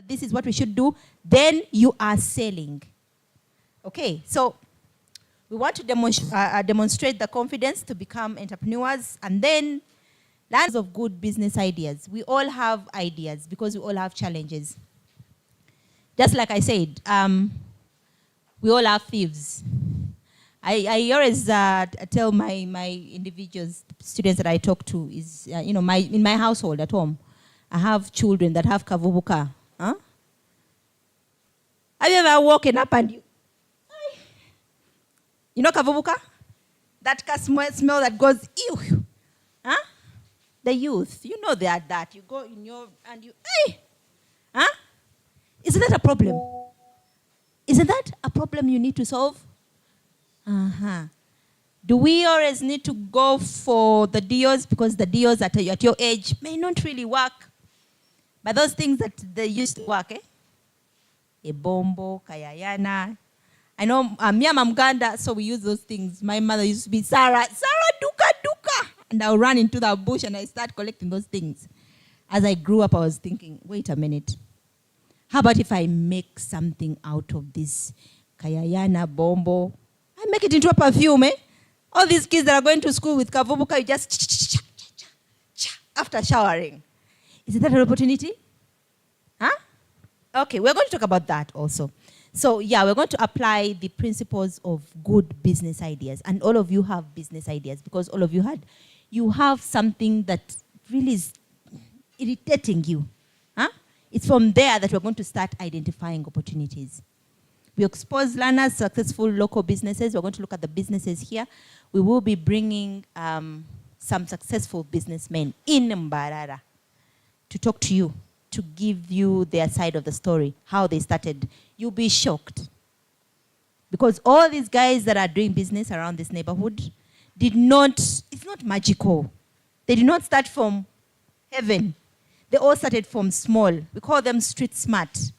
that this is what we should do, then you are selling. Okay, so we want to demonstrate the confidence to become entrepreneurs, and then learners of good business ideas. We all have ideas because we all have challenges. Just like I said, we all have thieves. I always tell my individuals, students that I talk to, is, in my household at home, I have children that have kavubuka. Huh? Have you ever woken up and you know kavubuka? That smell that goes, ew. Huh? The youth, you know they are that. You go in your, and you, hey. Huh? Isn't that a problem? Isn't that a problem you need to solve? Uh-huh. Do we always need to go for the deals because the deals at your age may not really work? But those things that they used to work, Ebombo, Kayayana. I know me, I'm Mganda, so we use those things. My mother used to be Sarah, duka. And I'll run into the bush and I start collecting those things. As I grew up, I was thinking, wait a minute. How about if I make something out of this Kayayana, Bombo? I make it into a perfume, All these kids that are going to school with kavubuka, you just after showering. Is that an opportunity? Huh? Okay, we're going to talk about that also. So yeah, we're going to apply the principles of good business ideas. And all of you have business ideas because all of you have something that really is irritating you. Huh? It's from there that we're going to start identifying opportunities. We expose learners, successful local businesses. We're going to look at the businesses here. We will be bringing some successful businessmen in Mbarara to talk to you, to give you their side of the story, how they started. You'll be shocked. Because all these guys that are doing business around this neighborhood it's not magical. They did not start from heaven. They all started from small. We call them street smart.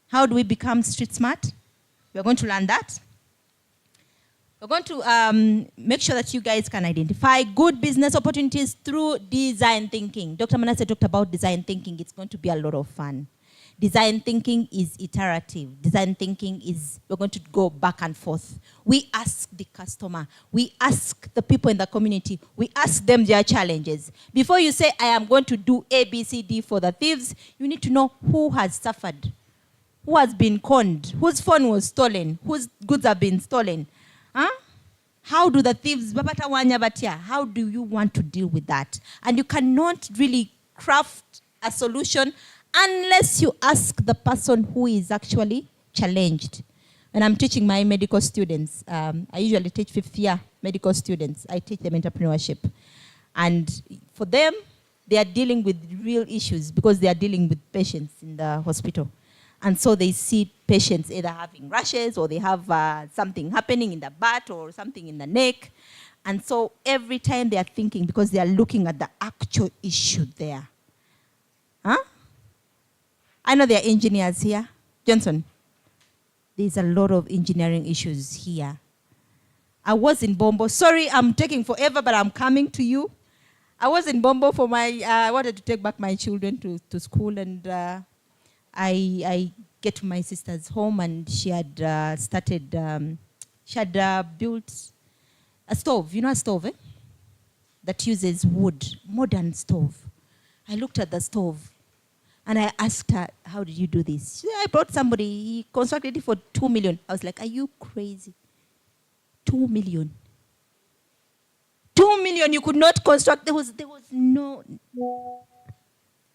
How do we become street smart? We're going to learn that. We're going to make sure that you guys can identify good business opportunities through design thinking. Dr. Manasseh talked about design thinking. It's going to be a lot of fun. Design thinking is iterative. Design thinking is, we're going to go back and forth. We ask the customer. We ask the people in the community. We ask them their challenges. Before you say, I am going to do A, B, C, D for the thieves, you need to know who has suffered, who has been conned, whose phone was stolen, whose goods have been stolen. Huh? How do the thieves, how do you want to deal with that? And you cannot really craft a solution unless you ask the person who is actually challenged. When I'm teaching my medical students, I usually teach fifth-year medical students. I teach them entrepreneurship. And for them, they are dealing with real issues because they are dealing with patients in the hospital. And so they see patients either having rashes or they have something happening in the butt or something in the neck. And so every time they are thinking, because they are looking at the actual issue there. Huh? I know there are engineers here. Johnson, there's a lot of engineering issues here. I was in Bombo. Sorry, I'm taking forever, but I'm coming to you. I was in Bombo for I wanted to take back my children to school, and I get to my sister's home, and she had built a stove. You know a stove, that uses wood, modern stove. I looked at the stove, and I asked her, how did you do this? She said, I brought somebody, he constructed it for 2 million. I was like, are you crazy? 2 million. 2 million you could not construct. There was no,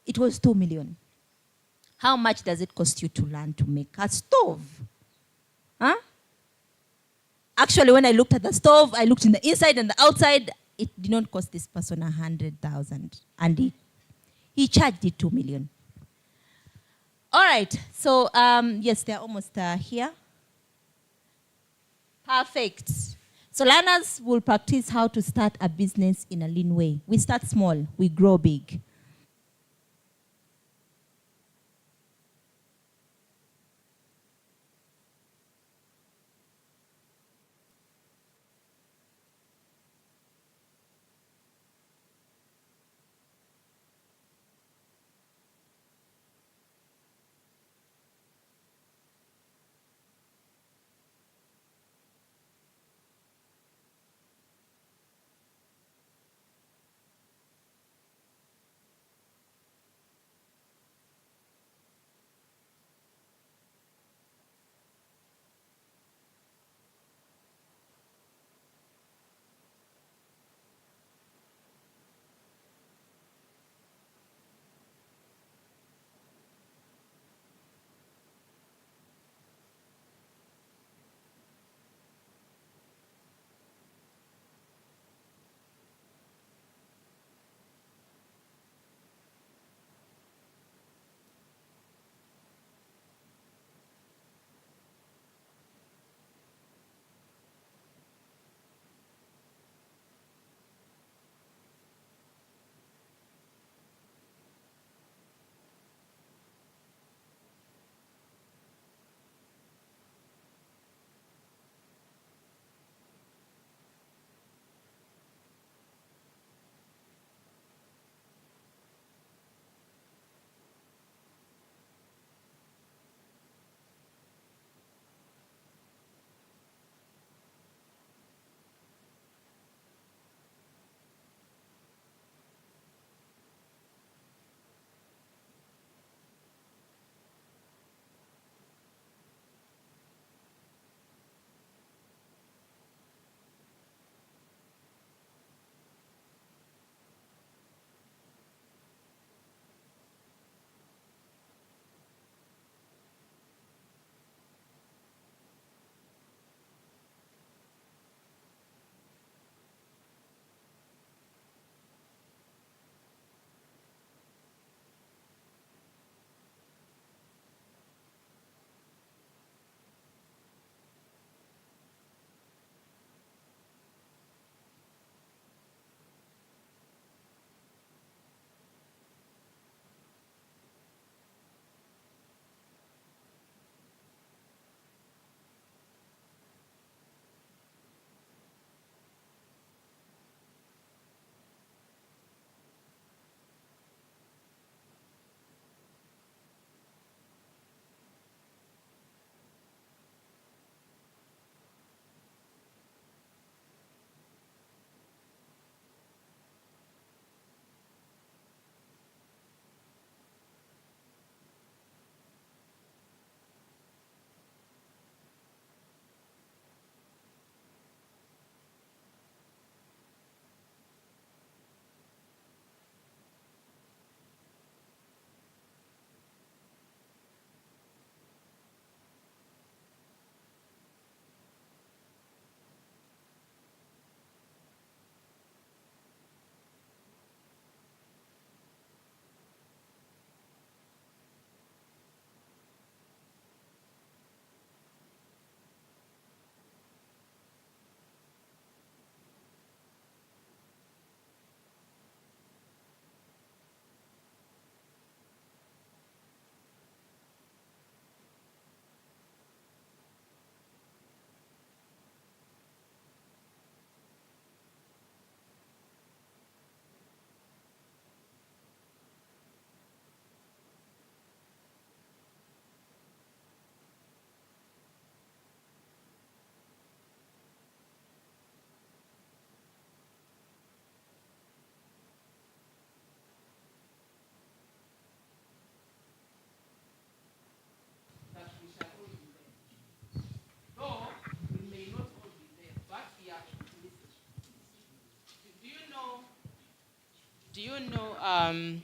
it was 2 million. How much does it cost you to learn to make a stove? Huh? Actually, when I looked at the stove, I looked in the inside and the outside. It did not cost this person 100,000. And he charged it 2 million. All right. So, yes, they're almost here. Perfect. So learners will practice how to start a business in a lean way. We start small, we grow big.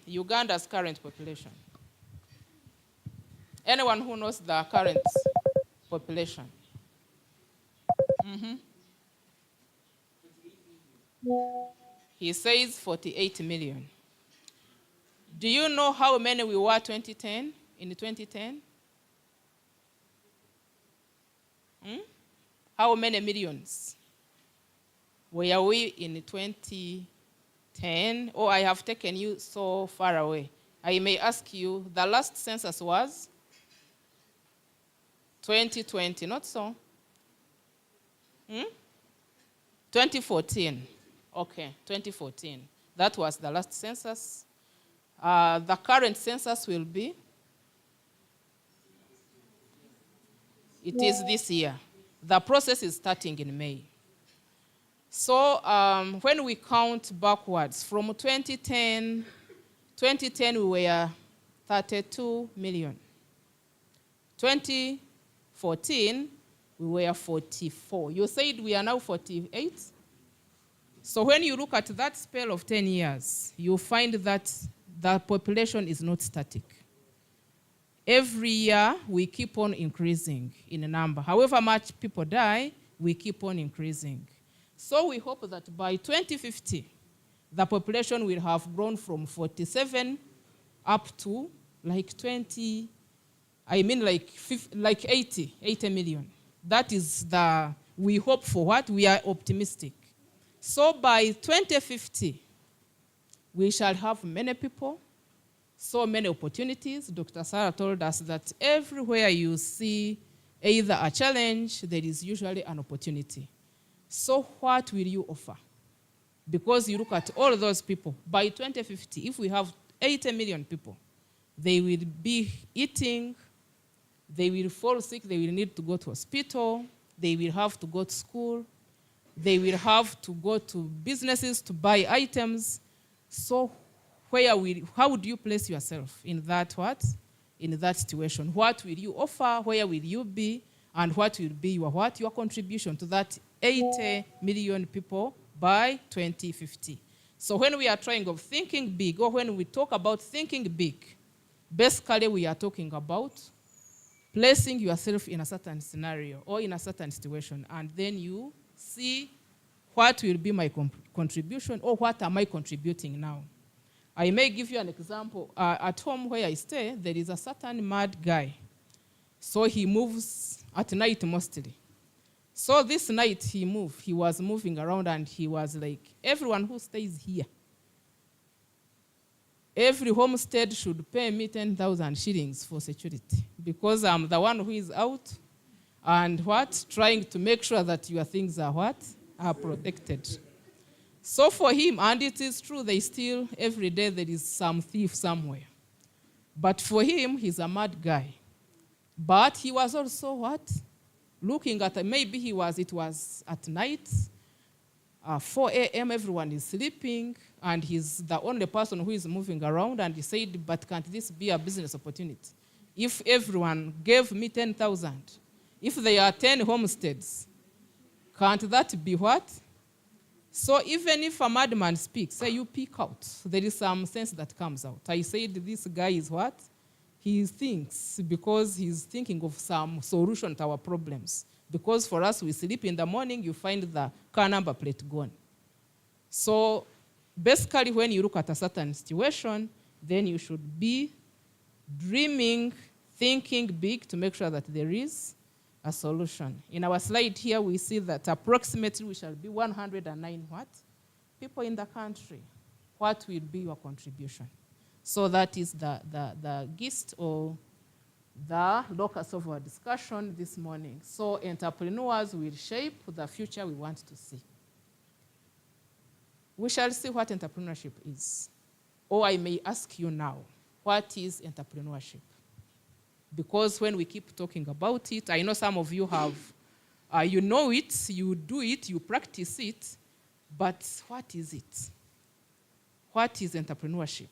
Uganda's current population? Anyone who knows the current population? He says 48 million. Do you know how many we were in 2010? How many millions were we in 2010? Oh, I have taken you so far away. I may ask you, the last census was 2020, not so? 2014. Okay, 2014. That was the last census. The current census will be? It is this year. The process is starting in May. So when we count backwards, from 2010 we were 32 million. 2014, we were 44. You said we are now 48? So when you look at that spell of 10 years, you find that the population is not static. Every year, we keep on increasing in a number. However much people die, we keep on increasing. So we hope that by 2050, the population will have grown from 47 up to like 80 million. That is we hope for what? We are optimistic. So by 2050, we shall have many people, so many opportunities. Dr. Sarah told us that everywhere you see either a challenge, there is usually an opportunity. So what will you offer? Because you look at all those people, by 2050, if we have 80 million people, they will be eating, they will fall sick, they will need to go to hospital, they will have to go to school, they will have to go to businesses to buy items. So how would you place yourself in that in that situation? What will you offer? Where will you be? And what will be your contribution to that 80 million people by 2050? So when we are trying of thinking big, or when we talk about thinking big, basically we are talking about placing yourself in a certain scenario or in a certain situation, and then you see what will be my contribution, or what am I contributing now? I may give you an example. At home where I stay, there is a certain mad guy. So he moves at night mostly. So this night he was moving around, and he was like, everyone who stays here, every homestead should pay me 10,000 shillings for security, because I'm the one who is out and trying to make sure that your things are are protected. So for him, and it is true, every day there is some thief somewhere. But for him, he's a mad guy. But he was also looking at, maybe it was at night, 4 a.m., everyone is sleeping, and he's the only person who is moving around, and he said, but can't this be a business opportunity? If everyone gave me 10,000, if there are 10 homesteads, can't that be what? So even if a madman speaks, say you pick out, there is some sense that comes out. I said this guy is what? He thinks, because he's thinking of some solution to our problems. Because for us, we sleep in the morning, you find the car number plate gone. So basically, when you look at a certain situation, then you should be dreaming, thinking big to make sure that there is a solution. In our slide here, we see that approximately we shall be 109 people in the country. What will be your contribution? So that is the gist or the locus of our discussion this morning. So entrepreneurs will shape the future we want to see. We shall see what entrepreneurship is. Or I may ask you now, what is entrepreneurship? Because when we keep talking about it, I know some of you have, you know it, you do it, you practice it, but what is it? What is entrepreneurship?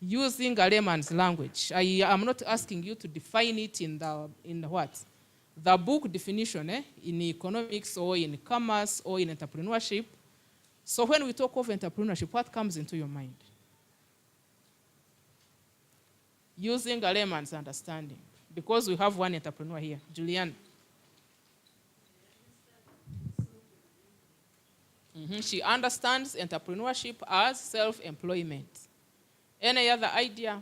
Using a layman's language, I am not asking you to define it in the book definition, in economics or in commerce or in entrepreneurship. So when we talk of entrepreneurship, what comes into your mind? using a layman's understanding, because we have one entrepreneur here, Julianne. She understands entrepreneurship as self-employment. Any other idea?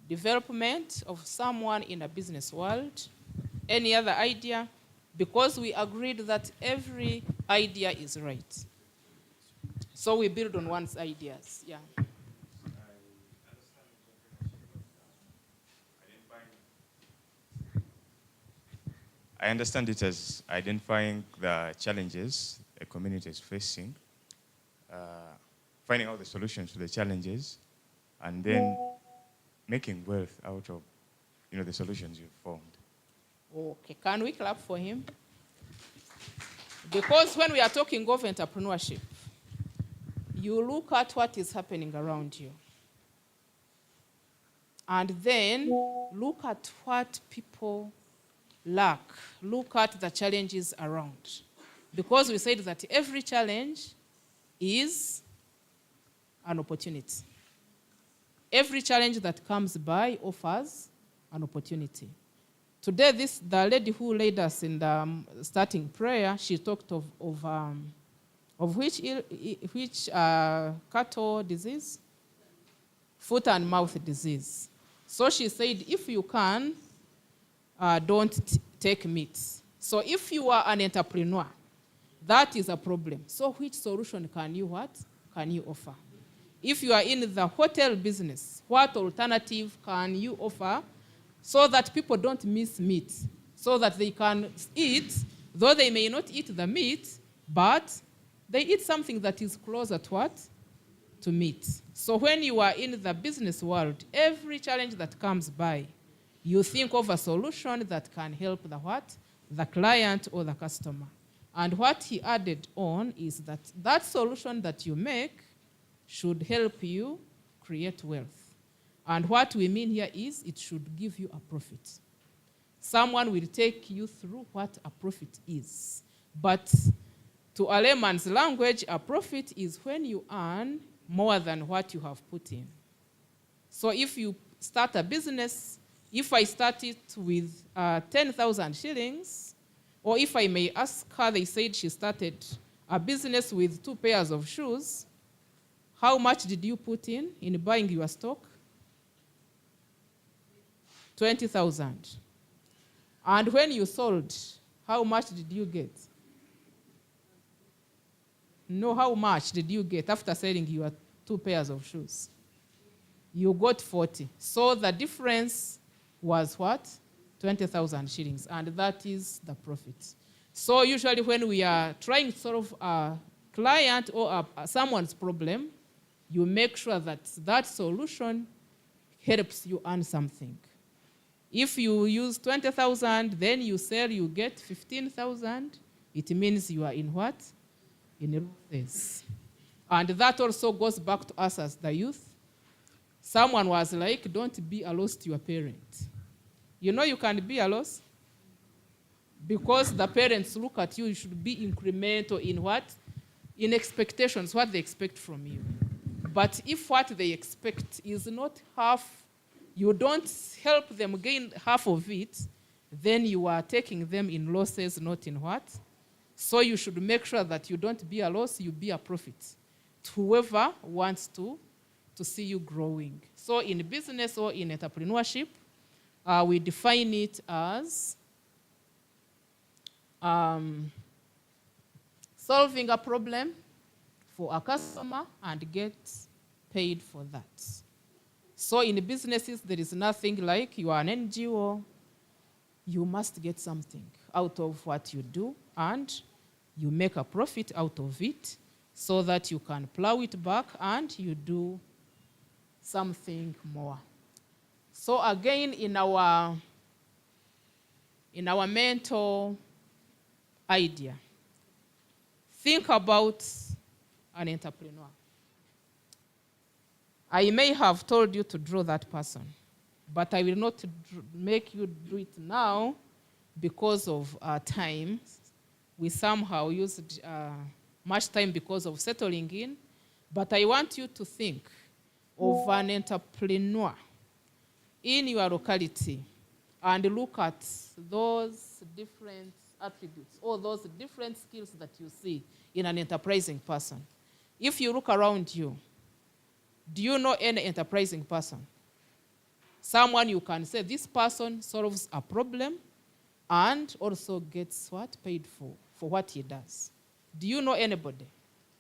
Development of someone in a business world. Any other idea? Because we agreed that every idea is right. So we build on one's ideas. Yeah. I understand it as identifying the challenges a community is facing, finding out the solutions to the challenges, and then making wealth out of, the solutions you've formed. Okay, can we clap for him? Because when we are talking of entrepreneurship, you look at what is happening around you. And then look at what people lack. Look at the challenges around. Because we said that every challenge is an opportunity. Every challenge that comes by offers an opportunity. Today, the lady who led us in the starting prayer, she talked of which cattle disease? Foot and mouth disease. So she said, if you can, don't take meat. So if you are an entrepreneur, that is a problem. So which solution can you offer? If you are in the hotel business, what alternative can you offer so that people don't miss meat, so that they can eat, though they may not eat the meat, but they eat something that is closer to what? To meat. So when you are in the business world, every challenge that comes by, you think of a solution that can help the what? The client or the customer. And what he added on is that that solution that you make should help you create wealth. And what we mean here is it should give you a profit. Someone will take you through what a profit is. But to a layman's language, a profit is when you earn more than what you have put in. So if you start a business, if I start it with 10,000 shillings, or if I may ask her, they said she started a business with 2 pairs of shoes, how much did you put in buying your stock? 20,000. And when you sold, how much did you get? No, how much did you get after selling your 2 pairs of shoes? You got 40. So the difference was what? 20,000 shillings. And that is the profit. So usually when we are trying to solve a client or someone's problem, you make sure that that solution helps you earn something. If you use 20,000, then you sell, you get 15,000, it means you are in what? In losses. And that also goes back to us as the youth. Someone was like, don't be a loss to your parent. You know you can be a loss? Because the parents look at you, you should be incremental in what? In expectations, what they expect from you. But if what they expect is not half, you don't help them gain half of it, then you are taking them in losses, not in what? So you should make sure that you don't be a loss, you be a profit to whoever wants to see you growing. So in business or in entrepreneurship, we define it as solving a problem for a customer and get paid for that. So in businesses, there is nothing like you are an NGO, you must get something out of what you do, and you make a profit out of it so that you can plow it back and you do something more. So again, in our mental idea, think about an entrepreneur. I may have told you to draw that person, but I will not make you do it now because of time. we somehow used much time because of settling in. But I want you to think of an entrepreneur in your locality and look at those different attributes or those different skills that you see in an enterprising person. If you look around you, do you know any enterprising person? Someone you can say, this person solves a problem and also gets what? Paid for what he does. Do you know anybody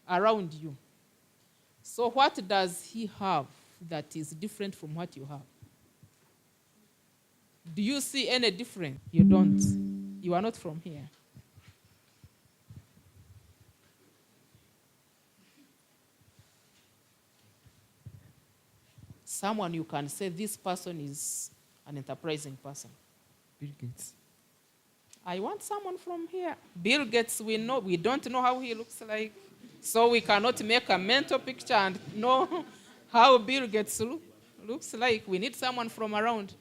around you? So what does he have that is different from what you have? Do you see any difference? You don't. You are not from here. Someone you can say, this person is an enterprising person. Bill Gates. I want someone from here. Bill Gates, we don't know how he looks like. So we cannot make a mental picture and know how Bill Gates looks like. We need someone from around.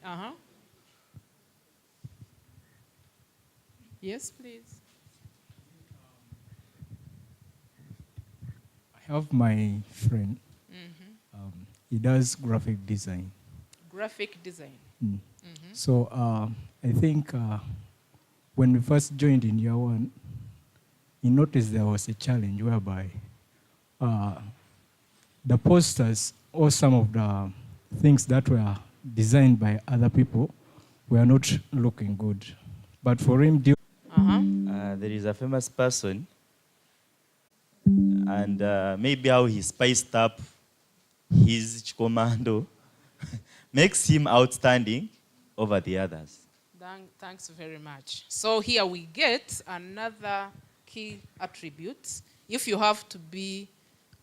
Yes, please. I have my friend. He does graphic design. Graphic design. So I think when we first joined in year one, he noticed there was a challenge whereby the posters or some of the things that were designed by other people were not looking good. But for him, there is a famous person, and maybe how he spiced up his commando makes him outstanding over the others. Thanks very much. So here we get another key attribute. If you have to be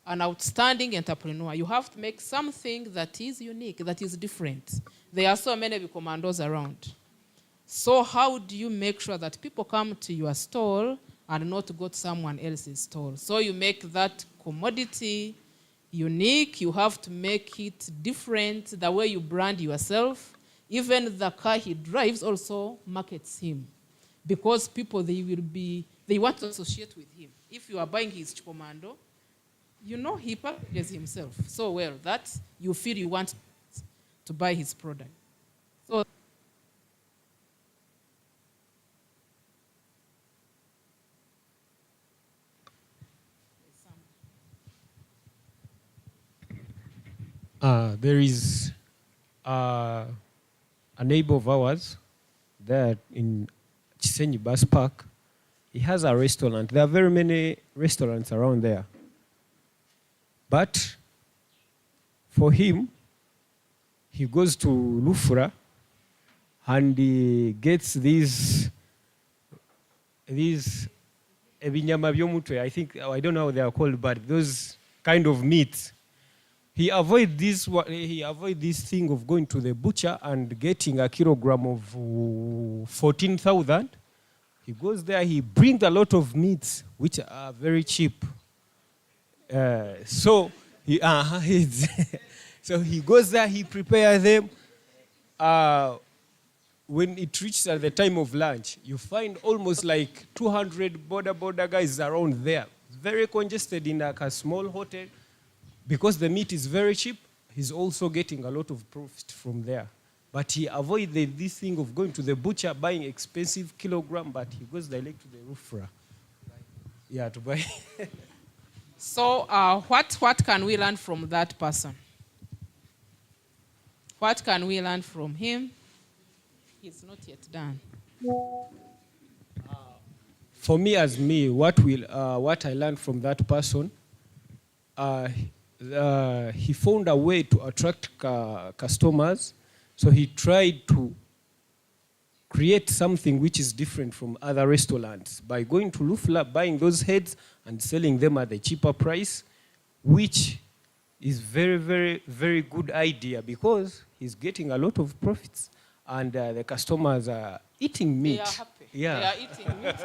an outstanding entrepreneur, you have to make something that is unique, that is different. There are so many commandos around. So how do you make sure that people come to your stall and not go to someone else's stall? So you make that commodity unique. You have to make it different, the way you brand yourself. Even the car he drives also markets him, because people, they want to associate with him. If you are buying his commando, you know he packages himself so well that you feel you want to buy his product. So there is a neighbor of ours there in Chisenyi Bus Park. He has a restaurant. There are very many restaurants around there. But for him, he goes to Lufura and he gets these ebinyama byomutwe, I don't know how they are called, but those kind of meats. He avoids this thing of going to the butcher and getting a kilogram of 14,000. He goes there, he brings a lot of meats, which are very cheap. So he goes there, he prepares them. When it reaches at the time of lunch, you find almost like 200 border guys around there, very congested in like a small hotel. Because the meat is very cheap, he's also getting a lot of profit from there. But he avoids this thing of going to the butcher, buying expensive kilogram, but he goes direct to the roofra. Yeah, to buy. So what can we learn from that person? What can we learn from him? He's not yet done. For me, what I learned from that person, he found a way to attract customers. So he tried to create something which is different from other restaurants by going to Lufla, buying those heads and selling them at a cheaper price, which is very, very, very good idea because he's getting a lot of profits and the customers are eating meat. They are happy. Yeah. They are eating meat.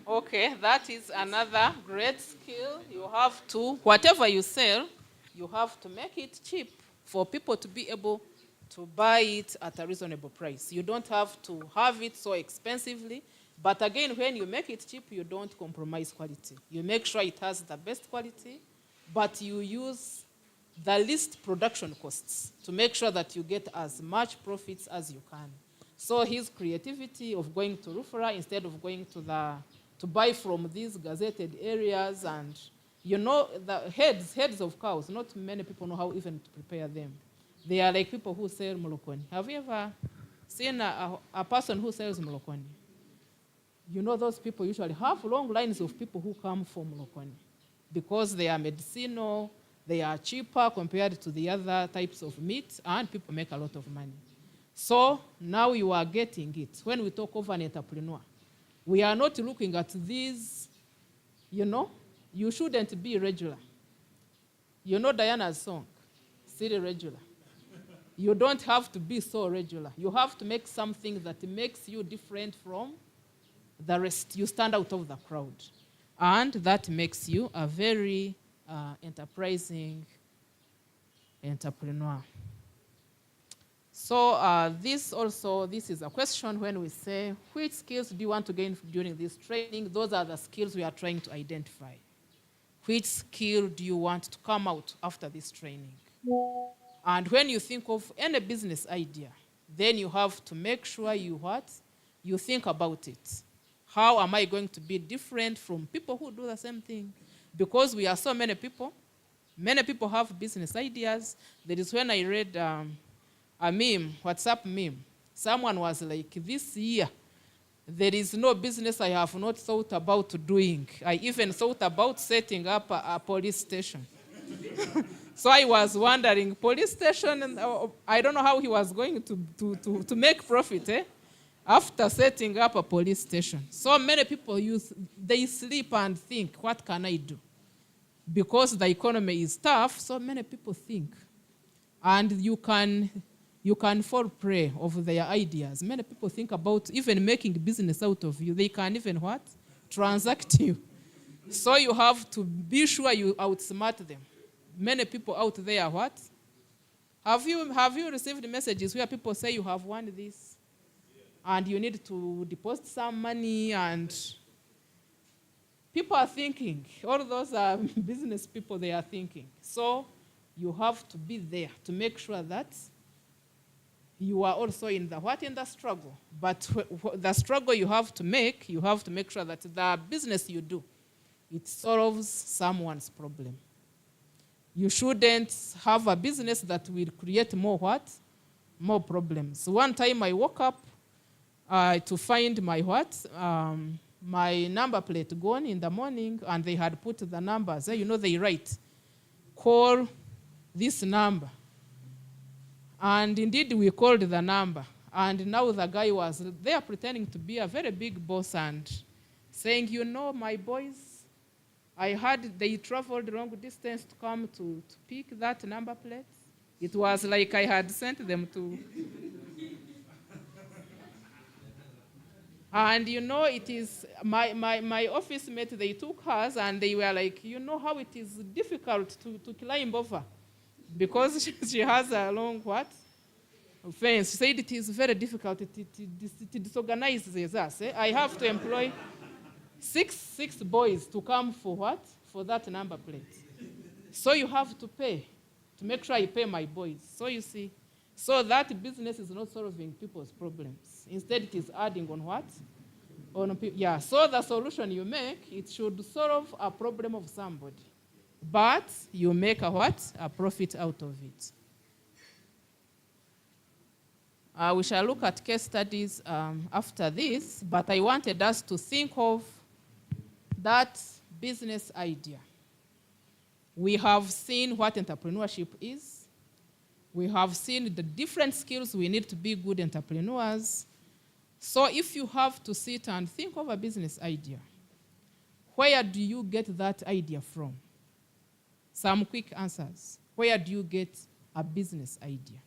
Okay, that is another great skill. You have to, whatever you sell, you have to make it cheap for people to be able to buy it at a reasonable price. You don't have to have it so expensively But again, when you make it cheap, you don't compromise quality. You make sure it has the best quality, but you use the least production costs to make sure that you get as much profits as you can. So his creativity of going to Rufra instead of going to buy from these gazetted areas, and you know, the heads of cows, not many people know how even to prepare them. They are like people who sell molokoni. Have you ever seen a person who sells molokoni? You know, those people usually have long lines of people who come for molokoni because they are medicinal, they are cheaper compared to the other types of meat, and people make a lot of money. So now you are getting it. When we talk of an entrepreneur, we are not looking at these, you know, you shouldn't be regular. You know Diana's song, still regular. You don't have to be so regular. You have to make something that makes you different from the rest. You stand out of the crowd. And that makes you a very enterprising entrepreneur. So this is a question when we say, which skills do you want to gain during this training? Those are the skills we are trying to identify. Which skill do you want to come out after this training? And when you think of any business idea, then you have to make sure you think about it. How am I going to be different from people who do the same thing? Because we are so many people have business ideas. That is when I read a meme, WhatsApp meme. Someone was like, this year, there is no business I have not thought about doing. I even thought about setting up a police station. So I was wondering, police station, and I don't know how he was going to make profit, after setting up a police station. So many people they sleep and think, what can I do? Because the economy is tough, so many people think. And you can fall prey of their ideas. Many people think about even making business out of you. They can even transact you. So you have to be sure you outsmart them. Many people out there, Have you received messages where people say you have won this and you need to deposit some money, and people are thinking, all those are business people, they are thinking. So you have to be there to make sure that you are also in the struggle. But the struggle you have to make sure that the business you do, it solves someone's problem. You shouldn't have a business that will create more problems. One time I woke up to find my number plate gone in the morning, and they had put the numbers. You know, they write, call this number. And indeed, we called the number. And now the guy was there pretending to be a very big boss and saying, you know, my boys, I heard they traveled long distance to come to pick that number plate. It was like I had sent them to. And you know, it is my office mate, they took hers and they were like, you know how it is difficult to climb over because she has a long fence. She said it is very difficult to disorganize us. I have to employ six boys to come for that number plate. So you have to pay to make sure I pay my boys. So you see, so that business is not solving people's problems. Instead, it is adding on yeah, so the solution you make, it should solve a problem of somebody. But you make a profit out of it. We shall look at case studies after this, but I wanted us to think of that business idea. We have seen what entrepreneurship is. We have seen the different skills we need to be good entrepreneurs. So if you have to sit and think of a business idea, where do you get that idea from? Some quick answers. Where do you get a business idea?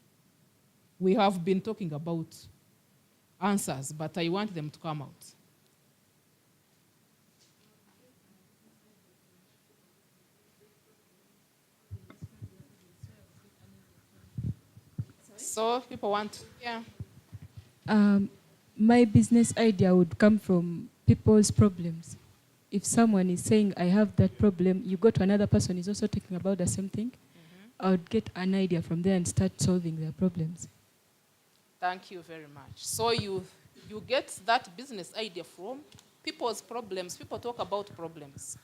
We have been talking about answers, but I want them to come out. So people want, yeah. my business idea would come from people's problems. If someone is saying, I have that problem, you go to another person who's also talking about the same thing, I would get an idea from there and start solving their problems. Thank you very much. So you get that business idea from people's problems. People talk about problems.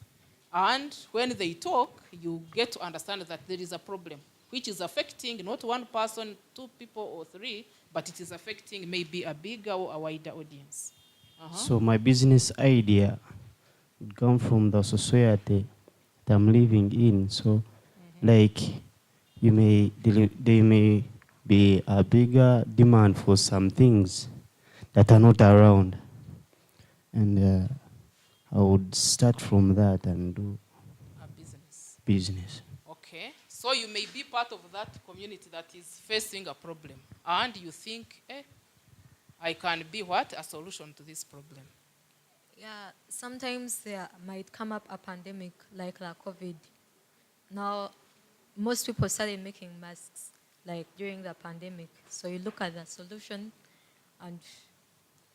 And when they talk, you get to understand that there is a problem, which is affecting not one person, two people, or three, but it is affecting maybe a bigger or a wider audience. So my business idea would come from the society that I'm living in. So like there may be a bigger demand for some things that are not around. And I would start from that and do A business. Okay. So you may be part of that community that is facing a problem. And you think, I can be what? A solution to this problem. Yeah, sometimes there might come up a pandemic like the COVID. Now, most people started making masks like during the pandemic. So you look at the solution and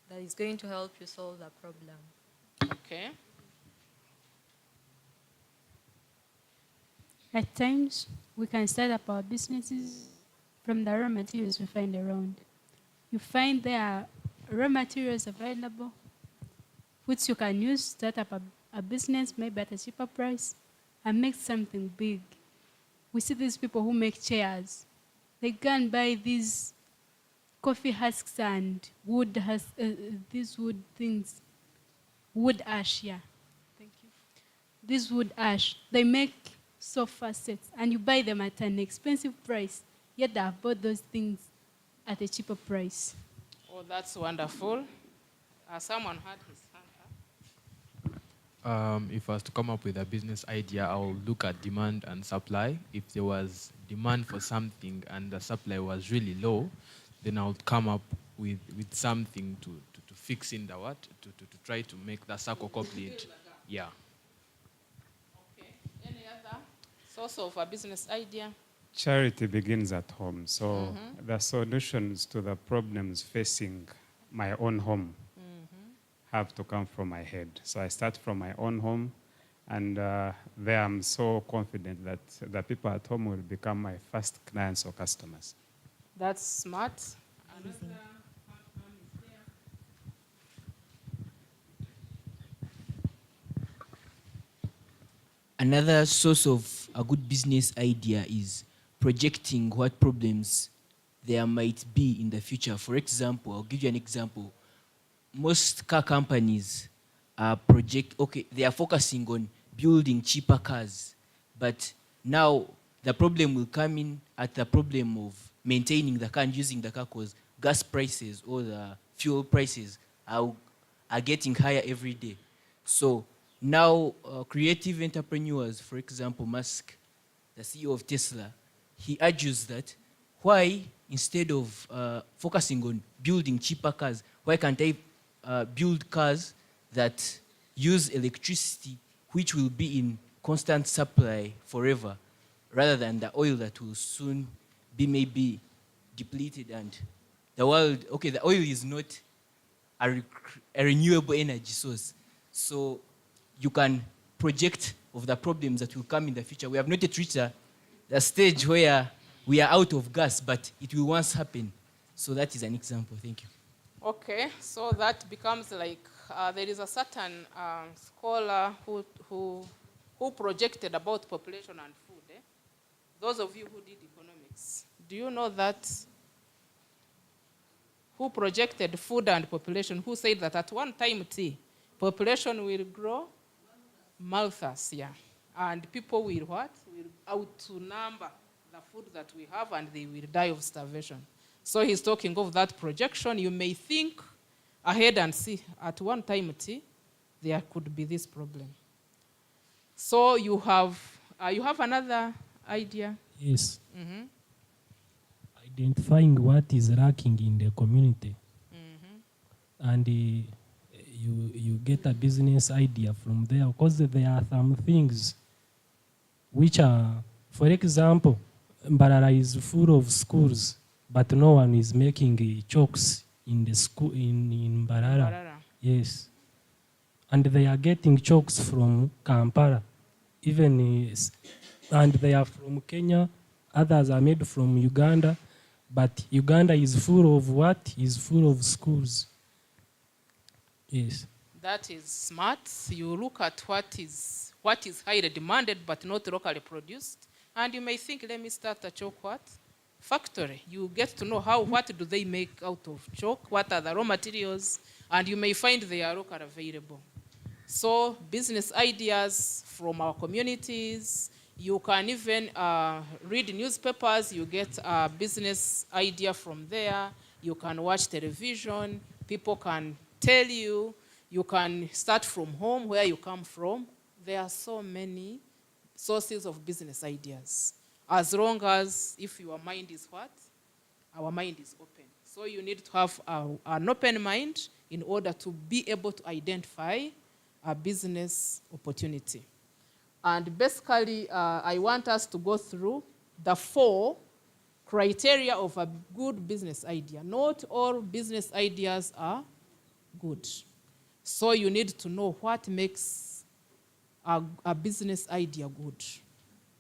that is going to help you solve the problem. Okay. At times, we can start up our businesses from the raw materials we find around. You find there are raw materials available, which you can use to start up a business, maybe at a cheaper price, and make something big. We see these people who make chairs. They go and buy these coffee husks and these wood things. Wood ash, yeah. Thank you. This wood ash, they make sofa sets, and you buy them at an expensive price, yet they have bought those things at a cheaper price. Oh, that's wonderful. Someone had his hand up. If I was to come up with a business idea, I will look at demand and supply. If there was demand for something and the supply was really low, then I would come up with something to fix in the what, to try to make the circle complete. Yeah. Okay. Any other source of a business idea? Charity begins at home. So the solutions to the problems facing my own home have to come from my head. So I start from my own home, and there I'm so confident that the people at home will become my first clients or customers. That's smart. Another source of a good business idea is projecting what problems there might be in the future. For example, I'll give you an example. Most car companies they are focusing on building cheaper cars, but now the problem will come in at the problem of maintaining the car and using the car, because gas prices or the fuel prices are getting higher every day. So now creative entrepreneurs, for example, Musk, the CEO of Tesla, he argues that why, instead of focusing on building cheaper cars, why can't I build cars that use electricity, which will be in constant supply forever, rather than the oil that will soon be maybe depleted, and the world, the oil is not a renewable energy source. So you can project of the problems that will come in the future. We have not yet reached the stage where we are out of gas, but it will once happen. So that is an example. Thank you. Okay, so that becomes like there is a certain scholar who projected about population and food. Those of you who did economics, do you know that? Who projected food and population? Who said that at one time population will grow? Malthus, yeah. And people will what? Will outnumber the food that we have, and they will die of starvation. So he's talking of that projection. You may think ahead and see at one time there could be this problem. So you have another idea? Yes. Identifying what is lacking in the community. And you get a business idea from there, because there are some things which are, for example, Mbarara is full of schools, but no one is making chalks in the school in Mbarara. Mbarara. Yes. And they are getting chokes from Kampala. And they are from Kenya. Others are made from Uganda. But Uganda is full of what? Is full of schools. Yes. That is smart. You look at what is highly demanded but not locally produced. And you may think, let me start a chalk what? Factory. You get to know what do they make out of chalk, what are the raw materials, and you may find they are locally available. So business ideas from our communities, you can even read newspapers, you get a business idea from there, you can watch television, people can tell you, you can start from home where you come from. There are so many sources of business ideas. As long as if your mind is what? Our mind is open. So you need to have an open mind in order to be able to identify a business opportunity. And basically, I want us to go through the 4 criteria of a good business idea. Not all business ideas are good. So you need to know what makes a business idea good.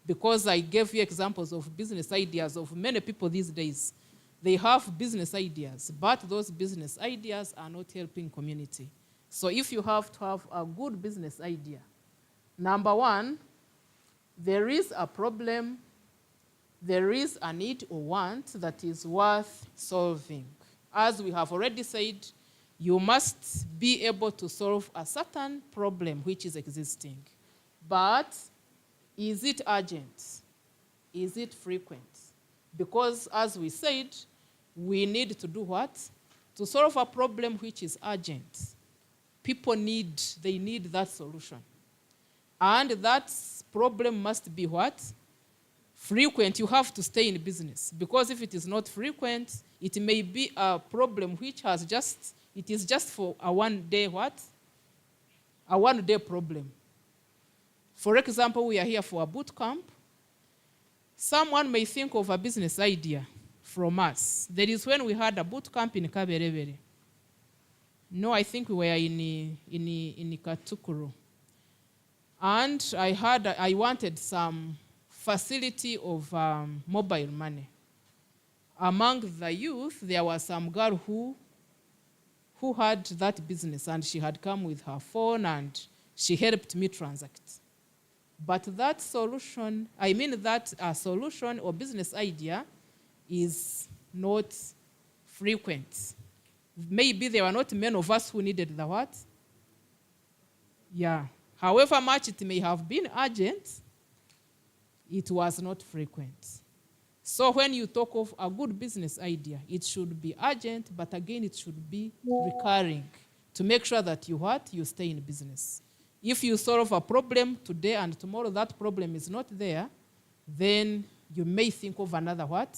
Because I gave you examples of business ideas of many people these days. They have business ideas, but those business ideas are not helping community. So if you have to have a good business idea, number 1, there is a problem, there is a need or want that is worth solving. As we have already said, you must be able to solve a certain problem which is existing. But is it urgent? Is it frequent? Because as we said, we need to do what? To solve a problem which is urgent. People need that solution. And that problem must be what? Frequent. You have to stay in business. Because if it is not frequent, it may be a problem which it is just for a one-day what? A one-day problem. For example, we are here for a boot camp. Someone may think of a business idea from us. There is when we had a boot camp in Kaberevere. No, I think we were in Katukuru. And I wanted some facility of mobile money. Among the youth, there was some girl who had that business, and she had come with her phone and she helped me transact. But that solution, that solution or business idea is not frequent. Maybe there were not many of us who needed the what? Yeah. However much it may have been urgent, it was not frequent. So when you talk of a good business idea, it should be urgent, but again, it should be recurring to make sure that you stay in business. If you solve a problem today and tomorrow that problem is not there, then you may think of another what?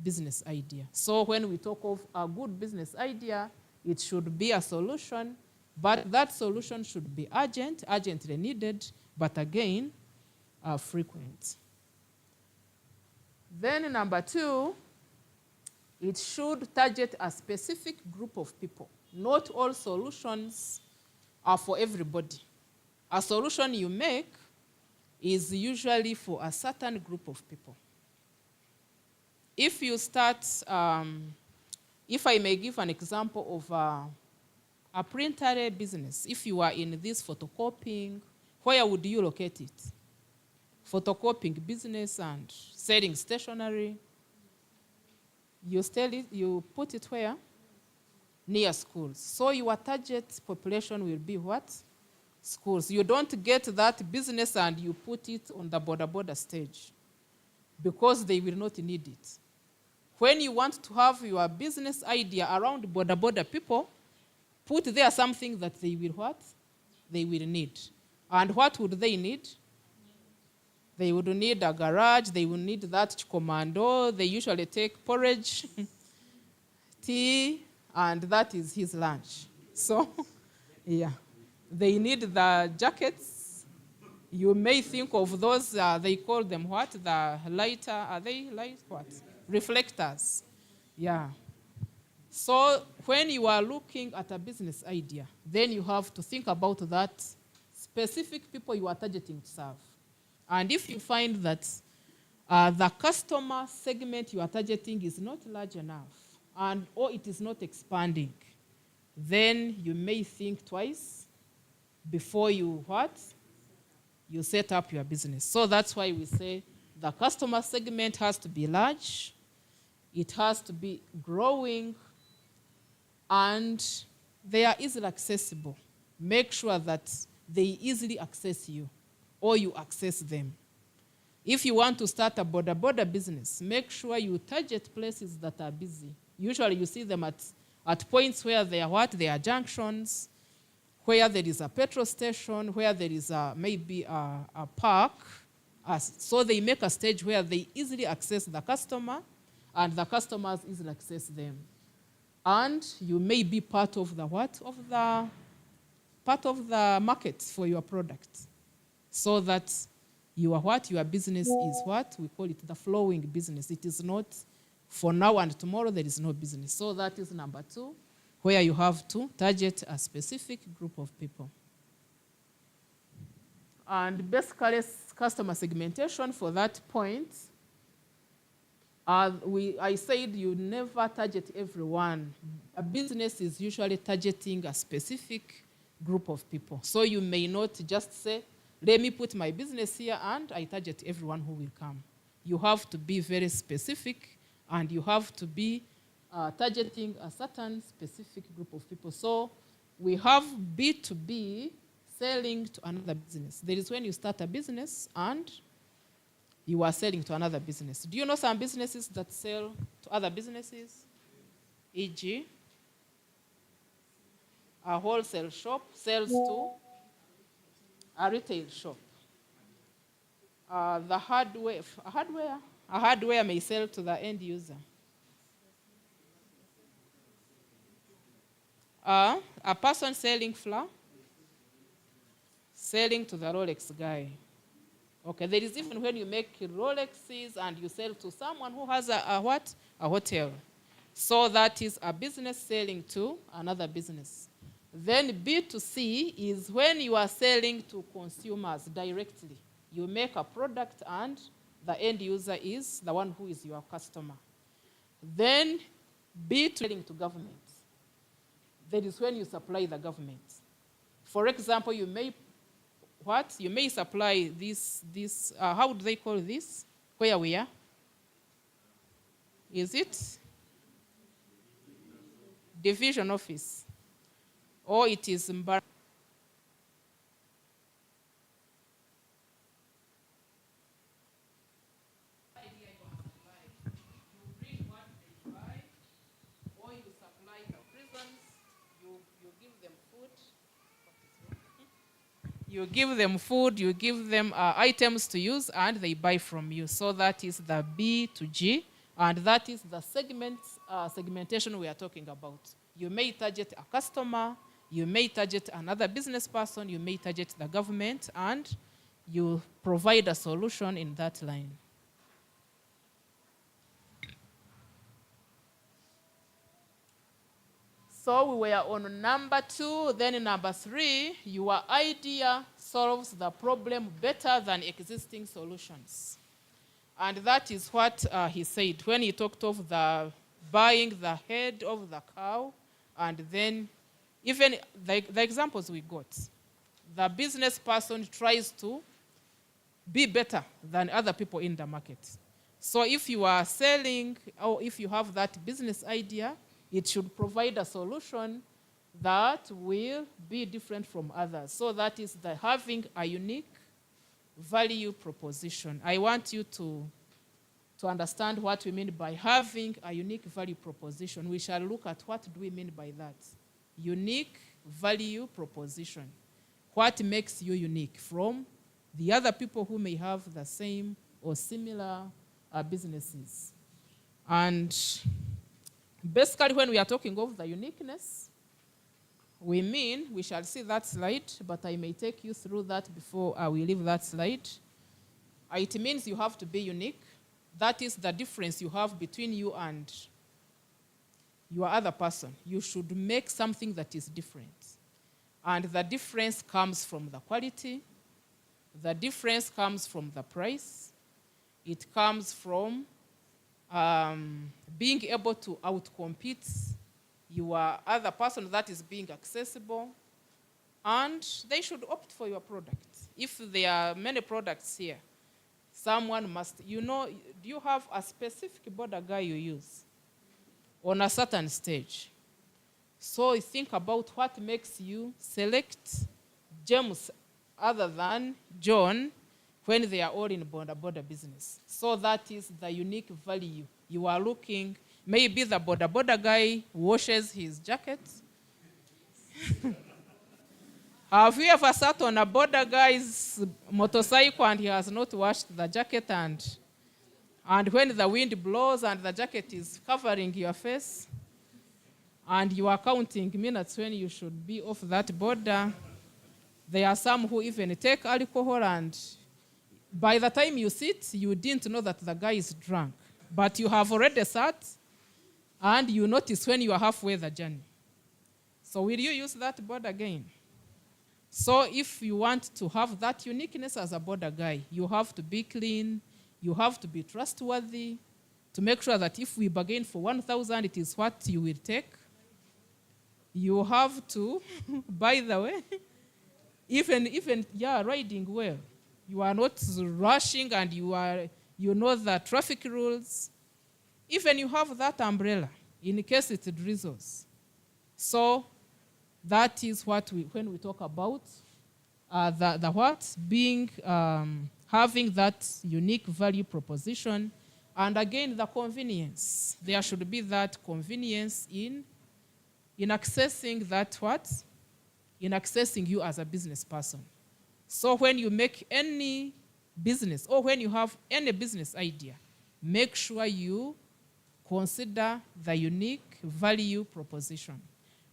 Business idea. So when we talk of a good business idea, it should be a solution, but that solution should be urgently needed, but again, frequent. Then number 2, it should target a specific group of people. Not all solutions are for everybody. A solution you make is usually for a certain group of people. If you start, if I may give an example of a printer business, if you are in this photocopying, where would you locate it? Photocopying business and selling stationery. You put it where? Near schools. So your target population will be what? Schools. You don't get that business and you put it on the border stage because they will not need it. When you want to have your business idea around border people, put there something that they will what? They will need. And what would they need? They would need a garage, they would need that commando, they usually take porridge, tea, and that is his lunch. So, yeah. They need the jackets. You may think of those, they call them what? The lighter, are they light what? Reflectors. Yeah. So when you are looking at a business idea, then you have to think about that specific people you are targeting to serve. And if you find that the customer segment you are targeting is not large enough, or it is not expanding, then you may think twice before you what? You set up your business. So that's why we say the customer segment has to be large, it has to be growing, and they are easily accessible. Make sure that they easily access you or you access them. If you want to start a border business, make sure you target places that are busy. Usually you see them at points where they are what? They are junctions, where there is a petrol station, where there is maybe a park. So they make a stage where they easily access the customer and the customers easily access them. And you may be part of the what? Part of the market for your product. So that your what? Your business is what? We call it the flowing business. It is not for now and tomorrow there is no business. So that is number 2, where you have to target a specific group of people. And basically customer segmentation for that point, I said you never target everyone. A business is usually targeting a specific group of people. So you may not just say, let me put my business here and I target everyone who will come. You have to be very specific and you have to be targeting a certain specific group of people. So we have B2B, selling to another business. There is when you start a business and you are selling to another business. Do you know some businesses that sell to other businesses? E.g., a wholesale shop sells to a retail shop. The hardware may sell to the end user. A person selling flour, selling to the Rolex guy. Okay, there is even when you make Rolexes and you sell to someone who has a what? A hotel. So that is a business selling to another business. Then B2C is when you are selling to consumers directly. You make a product and the end user is the one who is your customer. Then B2C selling to government. That is when you supply the government. For example, you may what? You may supply this how do they call this? Where we are? Is it division office? Or it is embarrassing? You give them food, you give them items to use, and they buy from you. So that is the B2G, and that is the segmentation we are talking about. You may target a customer, you may target another business person, you may target the government, and you provide a solution in that line. So we were on number 2, then number 3, your idea solves the problem better than existing solutions. And that is what he said when he talked of the buying the head of the cow, and then even the examples we got. The business person tries to be better than other people in the market. So if you are selling, or if you have that business idea, it should provide a solution that will be different from others. So that is the having a unique value proposition. I want you to understand what we mean by having a unique value proposition. We shall look at what do we mean by that. Unique value proposition. What makes you unique from the other people who may have the same or similar businesses. And basically, when we are talking of the uniqueness, we shall see that slide, but I may take you through that before we leave that slide. It means you have to be unique. That is the difference you have between you and your other person, you should make something that is different. And the difference comes from the quality. The difference comes from the price. It comes from being able to outcompete your other person that is being accessible. And they should opt for your product. If there are many products here, someone must, do you have a specific border guy you use on a certain stage? So think about what makes you select James other than John when they are all in border business. So that is the unique value you are looking. Maybe the border guy washes his jacket. Have you ever sat on a border guy's motorcycle and he has not washed the jacket, and when the wind blows and the jacket is covering your face and you are counting minutes when you should be off that border? There are some who even take alcohol, and by the time you sit, you didn't know that the guy is drunk. But you have already sat and you notice when you are halfway the journey. So will you use that border again? So if you want to have that uniqueness as a border guy, you have to be clean, you have to be trustworthy, to make sure that if we bargain for 1,000, it is what you will take. You have to, by the way, even riding well. You are not rushing, and you know the traffic rules. Even you have that umbrella in case it drizzles. So that is what when we talk about the what being having that unique value proposition, and again the convenience. There should be that convenience in accessing that what, in accessing you as a business person. So when you make any business, or when you have any business idea, make sure you consider the unique value proposition.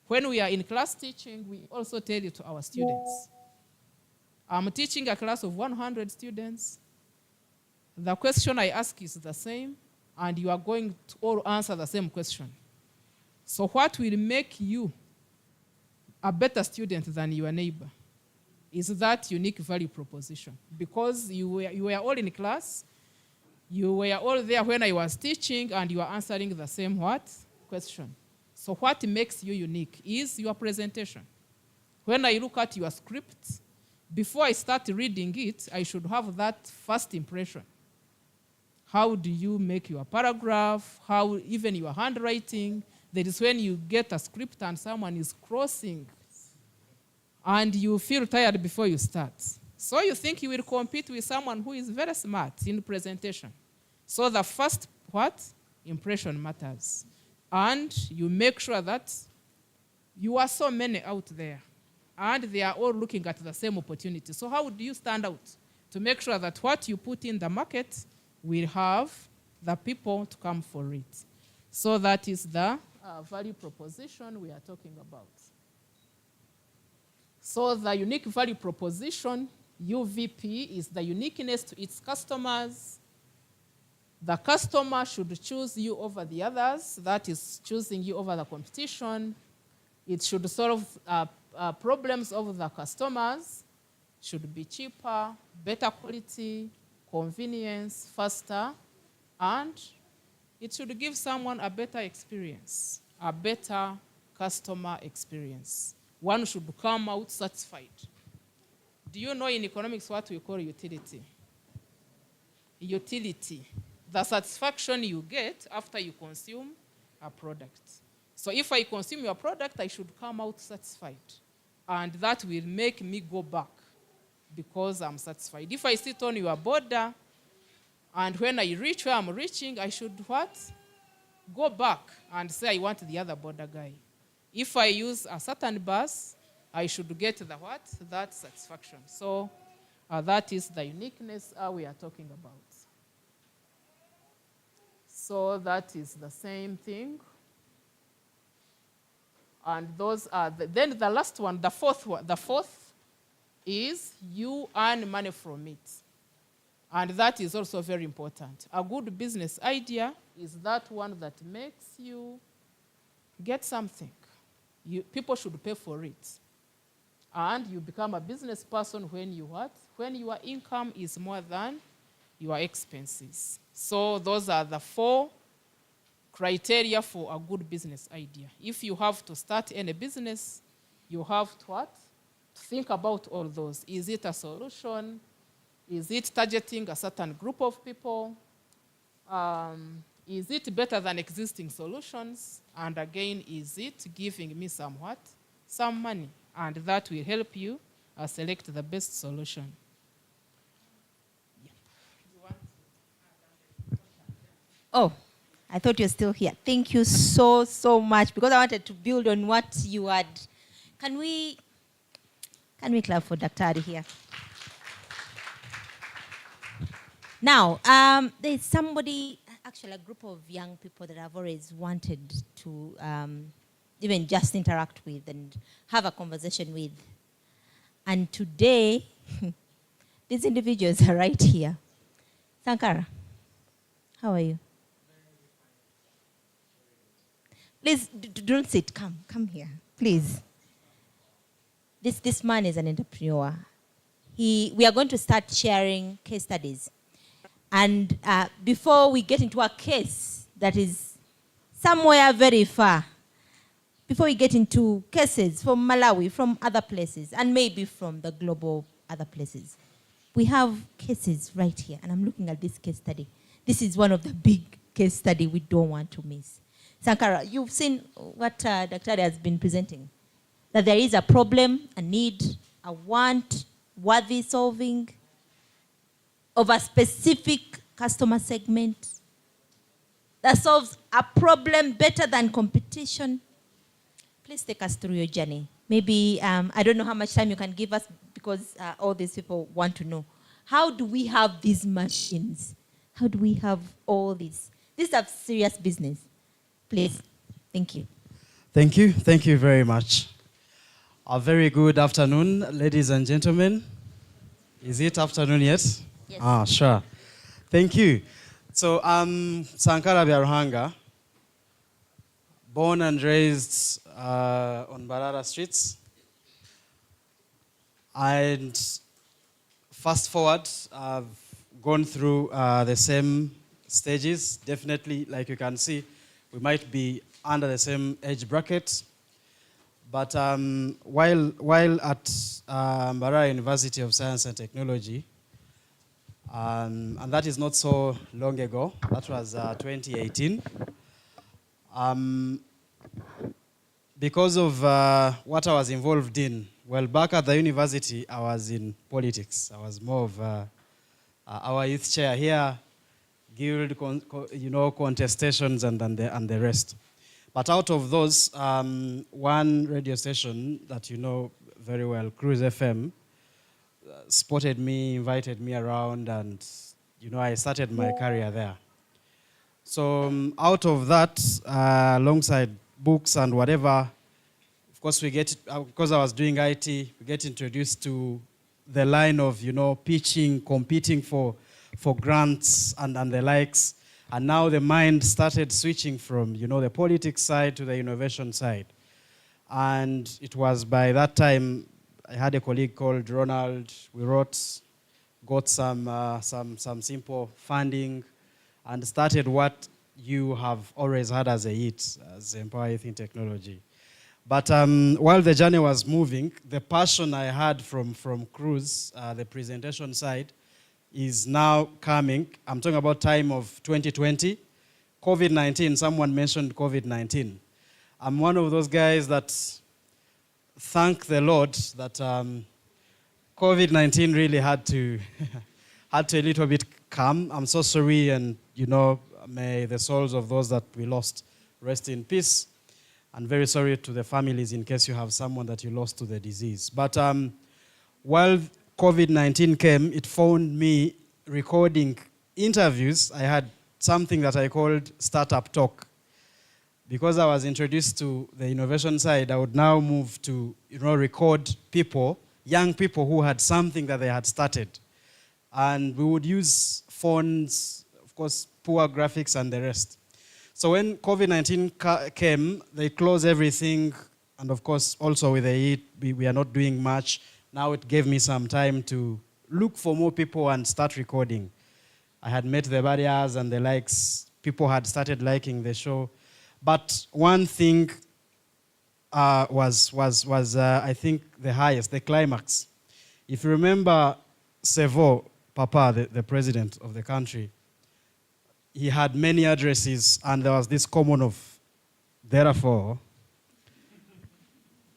When we are in class teaching, we also tell it to our students. I'm teaching a class of 100 students. The question I ask is the same, and you are going to all answer the same question. So what will make you a better student than your neighbor is that unique value proposition. Because you were all in class, you were all there when I was teaching, and you are answering the same what? Question. So what makes you unique is your presentation. When I look at your script, before I start reading it, I should have that first impression. How do you make your paragraph? How even your handwriting? That is when you get a script and someone is crossing, and you feel tired before you start. So you think you will compete with someone who is very smart in presentation. So the first what? Impression matters. And you make sure that you are so many out there, and they are all looking at the same opportunity. So how do you stand out to make sure that what you put in the market will have the people to come for it? So that is the value proposition we are talking about. So the unique value proposition, UVP, is the uniqueness to its customers. The customer should choose you over the others. That is choosing you over the competition. It should solve problems of the customers. Should be cheaper, better quality, convenience, faster, and it should give someone a better experience, a better customer experience. One should come out satisfied. Do you know in economics what we call utility? Utility. The satisfaction you get after you consume a product. So if I consume your product, I should come out satisfied. And that will make me go back because I'm satisfied. If I sit on your border, and when I reach where I'm reaching, I should what? Go back and say I want the other border guy. If I use a certain bus, I should get the what? That satisfaction. So that is the uniqueness we are talking about. So that is the same thing. And those are, then the last one, the fourth is you earn money from it. And that is also very important. A good business idea is that one that makes you get something. People should pay for it. And you become a business person when you what? When your income is more than your expenses. So those are the 4 criteria for a good business idea. If you have to start any business, you have to what? Think about all those. Is it a solution? Is it targeting a certain group of people? Is it better than existing solutions? And again, is it giving me some what? Some money. And that will help you select the best solution. Oh, I thought you were still here. Thank you so, so much, because I wanted to build on what you had. Can we clap for Dr. Adi here? Now, there's somebody, actually a group of young people that I've always wanted to even just interact with and have a conversation with. And today, these individuals are right here. Sankara, how are you? Please, don't sit. Come here, please. This man is an entrepreneur. We are going to start sharing case studies. And before we get into a case that is somewhere very far, before we get into cases from Malawi, from other places, and maybe from the global other places, we have cases right here. And I'm looking at this case study. This is one of the big case study we don't want to miss. Sankara, you've seen what Dr. Adi has been presenting, that there is a problem, a need, a want, worthy solving of a specific customer segment that solves a problem better than competition. Please take us through your journey. Maybe, I don't know how much time you can give us, because all these people want to know. How do we have these machines? How do we have all this? This is a serious business. Please. Thank you. Thank you. Thank you very much. A very good afternoon, ladies and gentlemen. Is it afternoon yet? Yes. Ah, sure. Thank you. So I'm Sankara Biaruhanga, born and raised on Mbarara streets. And fast forward, I've gone through the same stages. Definitely, like you can see, we might be under the same age bracket. But while at Mbarara University of Science and Technology, and that is not so long ago, that was 2018. Because of what I was involved in, well, back at the university, I was in politics. I was more of our youth chair here, guild, contestations and the rest. But out of those, one radio station that you know very well, Cruise FM, spotted me, invited me around, and I started my career there. So out of that, alongside books and whatever, of course because I was doing IT, we get introduced to the line of pitching, competing for grants and the likes. And now the mind started switching from the politics side to the innovation side. And it was by that time I had a colleague called Ronald. We got some simple funding, and started what you have always had as a hit, as Empower Youth in Technology. But while the journey was moving, the passion I had from Cruise, the presentation side, is now coming. I'm talking about time of 2020. COVID-19, someone mentioned COVID-19. I'm one of those guys that thank the Lord that COVID-19 really had to a little bit come. I'm so sorry, and may the souls of those that we lost rest in peace. And very sorry to the families in case you have someone that you lost to the disease. But while COVID-19 came, it found me recording interviews. I had something that I called Startup Talk. Because I was introduced to the innovation side, I would now move to record people, young people who had something that they had started. And we would use phones, of course, poor graphics and the rest. So when COVID-19 came, they closed everything. And of course, also with the heat, we are not doing much. Now it gave me some time to look for more people and start recording. I had met the barriers and the likes. People had started liking the show. But one thing was I think, the highest, the climax. If you remember Sevo Papa, the president of the country, he had many addresses, and there was this common of, therefore.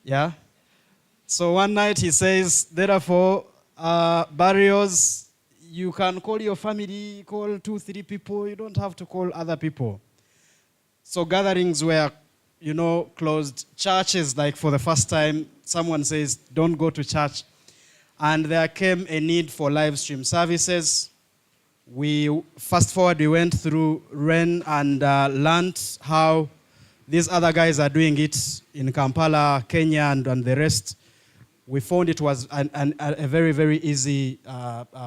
Yeah? So one night he says, therefore, barrios, you can call your family, call 2, 3 people, you don't have to call other people. So gatherings were, closed. Churches, like for the first time, someone says, don't go to church. And there came a need for live stream services. Fast forward, we went through REN and learned how these other guys are doing it in Kampala, Kenya, and the rest. We found it was a very, very easy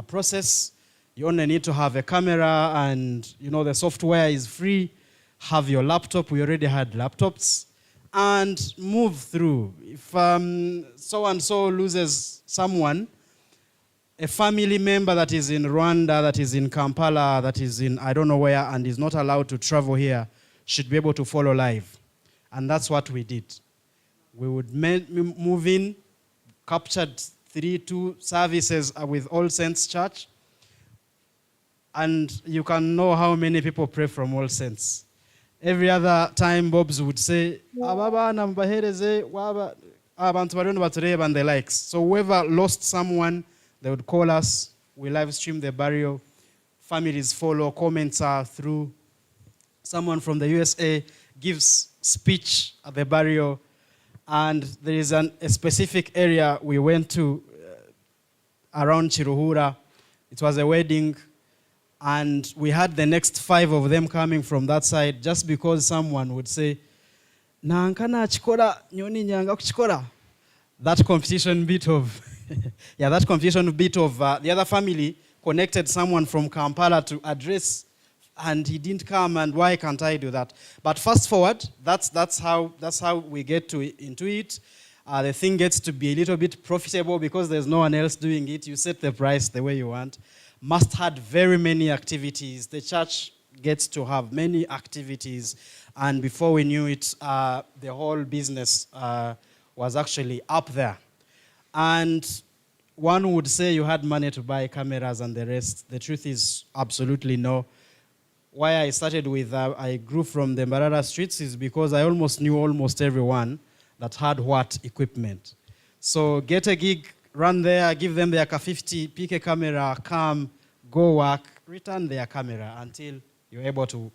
process. You only need to have a camera, and the software is free. Have your laptop. We already had laptops, and move through. If so-and-so loses someone, a family member that is in Rwanda, that is in Kampala, that is in I don't know where, and is not allowed to travel here, should be able to follow live. And that's what we did. We would move in, captured 2 services with All Saints Church, and you can know how many people pray from All Saints. Every other time, Bobs would say, and the likes. So whoever lost someone, they would call us. We live stream the burial. Families follow, comments are through. Someone from the USA gives speech at the burial. And there is a specific area we went to around Chiruhura. It was a wedding. And we had the next 5 of them coming from that side just because someone would say, Nankana chikora, nyoni nyanga kuchikora. That competition bit of, the other family connected someone from Kampala to address, and he didn't come, and why can't I do that? But fast forward, that's how we get into it. The thing gets to be a little bit profitable because there's no one else doing it. You set the price the way you want. Must had very many activities. The church gets to have many activities, and before we knew it, the whole business was actually up there. And one would say you had money to buy cameras and the rest. The truth is absolutely no. Why I started with, I grew from the Mbarara streets is because I almost knew almost everyone that had what equipment. So get a gig, run there, give them their 50, pick a camera, come, go work, return their camera until you're able to,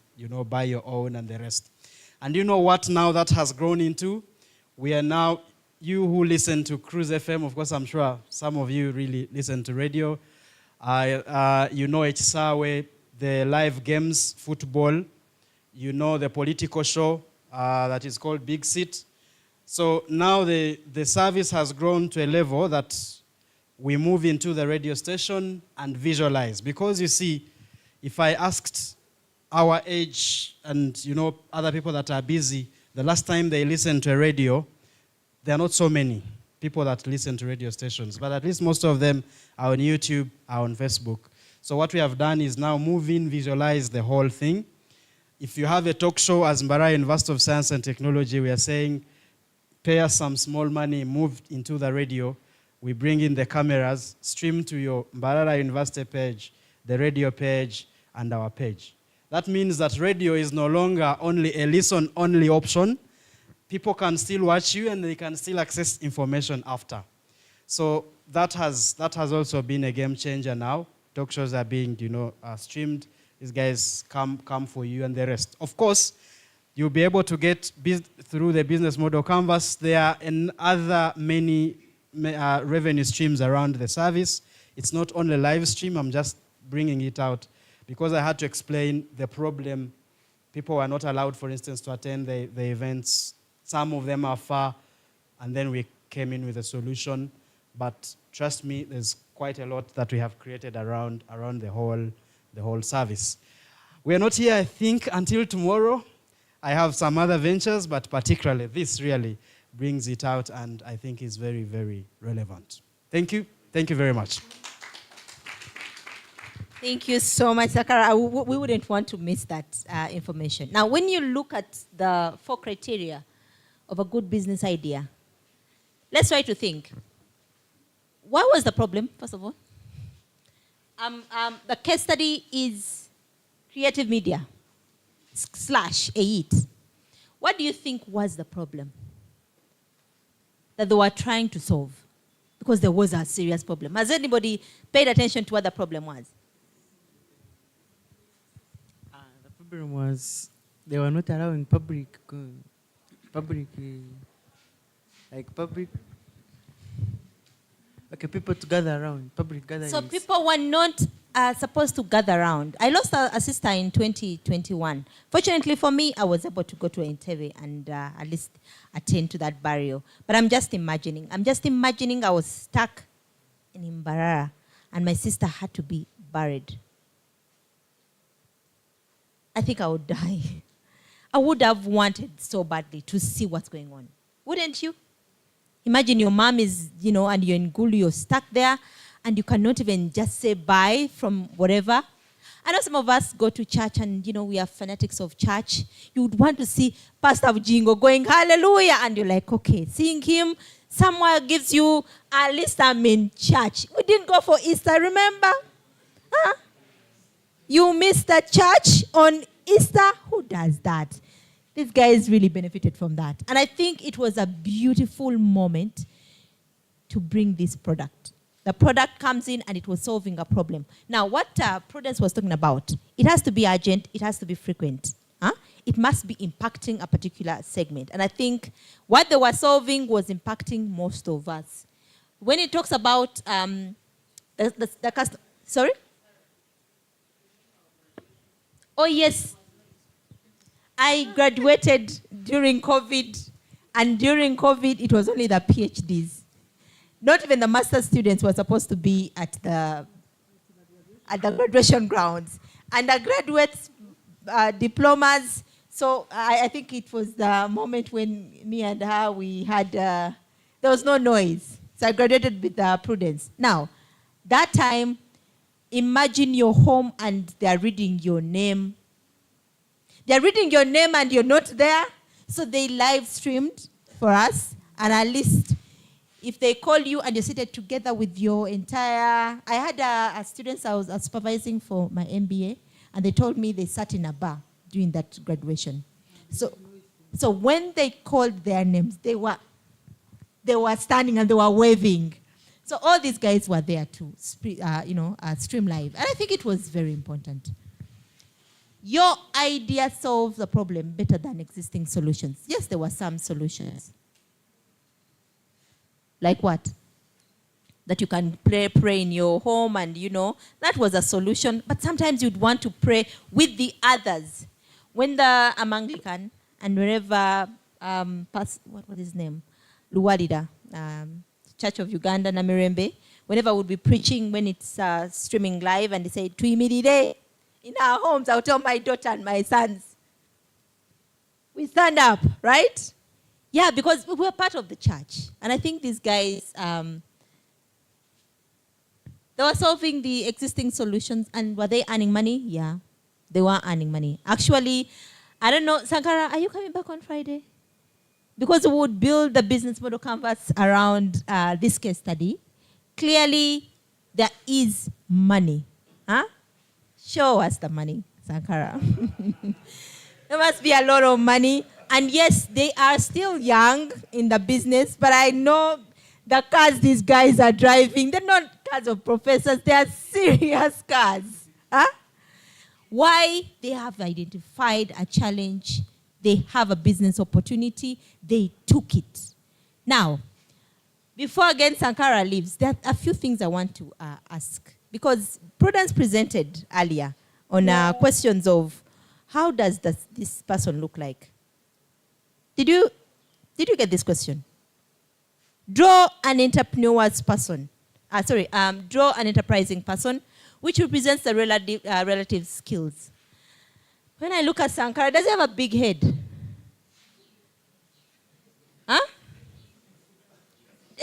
buy your own and the rest. And you know what now that has grown into? We are now, you who listen to Cruise FM, of course I'm sure some of you really listen to radio. Echisawe, the live games, football. The political show that is called Big Seat. So now the service has grown to a level that we move into the radio station and visualize. Because you see, if I asked our age and other people that are busy, the last time they listened to a radio, there are not so many people that listen to radio stations, but at least most of them are on YouTube, are on Facebook. So what we have done is now move in, visualize the whole thing. If you have a talk show as Mbarara University of Science and Technology, we are saying, pay us some small money, move into the radio. We bring in the cameras, stream to your Mbarara University page, the radio page, and our page. That means that radio is no longer only a listen-only option. People can still watch you, and they can still access information after. So that has also been a game changer now. Talk shows are being, streamed. These guys come for you and the rest. Of course, you'll be able to get through the business model canvas. There are other many revenue streams around the service. It's not only live stream. I'm just bringing it out because I had to explain the problem. People were not allowed, for instance, to attend the events. Some of them are far, and then we came in with a solution. But trust me, there's quite a lot that we have created around the whole service. We are not here, I think, until tomorrow. I have some other ventures, but particularly this really brings it out and I think is very, very relevant. Thank you. Thank you very much. Thank you so much, Sakara. We wouldn't want to miss that information. Now, when you look at the 4 criteria of a good business idea, let's try to think. What was the problem, first of all? The case study is creative media / AIT. What do you think was the problem that they were trying to solve? Because there was a serious problem. Has anybody paid attention to what the problem was? The problem was they were not allowing public people to gather around, public gatherings. So people were not supposed to gather around. I lost a sister in 2021. Fortunately for me, I was able to go to Entebbe and at least attend to that burial. But I'm just imagining I was stuck in Mbarara and my sister had to be buried. I think I would die. I would have wanted so badly to see what's going on. Wouldn't you? Imagine your mom is, and you're in Gulu, you're stuck there, and you cannot even just say bye from whatever. I know some of us go to church and, we are fanatics of church. You would want to see Pastor Ujingo going, hallelujah, and you're like, okay, seeing him somewhere gives you, at least I'm in church. We didn't go for Easter, remember? Huh? You missed the church on Easter? Who does that? These guys really benefited from that. And I think it was a beautiful moment to bring this product. The product comes in and it was solving a problem. Now, what Prudence was talking about, it has to be urgent, it has to be frequent. It must be impacting a particular segment. And I think what they were solving was impacting most of us. When it talks about the customer, sorry? Oh, yes. I graduated during COVID, and during COVID, it was only the PhDs. Not even the master's students were supposed to be at the graduation grounds. And the graduates, diplomas, so I think it was the moment when me and her, we had, there was no noise. So I graduated with Prudence. Now, that time, imagine you're home and they're reading your name. They're reading your name and you're not there. So they live streamed for us. And at least if they call you and you're seated together with your entire... I had a students I was supervising for my MBA. And they told me they sat in a bar during that graduation. So when they called their names, they were standing and they were waving. So all these guys were there to stream live. And I think it was very important. Your idea solves the problem better than existing solutions. Yes, there were some solutions. Like what? That you can pray in your home and, that was a solution. But sometimes you'd want to pray with the others. When I'm Anglican and wherever, what was his name? Luwalida, Church of Uganda, Namirembe, whenever I would be preaching when it's streaming live and they say, Tuimirire, in our homes, I'll tell my daughter and my sons, we stand up, right? Yeah, because we're part of the church. And I think these guys, they were solving the existing solutions. And were they earning money? Yeah, they were earning money. Actually, I don't know, Sankara, are you coming back on Friday? Because we would build the business model canvas around this case study. Clearly, there is money. Huh? Show us the money, Sankara. There must be a lot of money. And yes, they are still young in the business, but I know the cars these guys are driving, they're not cars of professors, they are serious cars. Huh? Why? They have identified a challenge, they have a business opportunity, they took it. Now, before again Sankara leaves, there are a few things I want to ask. Because Prudence presented earlier on questions of how does this person look like? Did you get this question? Draw an entrepreneur's person. Draw an enterprising person, which represents the relative skills. When I look at Sankara, does he have a big head?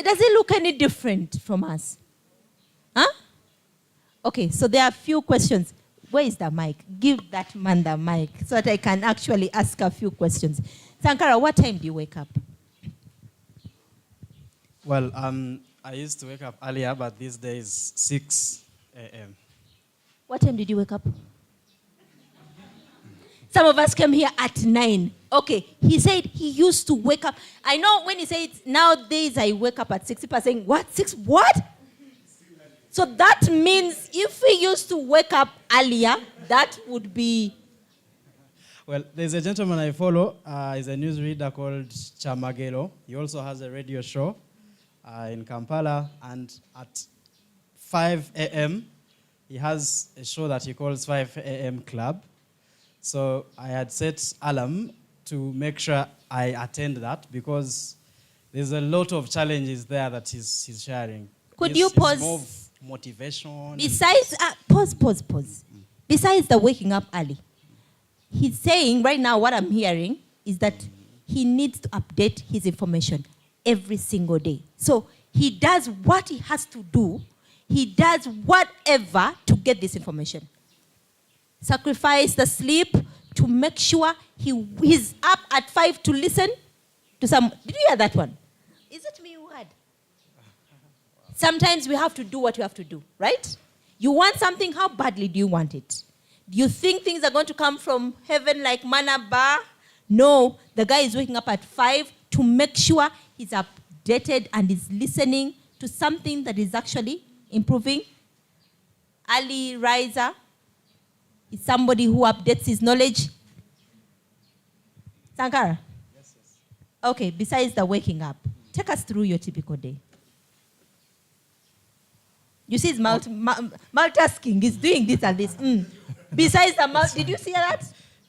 Does it look any different from us? Huh? Okay, so there are a few questions. Where is the mic? Give that man the mic so that I can actually ask a few questions. Sankara, what time do you wake up? Well, I used to wake up earlier, but these days 6 a.m. What time did you wake up? Some of us came here at 9. Okay, he said he used to wake up. I know when he said nowadays I wake up at 6, people are saying, what? 6? What? So that means if we used to wake up earlier, that would be... Well, there's a gentleman I follow. He's a newsreader called Chamagelo. He also has a radio show in Kampala. And at 5 a.m., he has a show that he calls 5 a.m. Club. So I had set alarm to make sure I attend that because there's a lot of challenges there that he's sharing. Could you pause? More of motivation. Besides, pause. Besides the waking up early, he's saying right now what I'm hearing is that he needs to update his information every single day. So he does what he has to do. He does whatever to get this information. Sacrifice the sleep to make sure he's up at 5 to listen to some... Did you hear that one? Is it me who heard? Sometimes we have to do what we have to do, right? You want something, how badly do you want it? Do you think things are going to come from heaven like manna bar? No, the guy is waking up at 5 to make sure he's updated and is listening to something that is actually improving. Early riser is somebody who updates his knowledge. Sankara? Yes. Okay, besides the waking up, take us through your typical day. You see, it's multitasking. He's doing this and this. Besides the did you see that?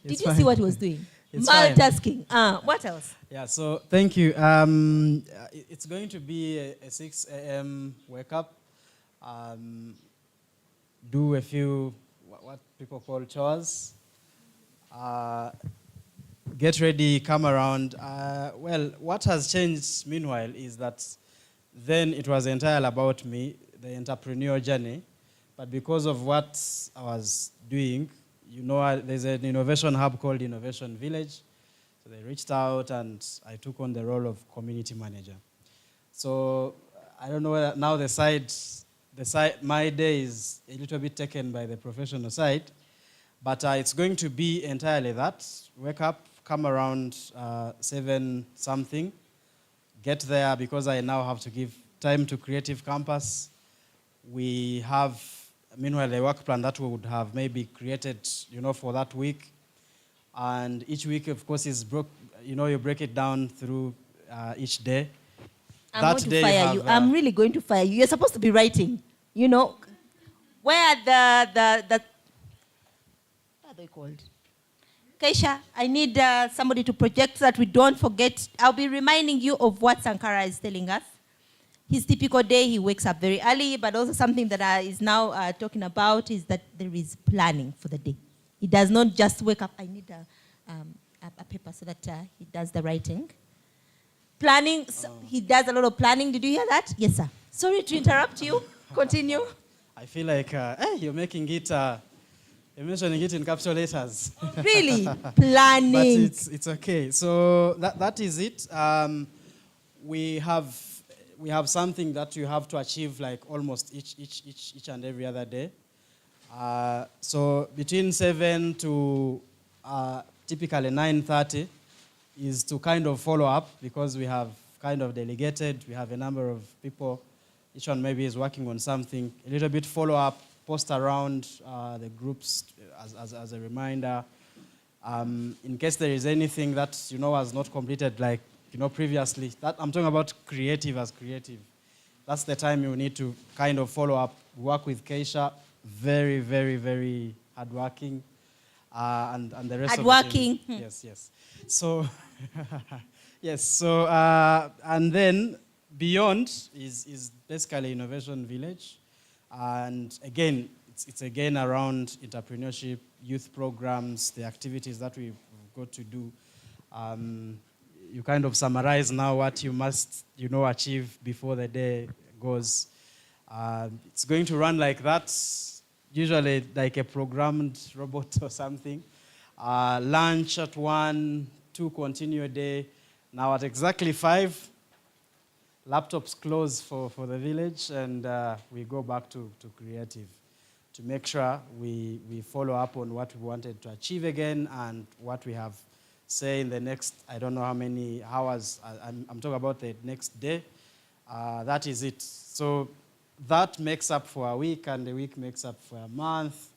Did you see what he was doing? It's multitasking. What else? Yeah, so thank you. It's going to be a 6 a.m. wake up. Do a few, what people call chores. Get ready, come around. Well, what has changed meanwhile is that then it was entirely about me, the entrepreneur journey. But because of what I was doing, you know, there's an innovation hub called Innovation Village. So they reached out and I took on the role of community manager. So I don't know whether now my day is a little bit taken by the professional side, but it's going to be entirely that. Wake up, come around 7 something, get there because I now have to give time to Creative Campus. We have, meanwhile, a work plan that we would have maybe created, for that week. And each week, of course, is you break it down through each day. I'm going to fire you. I'm really going to fire you. You're supposed to be writing, Where are what are they called? Keisha, I need somebody to project so that we don't forget. I'll be reminding you of what Sankara is telling us. His typical day, he wakes up very early, but also something that is now talking about is that there is planning for the day. He does not just wake up. I need a paper so that he does the writing. Planning, he does a lot of planning. Did you hear that? Yes, sir. Sorry to interrupt you. Continue. I feel like you're making it, you're mentioning it in capital letters. Really? Planning. But it's okay. So that is it. We have something that you have to achieve like almost each and every other day. So between 7 to typically 9:30 is to kind of follow up because we have kind of delegated. We have a number of people. Each one maybe is working on something. A little bit follow up, post around the groups as a reminder. In case there is anything that was not completed, like previously. That I'm talking about creative as creative. That's the time you need to kind of follow up, work with Keisha. Very, very, very hardworking, and the rest hardworking. of the team. Yes. So, yes. So, and then beyond is basically Innovation Village, and again, it's again around entrepreneurship, youth programs, the activities that we've got to do. you kind of summarize now what you must, achieve before the day goes. It's going to run like that, usually like a programmed robot or something. Lunch at 1, 2 continue a day. Now at exactly 5, laptops close for the village, and we go back to creative to make sure we follow up on what we wanted to achieve again and what we have, say, in the next, I don't know how many hours, I'm talking about the next day. That is it. So that makes up for a week, and the week makes up for a month,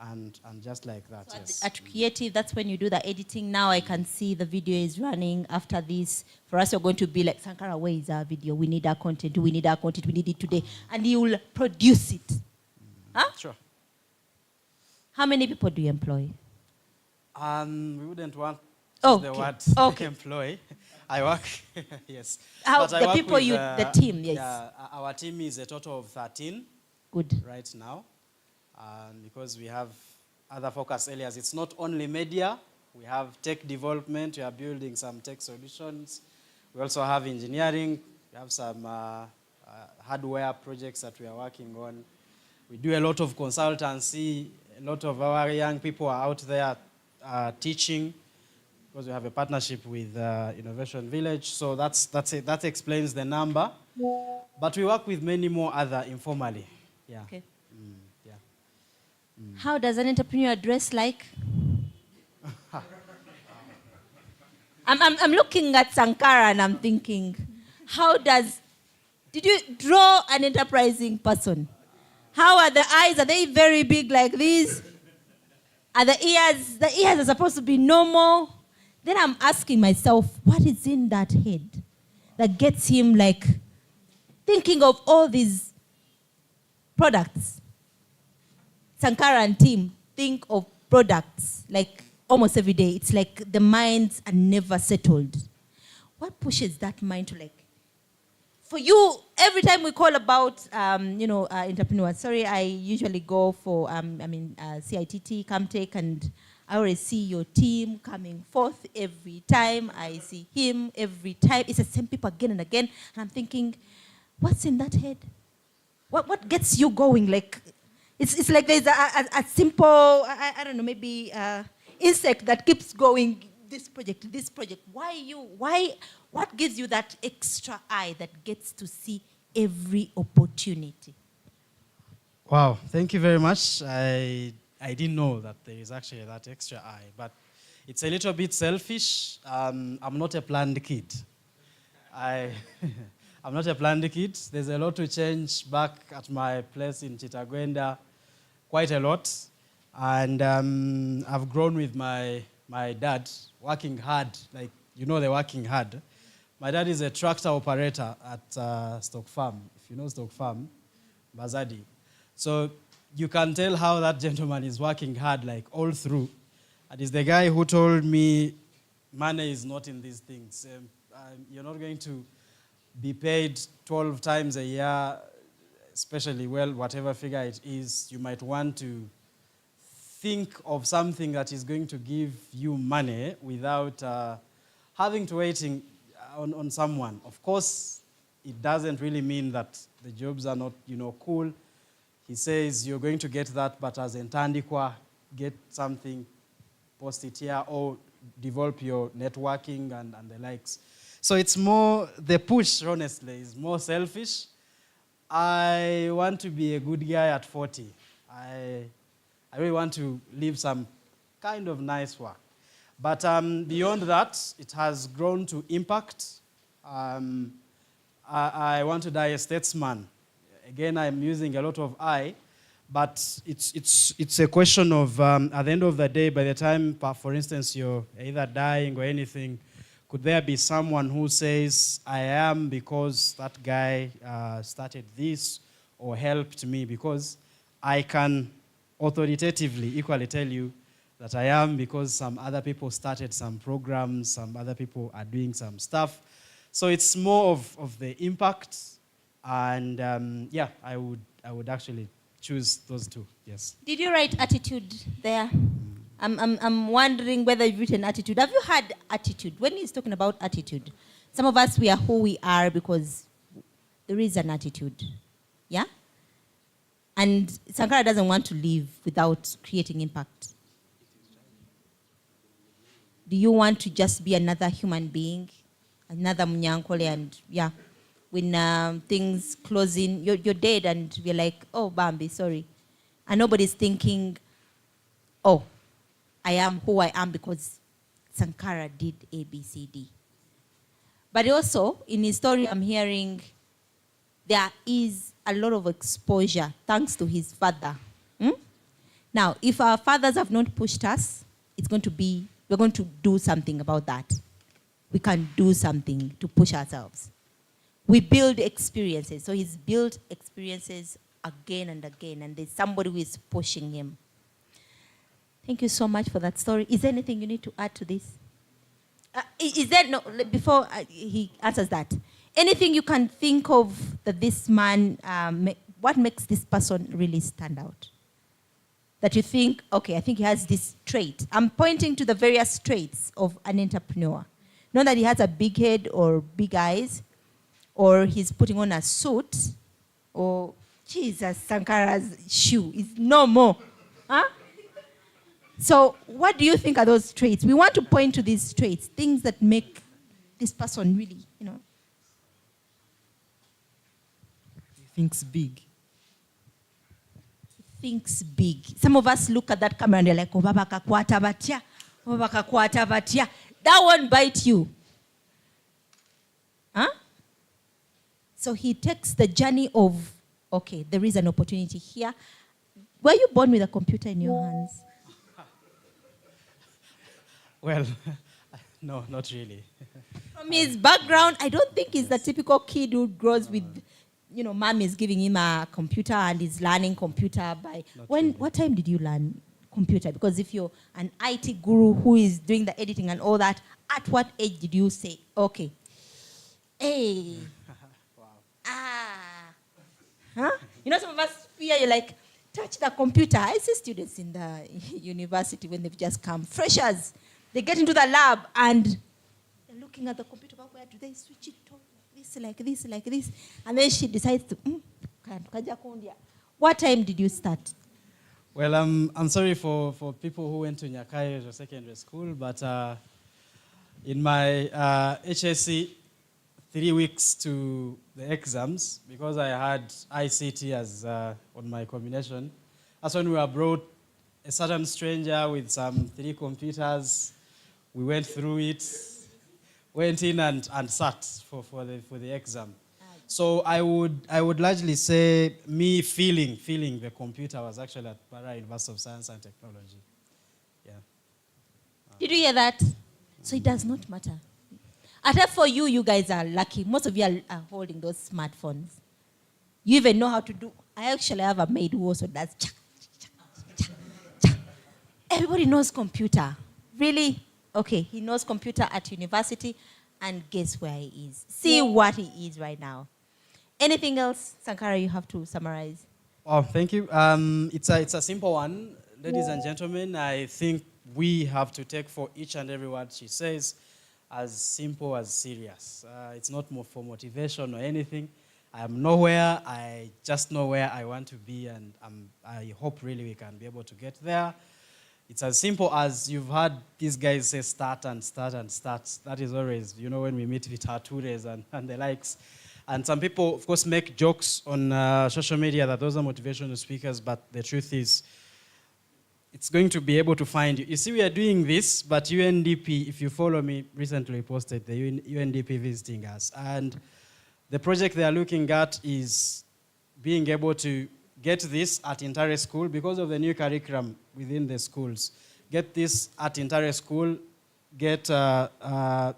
and just like that. So yes. at creative, that's when you do the editing. Now I can see the video is running. After this, for us, you're going to be like, Sankara, where is our video? We need our content. We need our content. We need it today. And you will produce it. Huh? Sure. How many people do you employ? We wouldn't want Oh, the okay. word Okay. employ. I work, yes. How, But I the work people with, the team, yes. Yeah, our team is a total of 13. Good. Right now. Because we have other focus areas. It's not only media. We have tech development. We are building some tech solutions. We also have engineering. We have some hardware projects that we are working on. We do a lot of consultancy. A lot of our young people are out there teaching, because we have a partnership with Innovation Village. So that's it. That explains the number. But we work with many more other informally. Yeah. Okay. Yeah. How does an entrepreneur dress like? I'm looking at Sankara and I'm thinking, did you draw an enterprising person? How are the eyes? Are they very big like this? Are the ears are supposed to be normal? Then I'm asking myself, what is in that head that gets him like thinking of all these products? Sankara and team think of products like almost every day. It's like the minds are never settled. What pushes that mind to like, for you, every time we call about, entrepreneurs, sorry, I usually go for, CITT, Camtech, and I always see your team coming forth every time. I see him every time. It's the same people again and again. And I'm thinking, what's in that head? What gets you going? Like, it's like there's a simple, I don't know, maybe insect that keeps going, this project. What gives you that extra eye that gets to see every opportunity? Wow, thank you very much. I didn't know that there is actually that extra eye, but it's a little bit selfish. I'm not a planned kid. I'm not a planned kid. There's a lot to change back at my place in Chitagwenda, quite a lot. And I've grown with my dad, working hard, like, they're working hard. My dad is a tractor operator at Stock Farm, if you know Stock Farm, Bazadi. So you can tell how that gentleman is working hard, like all through. And he's the guy who told me, money is not in these things. You're not going to be paid 12 times a year, especially, whatever figure it is. You might want to think of something that is going to give you money without having to waiting on someone. Of course, it doesn't really mean that the jobs are not, cool. He says you're going to get that, but as entandikwa, get something, post it here, or develop your networking and the likes. So it's more, the push, honestly, is more selfish. I want to be a good guy at 40. I really want to leave some kind of nice work. But beyond that, it has grown to impact. I want to die a statesman. Again, I'm using a lot of I, but it's a question of, at the end of the day, by the time, for instance, you're either dying or anything, could there be someone who says, I am because that guy started this or helped me? Because I can authoritatively equally tell you that I am because some other people started some programs, some other people are doing some stuff. So it's more of the impact, and I would actually choose those two, yes. Did you write attitude there? I'm wondering whether you've written attitude. Have you had attitude? When he's talking about attitude, some of us, we are who we are because there is an attitude. Yeah? And Sankara doesn't want to live without creating impact. Do you want to just be another human being? Another Munyankole, and yeah, when things close in, you're dead and we're like, oh, Bambi, sorry. And nobody's thinking, oh, I am who I am because Sankara did A, B, C, D. But also, in his story, I'm hearing there is a lot of exposure thanks to his father. Now, if our fathers have not pushed us, it's going to be, we're going to do something about that. We can do something to push ourselves. We build experiences. So he's built experiences again and again, and there's somebody who is pushing him. Thank you so much for that story. Is there anything you need to add to this? Is there, no, before he answers that, anything you can think of that this man, what makes this person really stand out? That you think, okay, I think he has this trait. I'm pointing to the various traits of an entrepreneur. Not that he has a big head or big eyes, or he's putting on a suit, or Jesus, Sankara's shoe is no more. Huh? So what do you think are those traits? We want to point to these traits, things that make this person really, you know. He thinks big. He thinks big. Some of us look at that camera and they're like, oh, baba kakwata batia, oh, baba kakwata batia. That won't bite you. Huh? So he takes the journey of, okay, there is an opportunity here. Were you born with a computer in your hands? Well, no, not really. From his background, I don't think he's the typical kid who grows with, you know, mom is giving him a computer and is learning computer by... What time did you learn computer? Because if you're an IT guru who is doing the editing and all that, at what age did you say, okay, hey, huh? You know, some of us fear, you're like, touch the computer. I see students in the university when they've just come, freshers. They get into the lab and they're looking at the computer, but where do they switch it to? This, like this, like this. And then she decides to, what time did you start? Well, I'm sorry for people who went to Nyakayo or secondary school, but in my HSC, 3 weeks to the exams, because I had ICT as on my combination, that's when we were brought a certain stranger with some 3 computers. We went through it, went in and sat for the exam. So I would largely say me feeling the computer was actually at Barara University of Science and Technology. Yeah. Did you hear that? So it does not matter. I thought for you, you guys are lucky. Most of you are holding those smartphones. You even know how to do. I actually have a maid who also does. Everybody knows computer. Really? Okay, he knows computer at university, and guess where he is. See what he is right now. Anything else, Sankara, you have to summarize? Oh, thank you. It's a simple one. Ladies and gentlemen, I think we have to take for each and every word she says as simple as serious. It's not more for motivation or anything. I am nowhere. I just know where I want to be, and I hope really we can be able to get there. It's as simple as you've heard these guys say start and start and start. That is always, you know, when we meet with Artures and the likes. And some people, of course, make jokes on social media that those are motivational speakers, but the truth is, it's going to be able to find you. You see, we are doing this, but UNDP, if you follow me, recently posted the UNDP visiting us. And the project they are looking at is being able to get this at Intare School because of the new curriculum within the schools. Get this at Intare School, get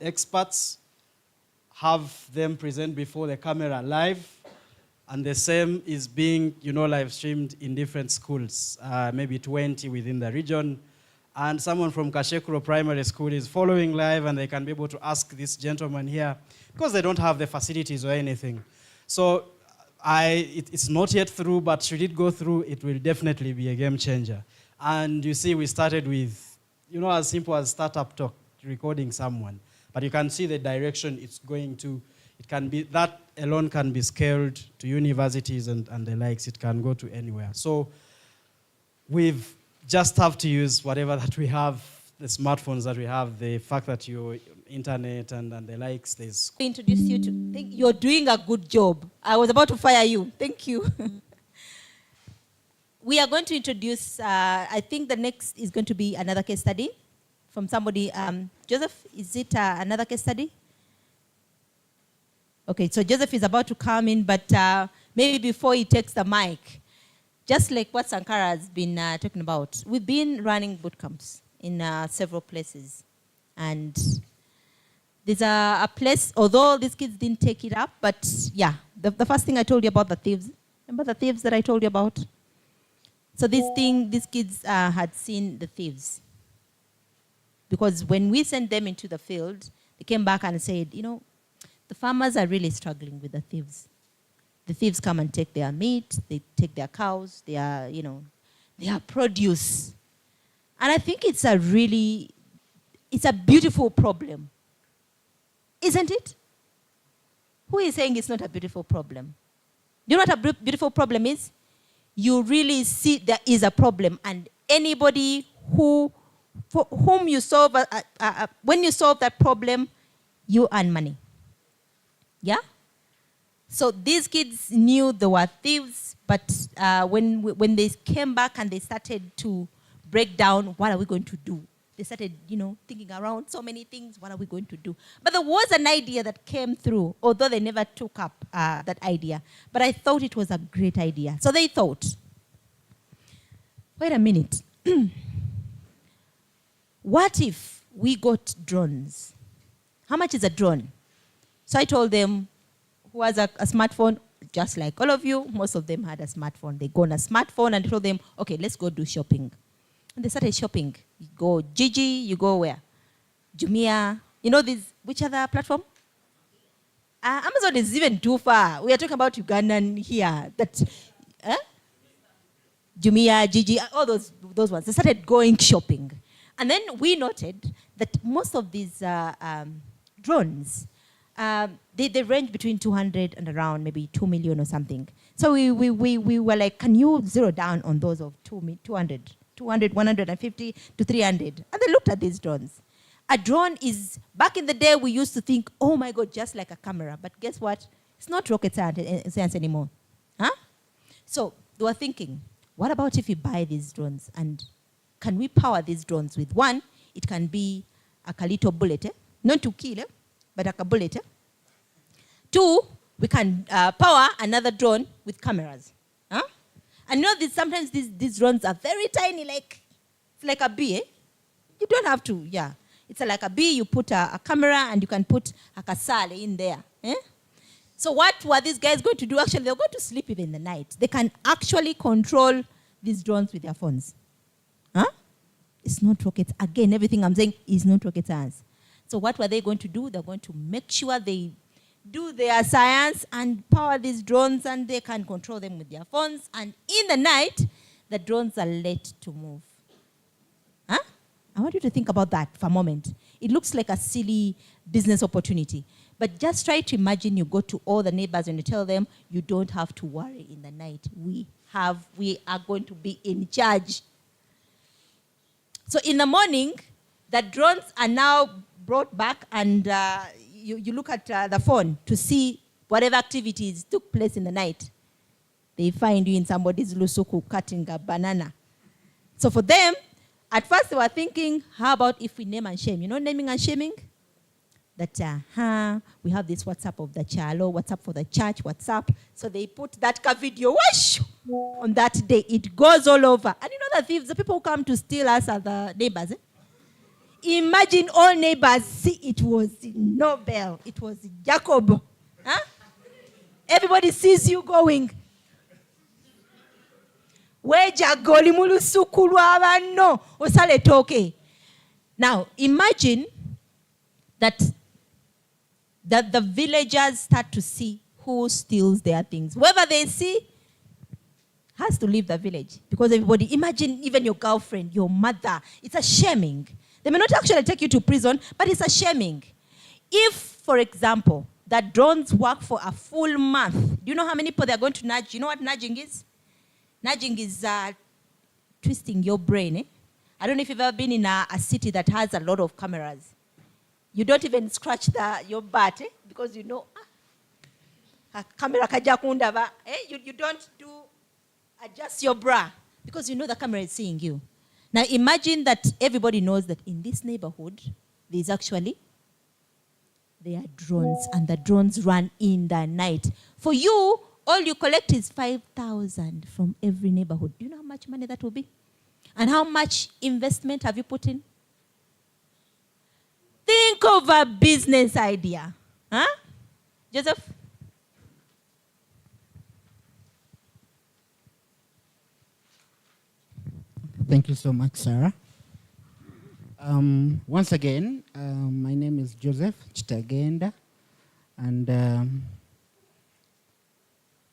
experts, have them present before the camera live, and the same is being, you know, live streamed in different schools, maybe 20 within the region. And someone from Kashekuro Primary School is following live, and they can be able to ask this gentleman here, because they don't have the facilities or anything. So it's not yet through, but should it go through, it will definitely be a game changer. And you see, we started with as simple as startup talk, recording someone. But you can see the direction it's going to. It can be, that alone can be scaled to universities and the likes. It can go to anywhere. So we've just have to use whatever that we have, the smartphones that we have, the fact that your internet and the likes, there's... Introduce you to, you're doing a good job. I was about to fire you. Thank you. We are going to introduce, I think the next is going to be another case study from somebody. Joseph, is it another case study? Okay, so Joseph is about to come in, but maybe before he takes the mic, just like what Sankara has been talking about, we've been running boot camps in several places. And there's a place, although these kids didn't take it up, but yeah, the first thing I told you about the thieves. Remember the thieves that I told you about? So these kids had seen the thieves. Because when we sent them into the field, they came back and said, the farmers are really struggling with the thieves. The thieves come and take their meat, they take their cows, their produce. And I think it's a beautiful problem. Isn't it? Who is saying it's not a beautiful problem? Do you know what a beautiful problem is? You really see there is a problem, and anybody for whom you solve, when you solve that problem, you earn money. Yeah? So these kids knew they were thieves, but when they came back and they started to break down, what are we going to do? They started, thinking around so many things, what are we going to do? But there was an idea that came through, although they never took up that idea. But I thought it was a great idea. So they thought, wait a minute. What if we got drones? How much is a drone? So I told them, who has a smartphone, just like all of you, most of them had a smartphone. They go on a smartphone and told them, okay, let's go do shopping. And they started shopping. You go Gigi, you go where? Jumia. Which other platform? Amazon is even too far. We are talking about Ugandan here. Jumia, Gigi, all those ones. They started going shopping. And then we noted that most of these drones, they range between 200 and around maybe 2 million or something. So we were like, can you zero down on those of 200, 150 to 300? And they looked at these drones. A drone is, back in the day, we used to think, oh my God, just like a camera. But guess what? It's not rocket science anymore. Huh? So they were thinking, what about if we buy these drones? And can we power these drones with one? It can be a little bullet, not to kill, but a bullet. Two, we can power another drone with cameras. Huh? And sometimes these drones are very tiny, it's like a bee. You don't have to, It's like a bee, you put a camera and you can put a kasale in there. So what were these guys going to do? Actually, they're going to sleep even in the night. They can actually control these drones with their phones. Huh? It's not rocket. Again, everything I'm saying is not rocket science. So what were they going to do? They're going to make sure they do their science and power these drones, and they can control them with their phones. And in the night, the drones are let to move. Huh? I want you to think about that for a moment. It looks like a silly business opportunity. But just try to imagine you go to all the neighbors and you tell them, you don't have to worry in the night. We are going to be in charge. So in the morning, the drones are now brought back, and you look at the phone to see whatever activities took place in the night. They find you in somebody's lusuku cutting a banana. So for them, at first they were thinking, how about if we name and shame? You know naming and shaming? That we have this WhatsApp of the chalo, WhatsApp for the church, WhatsApp. So they put that video, whoosh, on that day. It goes all over. And you know the thieves, the people who come to steal us are the neighbors. Imagine all neighbors see it was Nobel, it was Jacob. Huh? Everybody sees you going. Now imagine that the villagers start to see who steals their things. Whoever they see, has to leave the village because everybody, imagine even your girlfriend, your mother, it's a shaming. They may not actually take you to prison, but it's a shaming. If, for example, the drones work for a full month, do you know how many people they're going to nudge? You know what nudging is? Nudging is twisting your brain. Eh? I don't know if you've ever been in a city that has a lot of cameras. You don't even scratch your butt because you know, camera kaja kundaba. You don't adjust your bra because you know the camera is seeing you. Now imagine that everybody knows that in this neighborhood, there are drones, and the drones run in the night. For you, all you collect is 5,000 from every neighborhood. Do you know how much money that will be? And how much investment have you put in? Think of a business idea. Huh? Joseph? Thank you so much, Sarah. Once again, my name is Joseph Chitagenda, and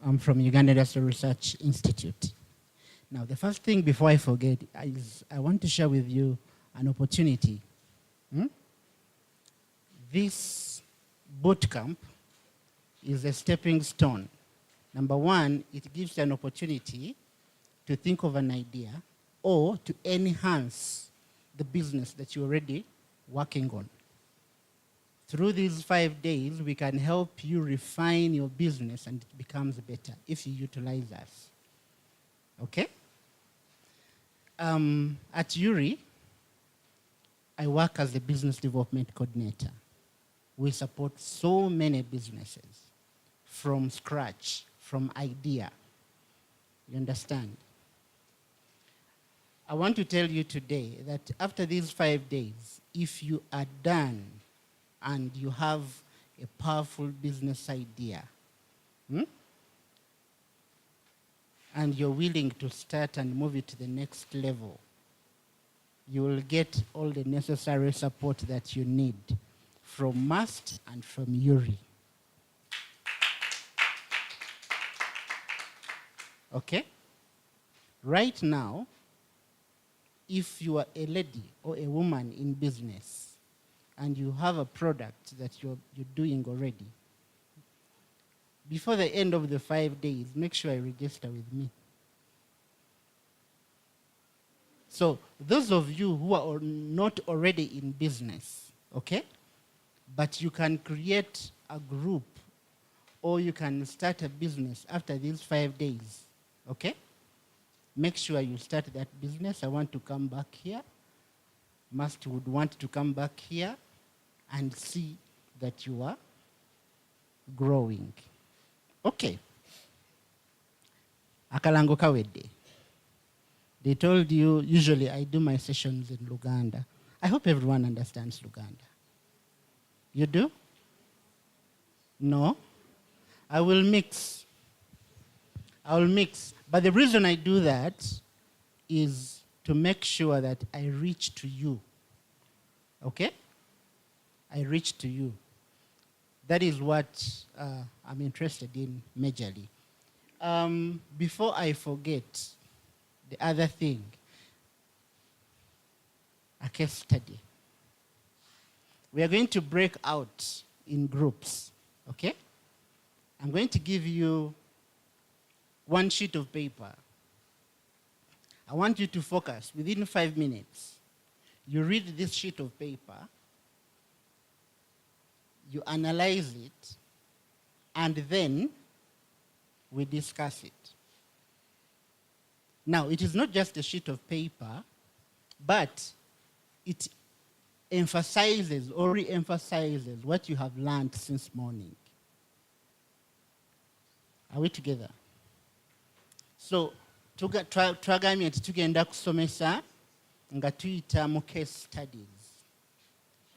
I'm from Uganda Industrial Research Institute. Now, the first thing before I forget is I want to share with you an opportunity. This bootcamp is a stepping stone. Number one, it gives you an opportunity to think of an idea or to enhance the business that you're already working on. Through these 5 days, we can help you refine your business and it becomes better if you utilize us. Okay? At URI, I work as the business development coordinator. We support so many businesses from scratch, from idea. You understand? I want to tell you today that after these 5 days, if you are done and you have a powerful business idea, and you're willing to start and move it to the next level, you will get all the necessary support that you need from MAST and from URI. Okay? Right now, if you are a lady or a woman in business and you have a product that you're doing already, before the end of the 5 days, make sure you register with me. So those of you who are not already in business, okay, but you can create a group or you can start a business after these 5 days, okay? Make sure you start that business. I want to come back here. Must would want to come back here and see that you are growing. Okay. Akalango kawedde. They told you, usually I do my sessions in Luganda. I hope everyone understands Luganda. You do? No? I will mix. But the reason I do that is to make sure that I reach to you. Okay? I reach to you. That is what I'm interested in majorly. Before I forget, the other thing, a case study. We are going to break out in groups, okay? I'm going to give you one sheet of paper. I want you to focus within 5 minutes. You read this sheet of paper, you analyze it, and then we discuss it. Now, it is not just a sheet of paper, but it emphasizes or re-emphasizes what you have learned since morning. Are we together? So, twagamye nti tugenda kusomesa nga tuyita mu case studies.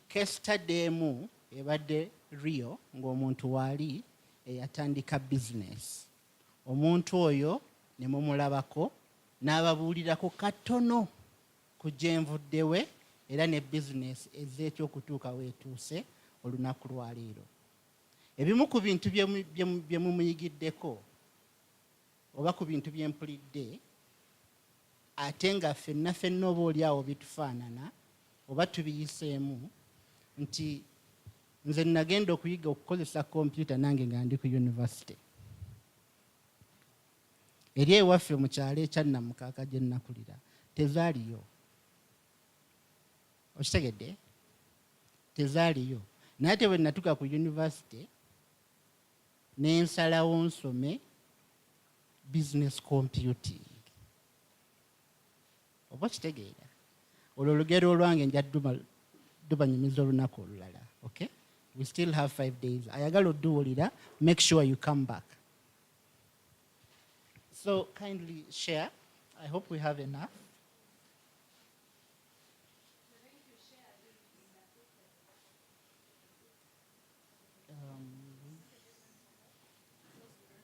Case study emu ebadde Rio ng'omuntu waali eyatandika business. Omuntu oyo ne mumulabako n'ababuulirako katono ku gye nvuddewe era ne business ez'ekyokutuuka weetuuse olunaku lwa leero. Ebimu ku bintu bye mumuyigiddeko oba ku bintu byempulidde ate nga ffenna oba oli awo bitufaanana oba tubiyiseemu nti nze nagenda okuyiga okukozesa kompyuta nange nga ndi ku yunivasite eri ewaffe mu kyalo ekyannamukaaka gye nnakulira tezaaliyo okitegedde tezaaliyo naye te bwe natuuka ku yunivasite n'ensalawo nsome business computing oba kitegeera olwo olugero olwange nja dubanyumiza olunaku olulala. Okay, we still have 5 days. Ayagala odduwulira, make sure you come back. So kindly share. I hope we have enough.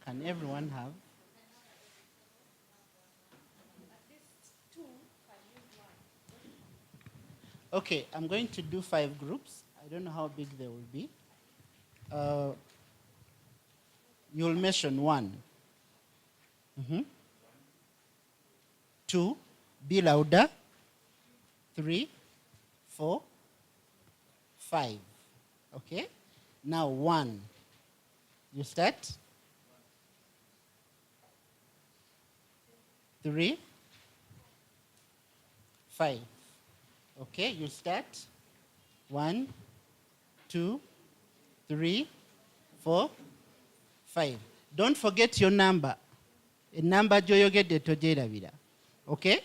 Can everyone have? Okay, I'm going to do 5 groups. I don't know how big they will be. You'll mention 1. 2, be louder. 3, 4, 5. Okay? Now 1. You start. 3, 5. Okay, you start. 1, 2, 3, 4, 5. Don't forget your number. A number joyogedde togyerabira. Okay?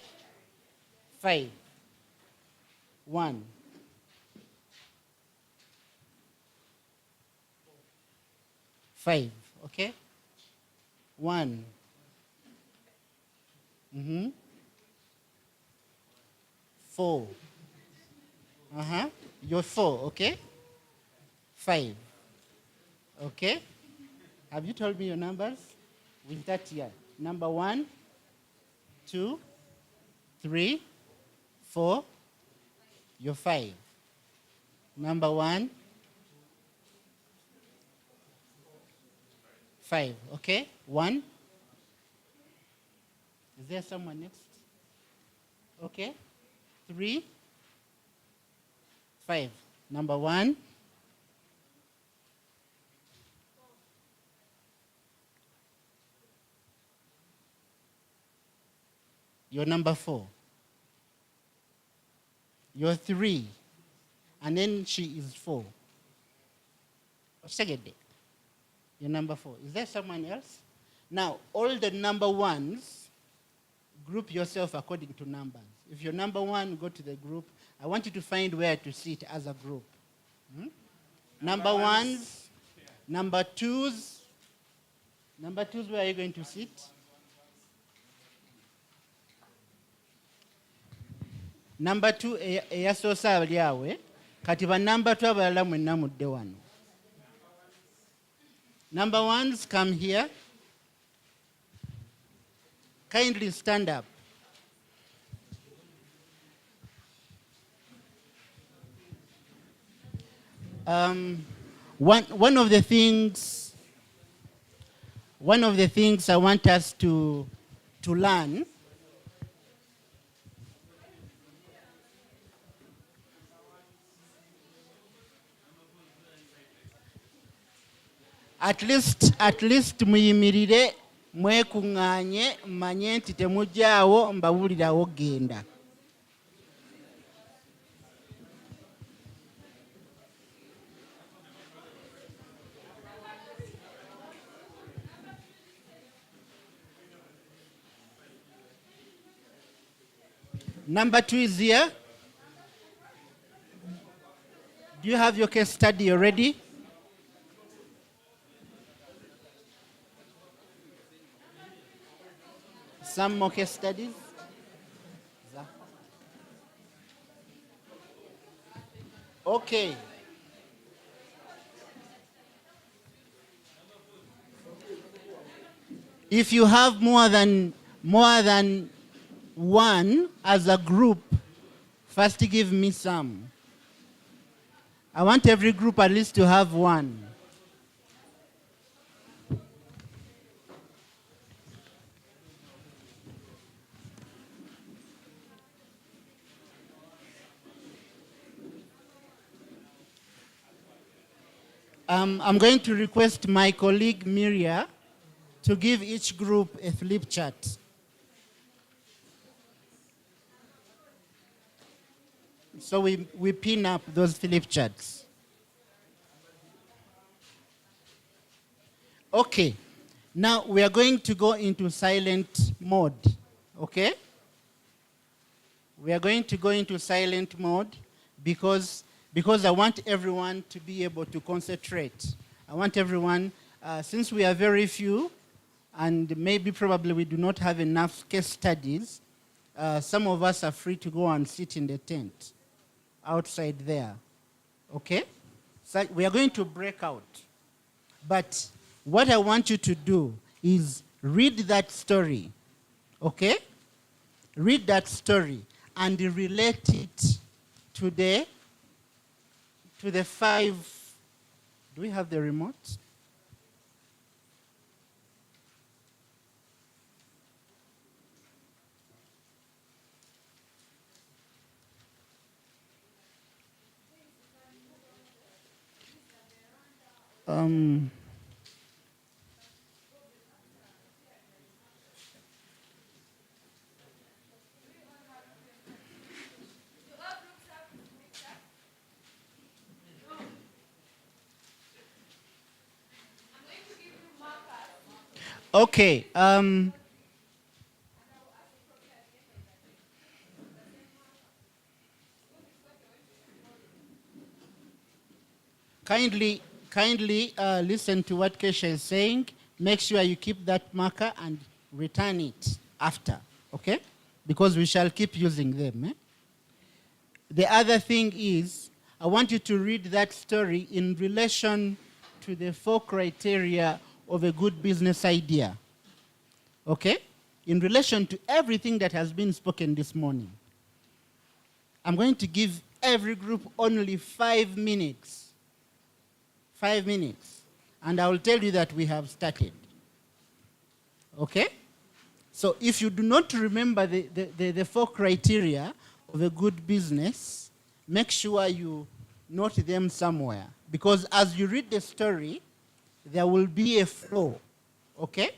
5. 1. 5. Okay? 1. 4. You're 4, okay? 5. Okay? Have you told me your numbers? With that here. Number 1, 2, 3, 4. You're 5. Number 1, 5. Okay? 1. Is there someone next? Okay? 3, 5. Number 1. You're number 4. You're 3. And then she is 4. Second day. You're number 4. Is there someone else? Now, all the number 1s, group yourself according to numbers. If you're number 1, go to the group. I want you to find where to sit as a group. Number 1s, number 2s. Number 2s, where are you going to sit? Number 2, eyasoose ali awe. Kati ba number 2 abalala mwenna mudde wano. Number 1s, come here. Kindly stand up. One of the things I want us to learn at least muyimirire mwekuŋŋaanye mmanye nti temujjaawo mbawulirawo genda. Number 2 is here. Do you have your case study already? Some more case studies? Okay. If you have more than one as a group, first give me some. I want every group at least to have 1. I'm going to request my colleague Miria to give each group a flip chart. So we pin up those flip charts. Okay. Now we are going to go into silent mode. Okay? We are going to go into silent mode because I want everyone to be able to concentrate. I want everyone, since we are very few, and maybe probably we do not have enough case studies, some of us are free to go and sit in the tent outside there. Okay? So we are going to break out. But what I want you to do is read that story. Okay? Read that story and relate it to the 5. Do we have the remote? Okay. Kindly listen to what Kesha is saying. Make sure you keep that marker and return it after, okay? Because we shall keep using them. The other thing is, I want you to read that story in relation to the 4 criteria of a good business idea, okay? In relation to everything that has been spoken this morning. I'm going to give every group only 5 minutes. 5 minutes. And I will tell you that we have started. Okay? So if you do not remember the 4 criteria of a good business, make sure you note them somewhere. Because as you read the story, there will be a flow. Okay?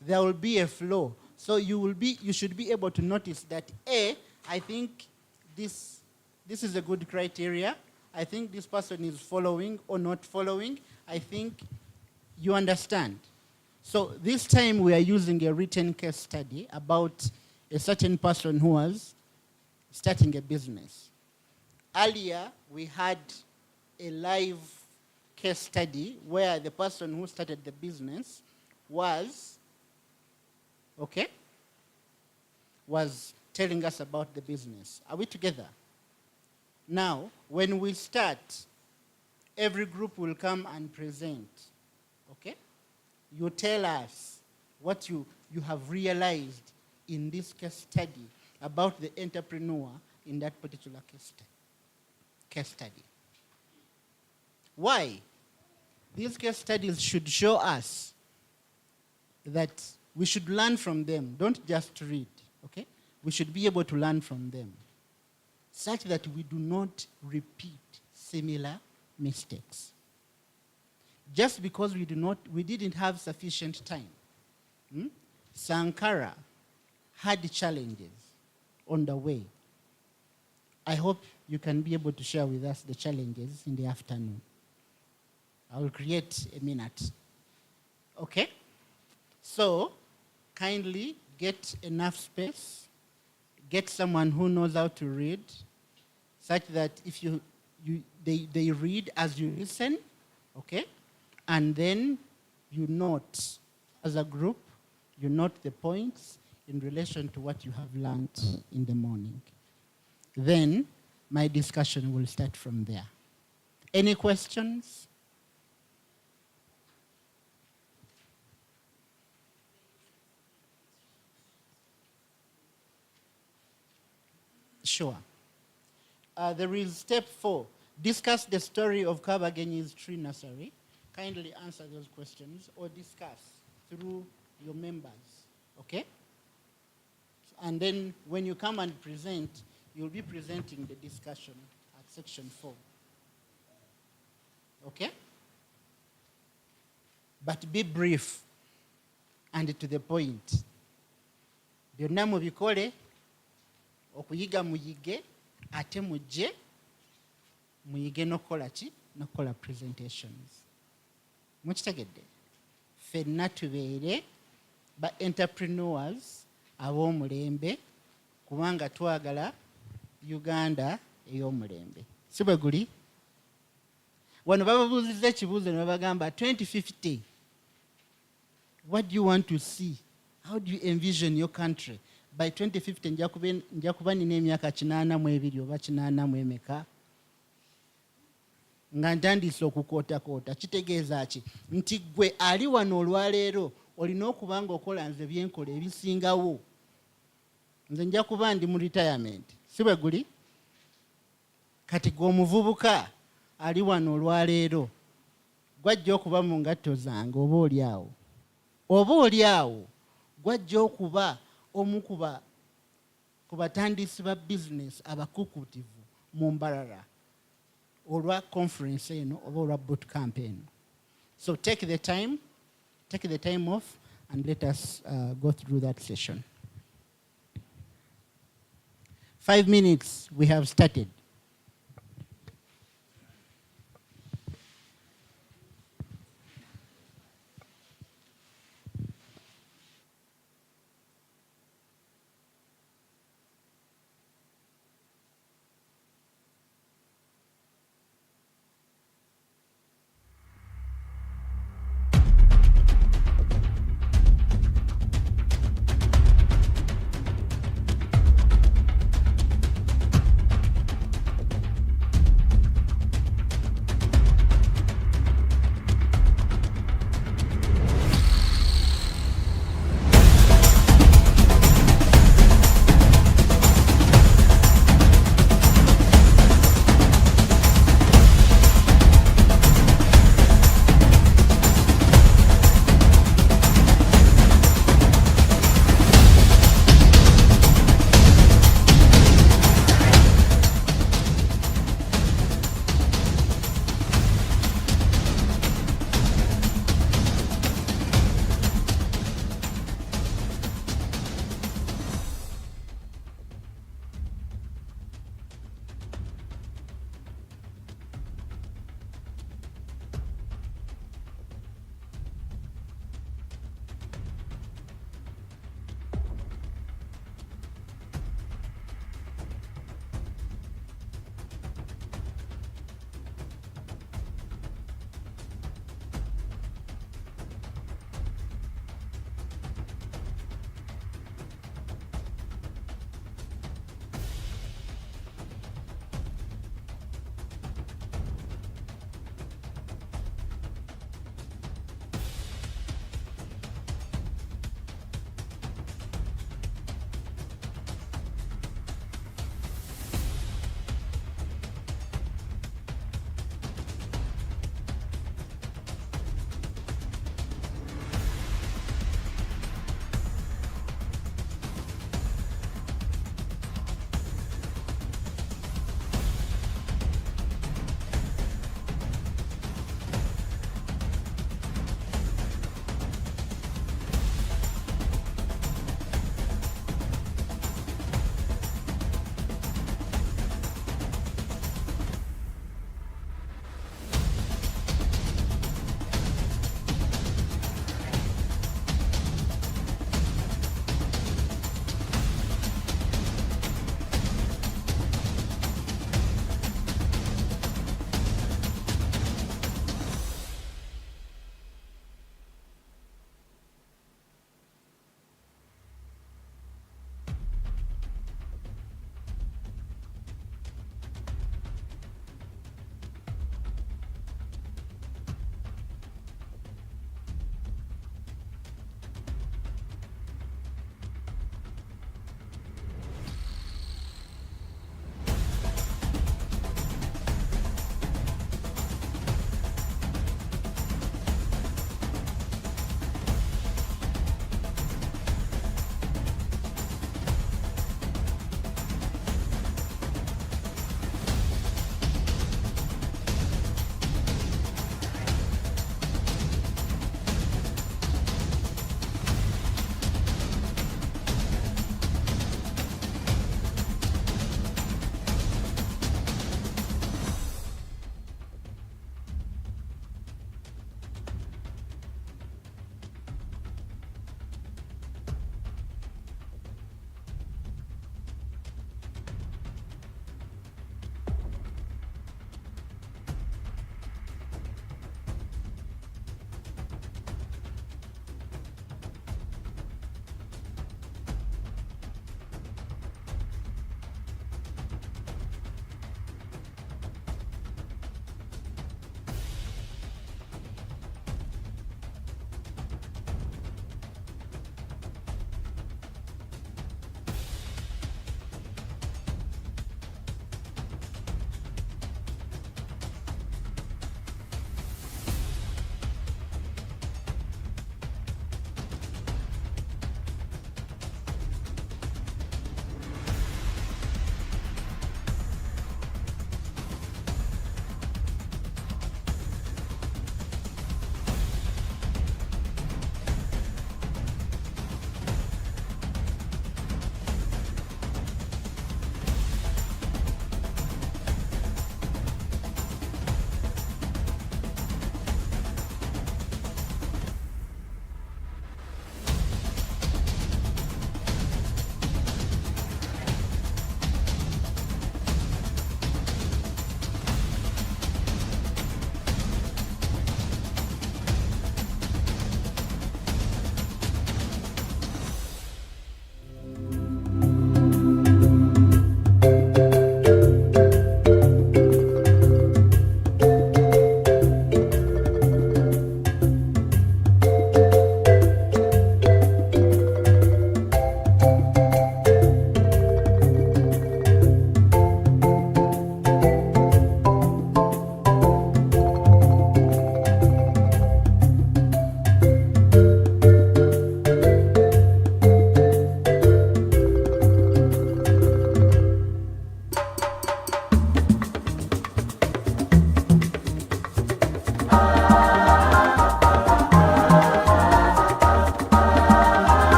There will be a flow. So you should be able to notice that I think this is a good criteria. I think this person is following or not following. I think you understand. So this time we are using a written case study about a certain person who was starting a business. Earlier, we had a live case study where the person who started the business was telling us about the business. Are we together? Now, when we start, every group will come and present, okay? You tell us what you have realized in this case study about the entrepreneur in that particular case study. Why? These case studies should show us that we should learn from them. Don't just read, okay? We should be able to learn from them, such that we do not repeat similar mistakes. Just because we didn't have sufficient time. Sankara had challenges on the way. I hope you can be able to share with us the challenges in the afternoon. I will create a minute. Okay? So, kindly get enough space. Get someone who knows how to read, such that if they read as you listen, okay? And then you note, as a group, you note the points in relation to what you have learned in the morning. Then my discussion will start from there. Any questions? Sure. There is step 4. Discuss the story of Kabagenyi's tree nursery. Kindly answer those questions or discuss through your members, okay? And then when you come and present, you'll be presenting the discussion at section 4. Okay? but be brief and to the point. Byonna mubikole, okuyiga muyige, ate mujje muyige n'okukola ki? N'okukola presentations. Mukitegedde? Ffenna tubeere ba entrepreneurs ab'omulembe kubanga twagala Uganda ey'omulembe. Si bwe guli? Wano bababuuzizza ekibuuzo ne babagamba 2050, what do you want to see? How do you envision your country? By 2050 nja kuba nina emyaka 82 oba 84 nga ntandise okukootakoota. Kitegeeza ki? Nti gwe ali wano olwaleero olina okuba nga okola nze byenkola ebisingawo. Nze nja kuba ndi mu retirement. Si bwe guli? Kati gwe omuvubuka ali wano olwaleero gwajja okuba mu ngatto zange oba oliawo gwajja okuba omu ku batandisi ba business abakukutivu mu Mbarara olwa conference eno oba olwa bootcamp eno. So take the time off and let us go through that session. 5 minutes, we have started.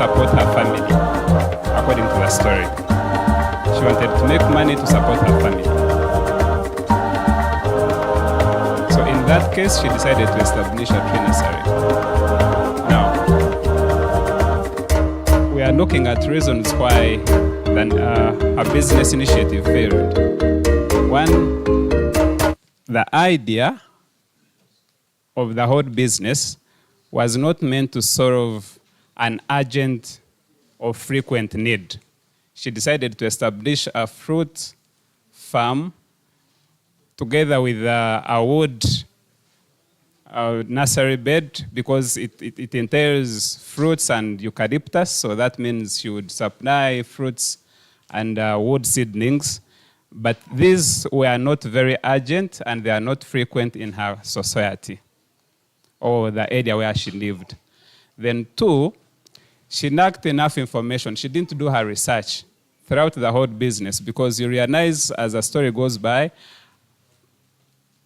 support her family, according to the story. She wanted to make money to support her family. So in that case, she decided to establish a tree nursery. Now, we are looking at reasons why her business initiative failed. One, the idea of the whole business was not meant to solve an urgent or frequent need. She decided to establish a fruit farm together with a wood nursery bed because it entails fruits and eucalyptus, so that means she would supply fruits and wood seedlings. But these were not very urgent and they are not frequent in her society or the area where she lived. Then two, she lacked enough information. She didn't do her research throughout the whole business because you realize as the story goes by,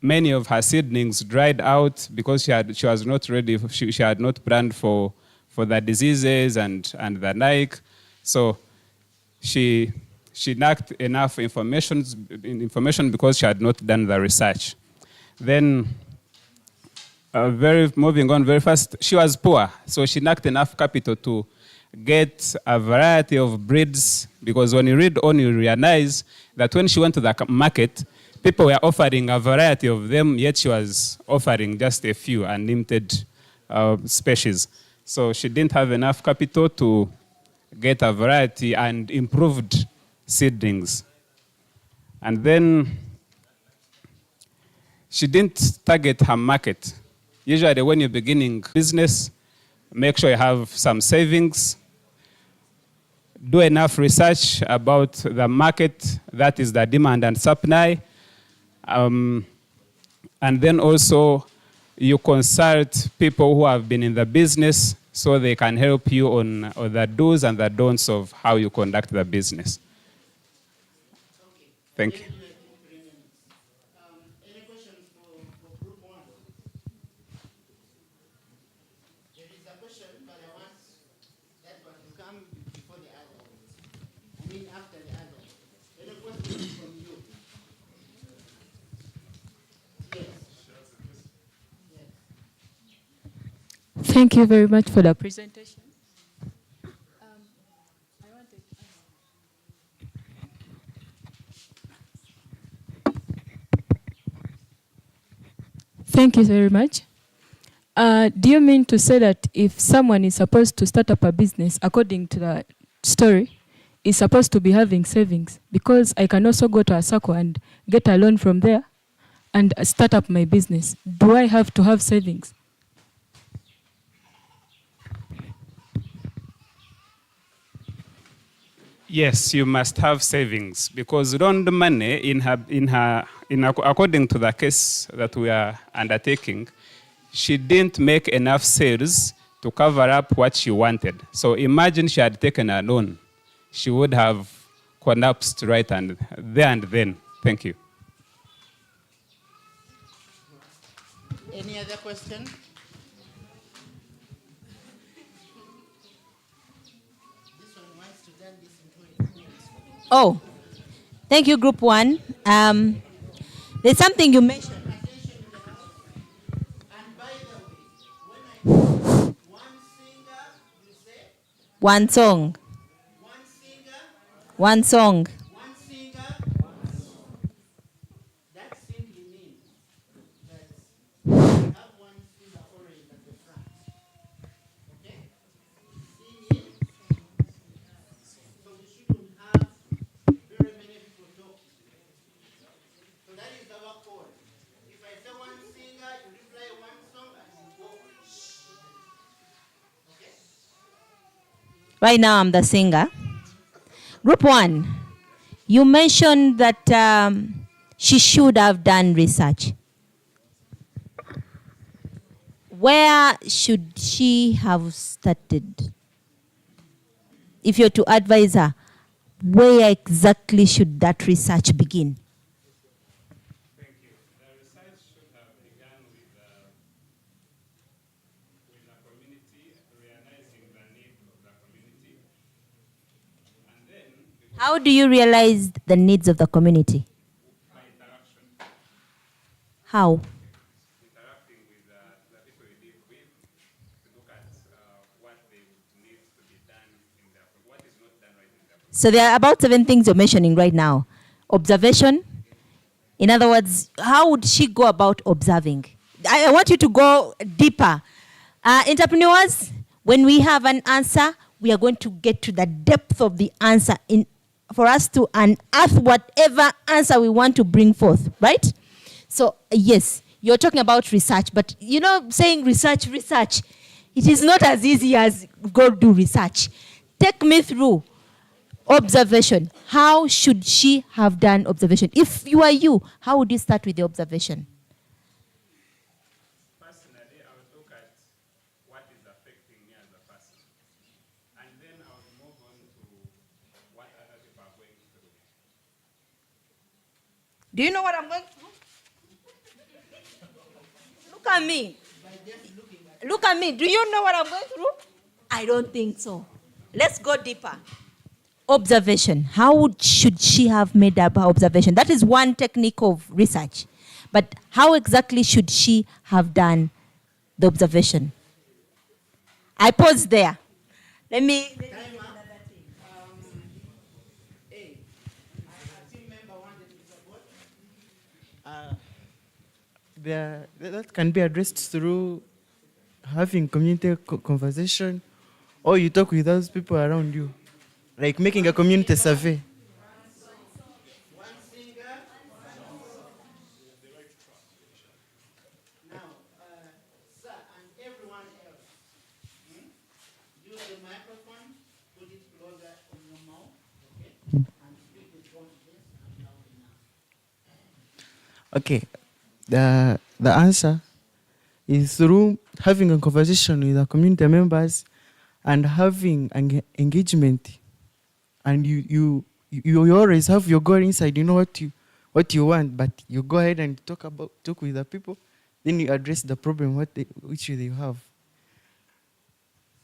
many of her seedlings dried out because she was not ready, she had not planned for the diseases and the like. So she lacked enough information because she had not done the research. Then, moving on very fast, she was poor, so she lacked enough capital to get a variety of breeds, because when you read on, you realize that when she went to the market, people were offering a variety of them, yet she was offering just a few unlimited species. So she didn't have enough capital to get a variety and improved seedlings. And then she didn't target her market. Usually when you're beginning business, make sure you have some savings, do enough research about the market, that is the demand and supply, and then also you consult people who have been in the business so they can help you on the do's and the don'ts of how you conduct the business. Thank you. Any questions for group one? There is a question, but I want that one to come before the other. I mean after the other. Any questions from you? Yes. Thank you very much for the presentation. Thank you very much. Do you mean to say that if someone is supposed to start up a business, according to the story, is supposed to be having savings? Because I can also go to a circle and get a loan from there and start up my business. Do I have to have savings? Yes, you must have savings because loaned money according to the case that we are undertaking, she didn't make enough sales to cover up what she wanted. So imagine she had taken a loan. She would have collapsed right and then. Thank you. Any other question? Oh, thank you, Group 1. There's something you mentioned. One song. One song. That simply means that you have one finger already at the front. Okay? Singing. So we shouldn't have very many people talking. So that is our code. If I say one singer, you reply one song and you go. Okay? Right now, I'm the singer. Group 1, you mentioned that she should have done research. Where should she have started? If you're to advise her, where exactly should that research begin? Thank you. The research should have begun with the community, realizing the need of the community How do you realize the needs of the community? How? So there are about 7 things you're mentioning right now. Observation. In other words, how would she go about observing? I want you to go deeper. Entrepreneurs, when we have an answer, we are going to get to the depth of the answer for us to unearth whatever answer we want to bring forth, right? So yes, you're talking about research, but saying research, it is not as easy as go do research. Take me through observation. How should she have done observation? If you are you, how would you start with the observation? Personally, I would look at what is affecting me as a person. And then I would move on to what other people are going through. Do you know what I'm going through? Look at me. Look at me. Do you know what I'm going through? I don't think so. Let's go deeper. Observation. How should she have made up her observation? That is one technique of research. But how exactly should she have done the observation? I pause there. Let me that can be addressed through having community conversation, or you talk with those people around you, like making a community survey. Use the microphone, put it closer on your mouth, okay? And speak with confidence and loud enough. Okay, the answer is through having a conversation with the community members and having engagement, and you always have your goal inside. You know what you want, but you go ahead and talk with the people, then you address the problem which they have.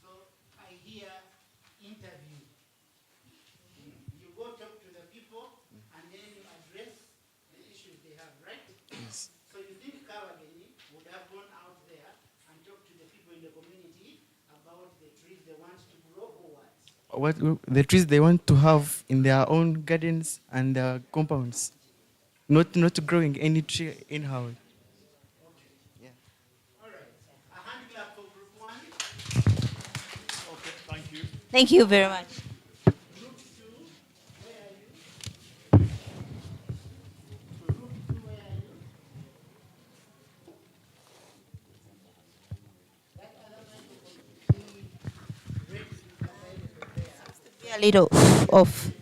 So I hear interview. You go talk to the people and then you address the issues they have, right? Yes. So you think Kawageni would have gone out there and talked to the people in the community about the trees they want to grow or what? What the trees they want to have in their own gardens and compounds, not growing any tree anyhow. Thank you very much. A little off.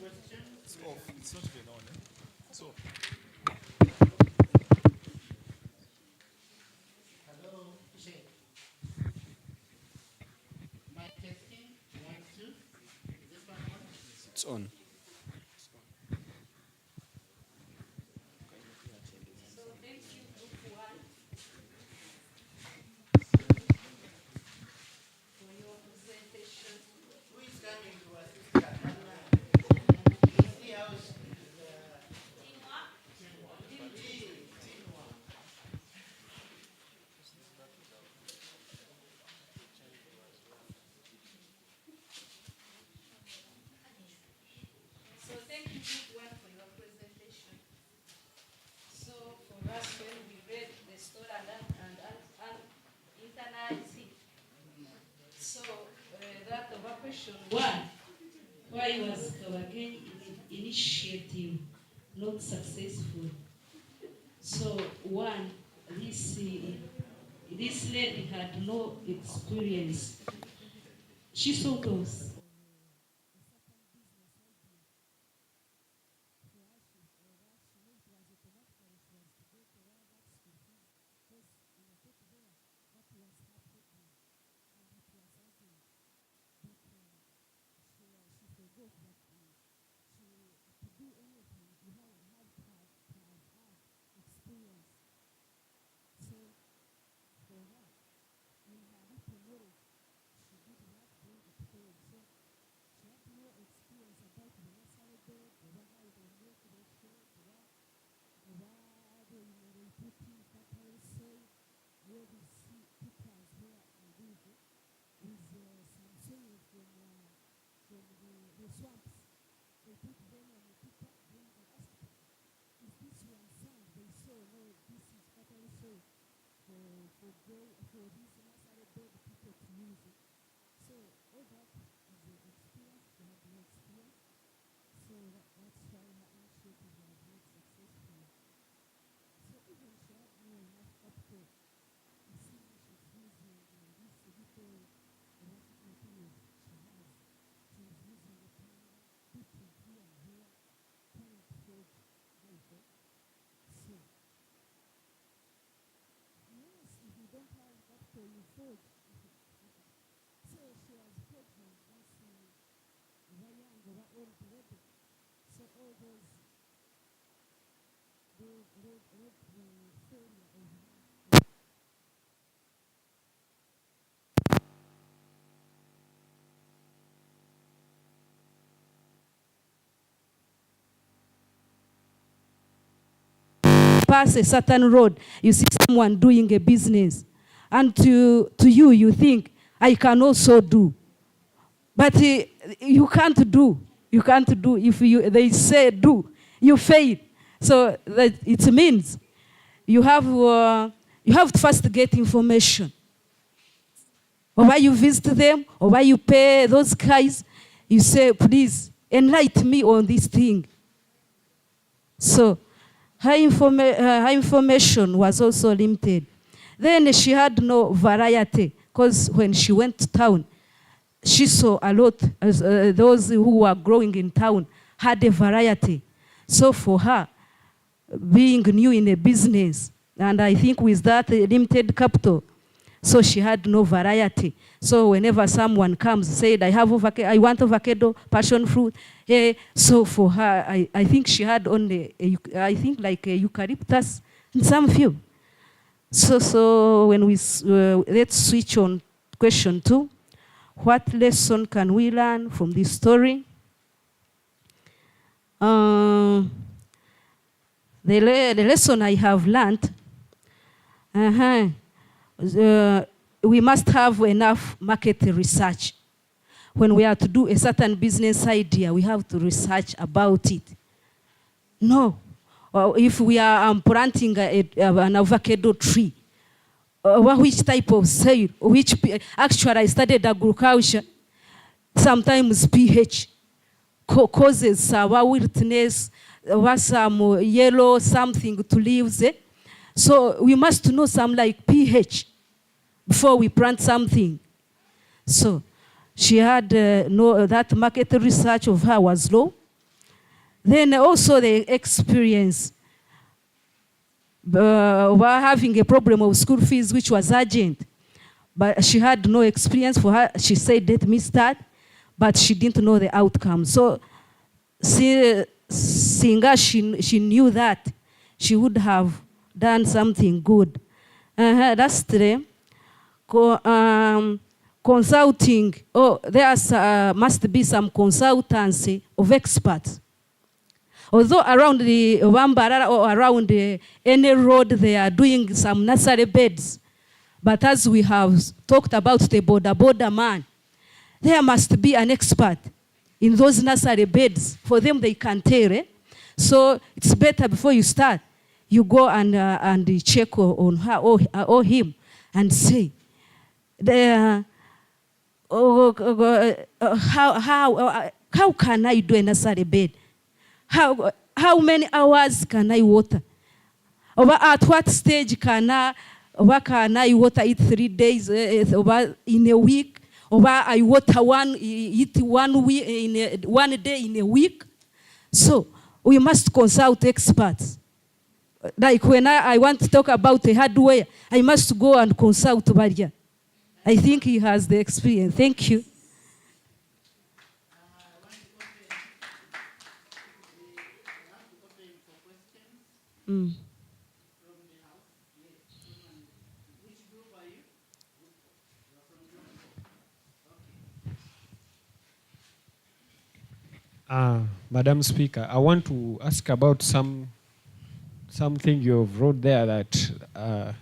It's on. So thank you, good one, for your presentation. So for us, when we read the story and internalize it, so that over question one, why was Kawageni initiative not successful? So one, this lady had no experience. She saw those. Pass a certain road, you see someone doing a business, and to you, you think, I can also do. But you can't do. You can't do. If they say do, you fail. So that it means you have to first get information. Or why you visit them, or why you pay those guys, you say, please enlighten me on this thing. So her information was also limited. Then she had no variety, because when she went to town, she saw a lot, those who were growing in town had a variety. So for her, being new in a business, and I think with that limited capital, so she had no variety. So whenever someone comes, said, I want avocado, passion fruit. So for her, I think she had only, I think like a eucalyptus and some few. So when we, let's switch on question 2. What lesson can we learn from this story? The lesson I have learned, we must have enough market research. When we are to do a certain business idea, we have to research about it. No, if we are planting an avocado tree, which type of soil, actually I studied agriculture, sometimes pH causes sour wildness, some yellow something to leaves. So we must know some like pH before we plant something. So she had that market research of her was low. Then also the experience. Were having a problem of school fees which was urgent, but she had no experience. For her, she said, let me start, but she didn't know the outcome. So Singa, she knew that she would have done something good. That's the consulting. There must be some consultancy of experts. Although around the BOOTCAMP-MBARARA or around any road, they are doing some nursery beds. But as we have talked about the border man, there must be an expert in those nursery beds. For them, they can tell. So it's better before you start, you go and check on her or him and say, how can I do a nursery bed? How many hours can I water? Or at what stage can I water it 3 days or in a week? Or I water one day in a week? So we must consult experts. Like when I want to talk about the hardware, I must go and consult Baria. I think he has the experience. Thank you. Madam Speaker, I want to ask about something you've wrote there that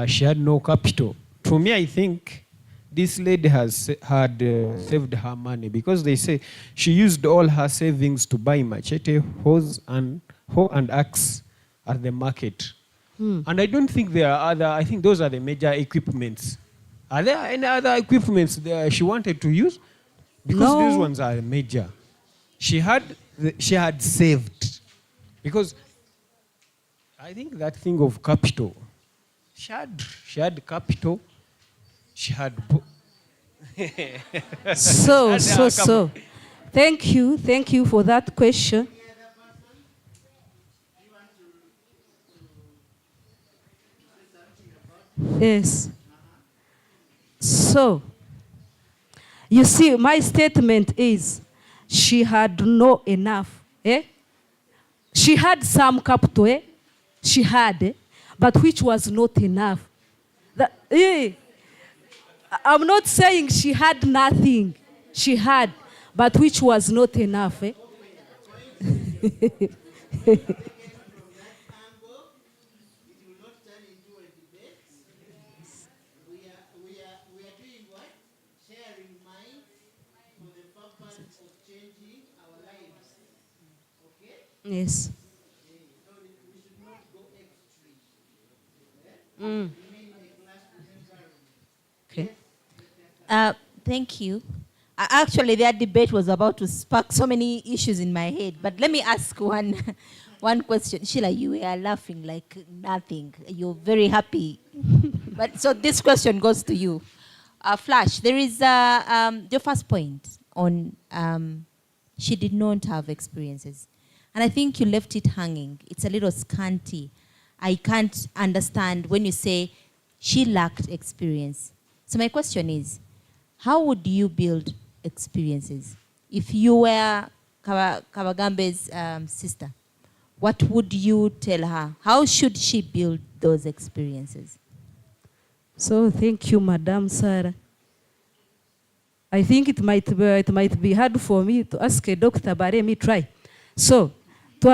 she had no capital. To me, I think this lady had saved her money because they say she used all her savings to buy machete, hoe and axe at the market. And I don't think there are other, I think those are the major equipments. Are there any other equipments that she wanted to use? Because these ones are major. She had saved. Because I think that thing of capital, she had capital, she had... So. Thank you for that question. Yes. So, you see, my statement is, she had no enough. She had some capital, she had, but which was not enough. I'm not saying she had nothing. She had, but which was not enough. Yes. Okay. Thank you. Actually, that debate was about to spark so many issues in my head. But let me ask one question. Sheila, you were laughing like nothing. You're very happy. But so this question goes to you. Flash, there is your first point on she did not have experiences. And I think you left it hanging. It's a little scanty. I can't understand when you say she lacked experience. So my question is, how would you build experiences? If you were Kabagambe's sister, what would you tell her? How should she build those experiences? So thank you, Madam Sarah. I think it might be hard for me to ask a doctor, but let me try. So, to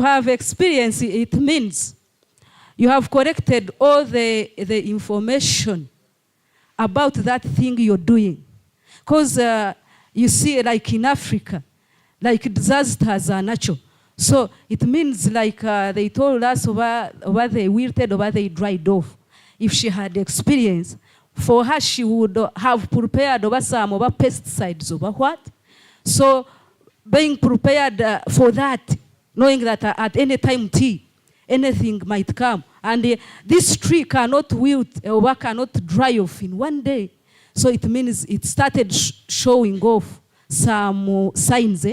have experience, it means you have collected all the information about that thing you're doing. Because you see, like in Africa, like disasters are natural. So it means like they told us over they wilted, over they dried off. If she had experience, for her she would have prepared over some over pesticides, over what? So being prepared for that, knowing that at any time anything might come. And this tree cannot wilt or cannot dry off in one day. So it means it started showing off some signs.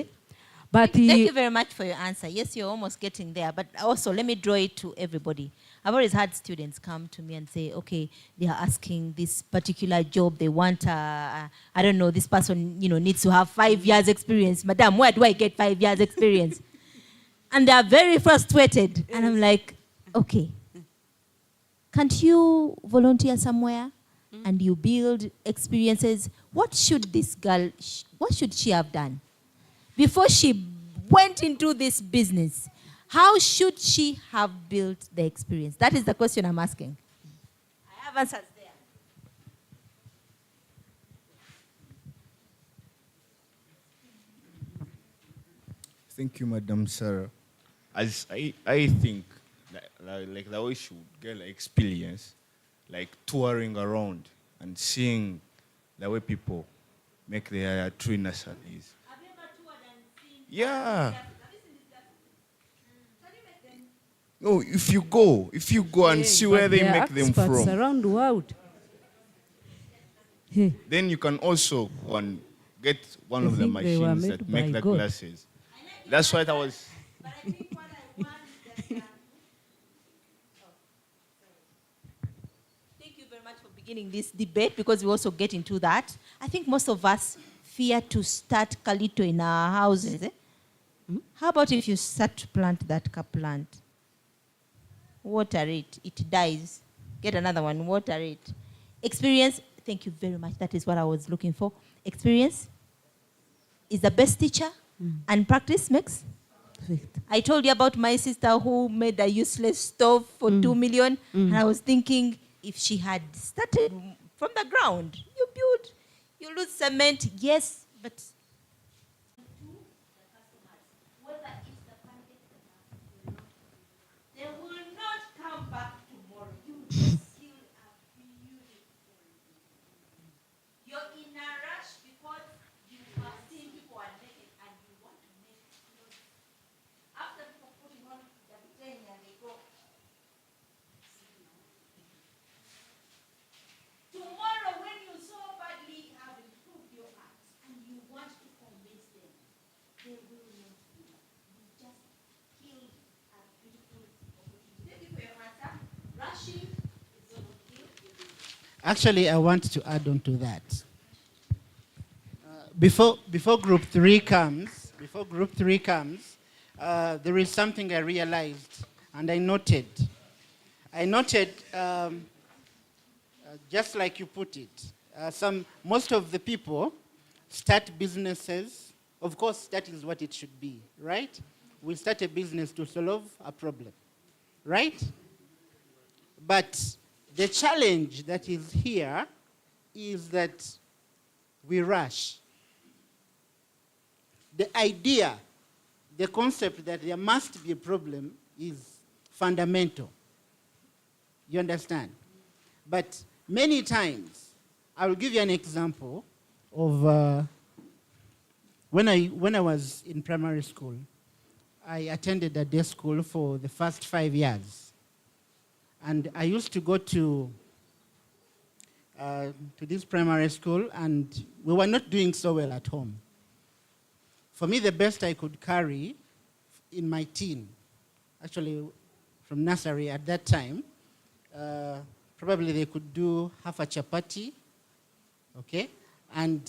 But Thank you very much for your answer. Yes, you're almost getting there. But also, let me draw it to everybody. I've always had students come to me and say, okay, they are asking this particular job. They want, I don't know, this person, needs to have 5 years experience. Madam, where do I get 5 years experience? And they are very frustrated. And I'm like, okay, can't you volunteer somewhere and you build experiences? What should this girl, what should she have done? Before she went into this business, how should she have built the experience? That is the question I'm asking. I have answers there. Thank you, Madam Sarah. As I think, like the way she would get experience, like touring around and seeing the way people make their tree nurseries. Yeah. No, if you go and see where they make them from. Around the world. Then you can also go and get one of the machines that make the glasses. That's what I was. Thank you very much for beginning this debate, because we also get into that. I think most of us fear to start Kalito in our houses. How about if you start to plant that plant? Water it, it dies. Get another one, water it. Experience, Thank you very much. That is what I was looking for. Experience is the best teacher, and practice makes perfect. I told you about my sister who made a useless stove for 2 million, and I was thinking if she had started from the ground, you build, you lose cement, yes, but they will not come back tomorrow. You just still are beautiful. You're in a rush because you have seen people are naked and you want to make clothes. After people putting on the bikini and they go, tomorrow when you so badly have improved your art and you want to convince them, they will not do that. You just killed a beautiful opportunity. Thank you for your answer. Rushing is going to kill your business. Actually, I want to add on to that. Before group 3 comes, there is something I realized and I noted. Just like you put it, most of the people start businesses. Of course, that is what it should be, right? We start a business to solve a problem, right? But the challenge that is here is that we rush. The idea, the concept that there must be a problem is fundamental. You understand? But many times, I will give you an example of when I was in primary school. I attended a day school for the first 5 years. And I used to go to this primary school, and we were not doing so well at home. For me, the best I could carry in my teen, actually from nursery at that time, probably they could do half a chapati, okay? And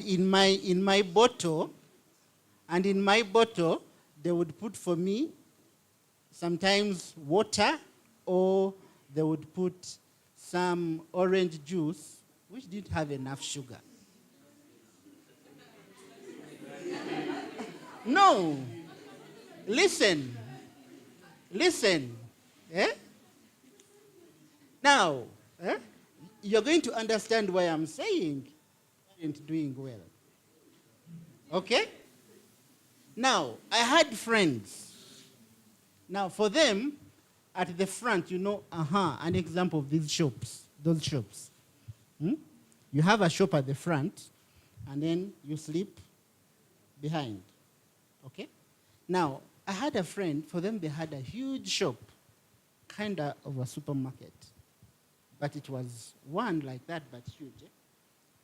in my bottle, they would put for me sometimes water, or they would put some orange juice, which didn't have enough sugar. No. Listen. Eh? Now, you're going to understand why I'm saying isn't doing well. Okay? Now, I had friends. Now, for them, at the front, an example of these shops, those shops. You have a shop at the front, and then you sleep behind. Okay? Now, I had a friend, for them they had a huge shop, kind of a supermarket. But it was one like that, but huge.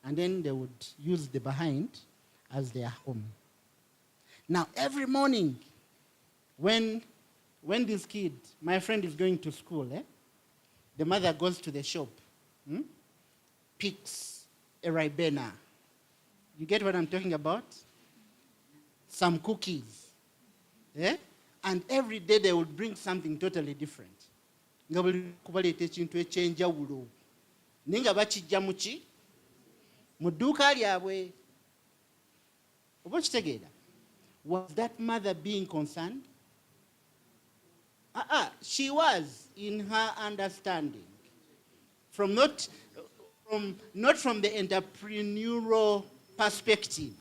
And then they would use the behind as their home. Now, every morning, when this kid, my friend is going to school, the mother goes to the shop, picks a ribena. You get what I'm talking about? Some cookies. And every day they would bring something totally different. Was that mother being concerned? She was, in her understanding. Not from the entrepreneurial perspective.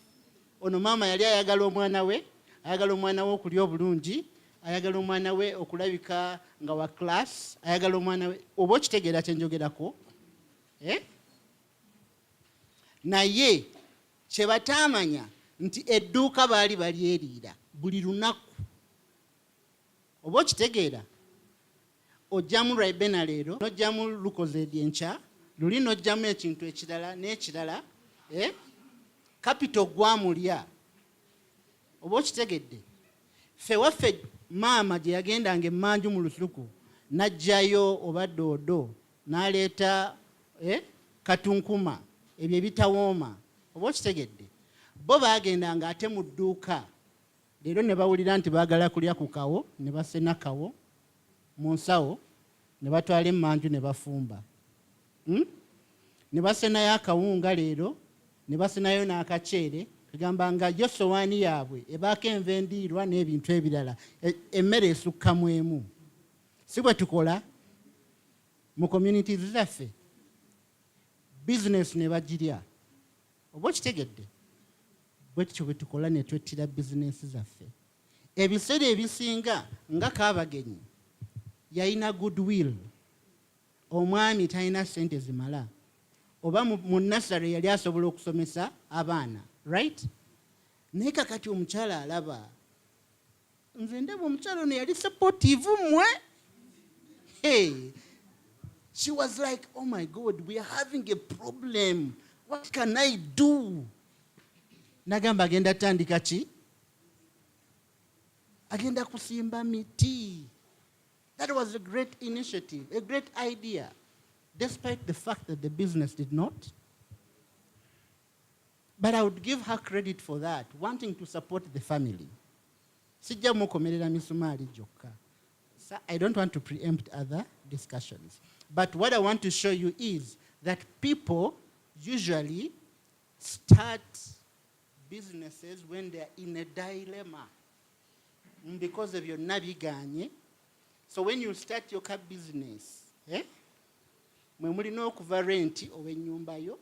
Ono mama yali ayagala omwana we okulya obulungi, ayagala omwana we okulabika nga wa class, ayagala omwana we oba okitegeera kye njogerako. Naye kye bataamanya nti edduuka baali balyeriira buli lunaku. Oba okitegeera, ojjamu ribena leero, n'ojjamu lukozedi enkya, luli n'ojjamu ekintu ekirala n'ekirala, kapito gwamulya. Oba okitegedde? Ffe waffe maama gye yagendanga emmanju mu lusuku, n'ajjayo oba doodo, n'aleeta katunkuma, ebyo ebitawooma. Oba okitegedde? Bo baagendanga ate mu dduuka. Leero ne bawulira nti baagala kulya ku kawo, ne basena kawo mu nsawo, ne batwala emmanju ne bafumba. Ne ne basenayo akawunga leero ne basenayo n'akaceere kagamba nga yo sowaani yaabwe ebaako enva endiirwa n'ebintu ebirala emmere esukkamu emu. Si bwe tukola mu communities zaffe, business ne bagirya. Oba okitegedde? Bwe tutyo bwe tukola ne twettira bizinesi zaffe. Ebiseera ebisinga nga Kaabagenyi yalina goodwill, omwami talina ssente zimala, oba mu nasale yali asobola okusomesa abaana, right? Naye kakati omukyala alaba, nze ndaba omukyala ono yali supportive mmwe. Hey, she was like, oh my God, we are having a problem. What can I do? Nagamba agenda tandika ki? Agenda kusimba miti. That was a great initiative, a great idea, despite the fact that the business did not. But I would give her credit for that, wanting to support the family. Sijja mukomerera misumari jokka. I don't want to preempt other discussions. But what I want to show you is that people usually start businesses when they're in a dilemma because of your naviganye. So when you start your car business, mwe mulina okuva renti ow'ennyumba yo,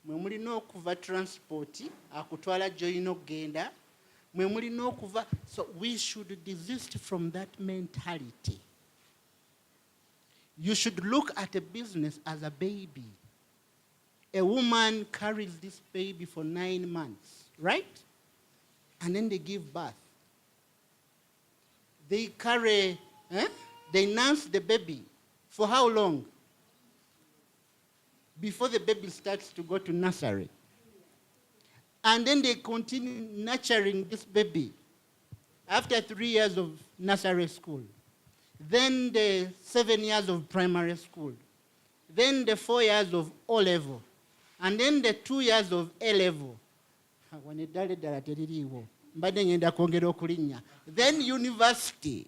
mwe mulina okuva transport akutwala gy'olina okugenda, mwe mulina okuva. So we should desist from that mentality. You should look at a business as a baby. A woman carries this baby for 9 months, right? And then they give birth. They carry, they nurse the baby. For how long? Before the baby starts to go to nursery. And then they continue nurturing this baby. After 3 years of nursery school, then the 7 years of primary school, then the 4 years of O-level, and then the 2 years of A-level. Then university.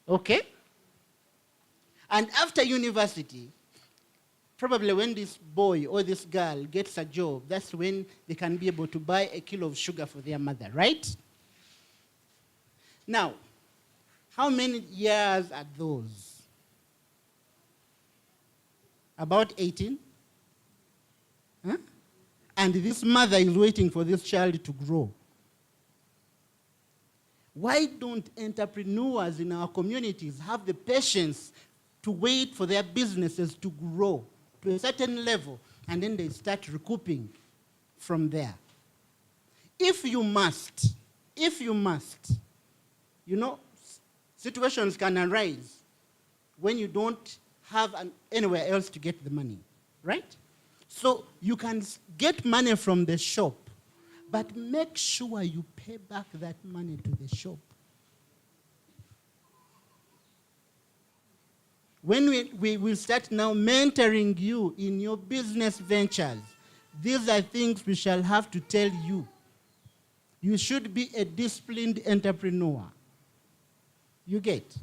Okay? And after university, probably when this boy or this girl gets a job, that's when they can be able to buy a kilo of sugar for their mother, right? Now, how many years are those? About 18? Huh? And this mother is waiting for this child to grow. Why don't entrepreneurs in our communities have the patience to wait for their businesses to grow to a certain level, and then they start recouping from there? If you must, you know, situations can arise when you don't have anywhere else to get the money, right? So you can get money from the shop, but make sure you pay back that money to the shop. When we will start now mentoring you in your business ventures, these are things we shall have to tell you. You should be a disciplined entrepreneur. You get?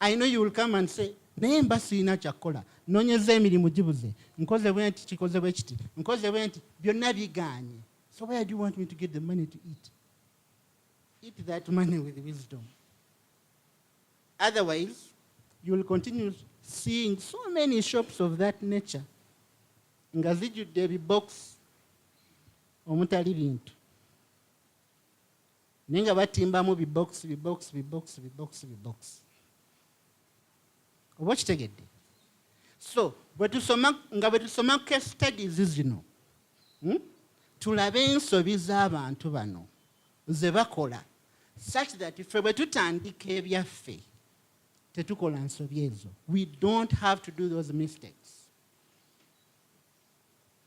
I know you will come and say, naye mba sirina kyakola, nonyeza emirimu gibuze, nkoze bwenti kikoze bwe kiti, nkoze bwenti byonna bigaanye. So where do you want me to get the money to eat? Eat that money with wisdom. Otherwise, you will continue seeing so many shops of that nature. Nga zijjudde ebibox omutali bintu. Naye nga batimbamu bibox. Oba kitegedde? So, bwe tusoma case studies zino, tulabe ensobi z'abantu bano ze bakola, such that ffe bwe tutandika ebyaffe tetukola nsobi ezo. We don't have to do those mistakes.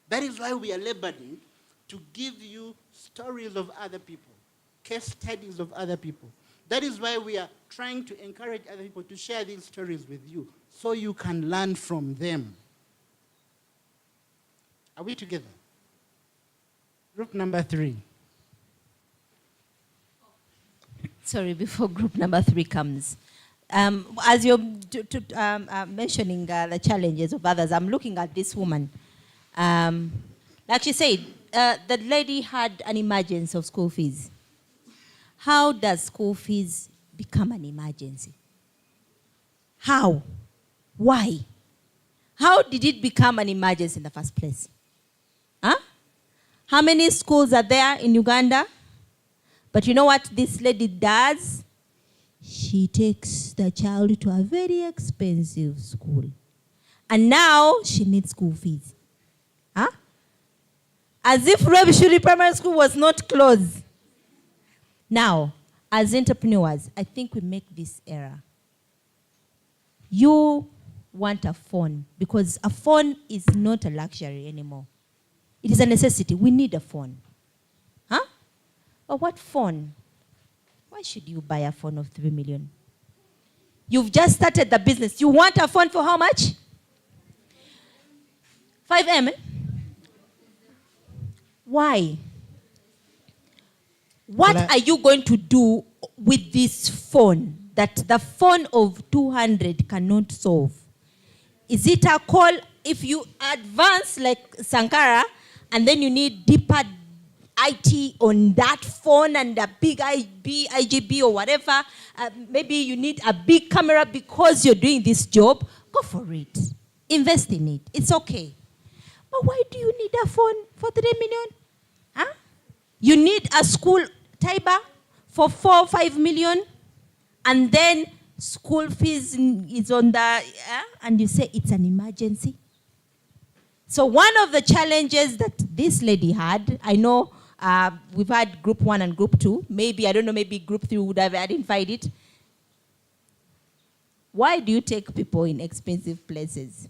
That is why we are laboring to give you stories of other people, case studies of other people. That is why we are trying to encourage other people to share these stories with you so you can learn from them. Are we together? Group number 3. Sorry, before group number 3 comes, As you're mentioning the challenges of others, I'm looking at this woman. Like she said, the lady had an emergency of school fees. How does school fees become an emergency? How? Why? How did it become an emergency in the first place? Huh? How many schools are there in Uganda? But you know what this lady does? She takes the child to a very expensive school. And now she needs school fees. Huh? As if Rebishuri Primary School was not closed. Now, as entrepreneurs, I think we make this error. You want a phone because a phone is not a luxury anymore. It is a necessity. We need a phone. Huh? But what phone? Why should you buy a phone of 3 million? You've just started the business. You want a phone for how much? 5M? Why? What are you going to do with this phone that the phone of 200 cannot solve? Is it a call if you advance like Sankara and then you need deeper IT on that phone and a big IGB or whatever, maybe you need a big camera because you're doing this job, go for it. Invest in it. It's okay. But why do you need a phone for 3 million? Huh? You need a school Taiba for 4 or 5 million, and then school fees is on the, and you say it's an emergency. So one of the challenges that this lady had, I know we've had group 1 and group 2, maybe, I don't know, maybe group 3 would have identified it. Why do you take people in expensive places?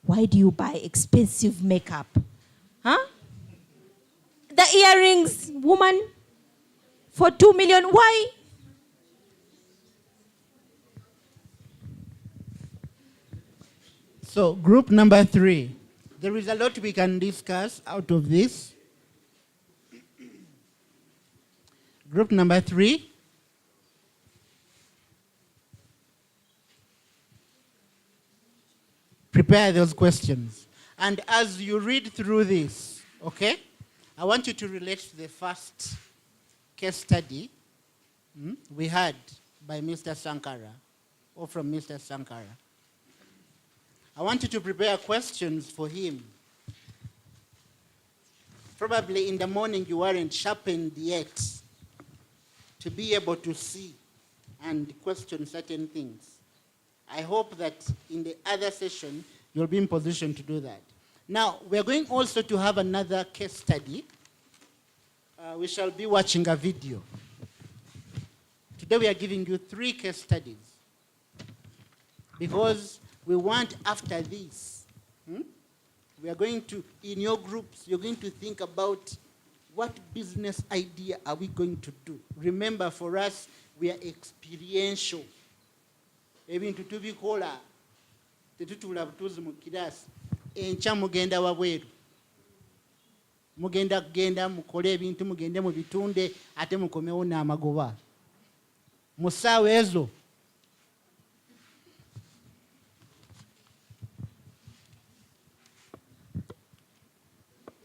Why do you buy expensive makeup? Huh? The earrings, woman, for 2 million, why? So group number 3. There is a lot we can discuss out of this. Group number 3. Prepare those questions. And as you read through this, okay, I want you to relate to the first case study we had by Mr. Sankara, or from Mr. Sankara. I want you to prepare questions for him. Probably in the morning you weren't sharpened yet to be able to see and question certain things. I hope that in the other session, you'll be in position to do that. Now, we're going also to have another case study. We shall be watching a video. Today we are giving you 3 case studies. Because we want after this, we are going to, in your groups, you're going to think about what business idea are we going to do. Remember, for us, we are experiential. Ebintu tubikola tetutula butuzi mu kirasi enkya mugenda wabweru mugenda kugenda mukole ebintu mugende mu bitunde ate mukomewo n'amagoba mu ssaawa ezo.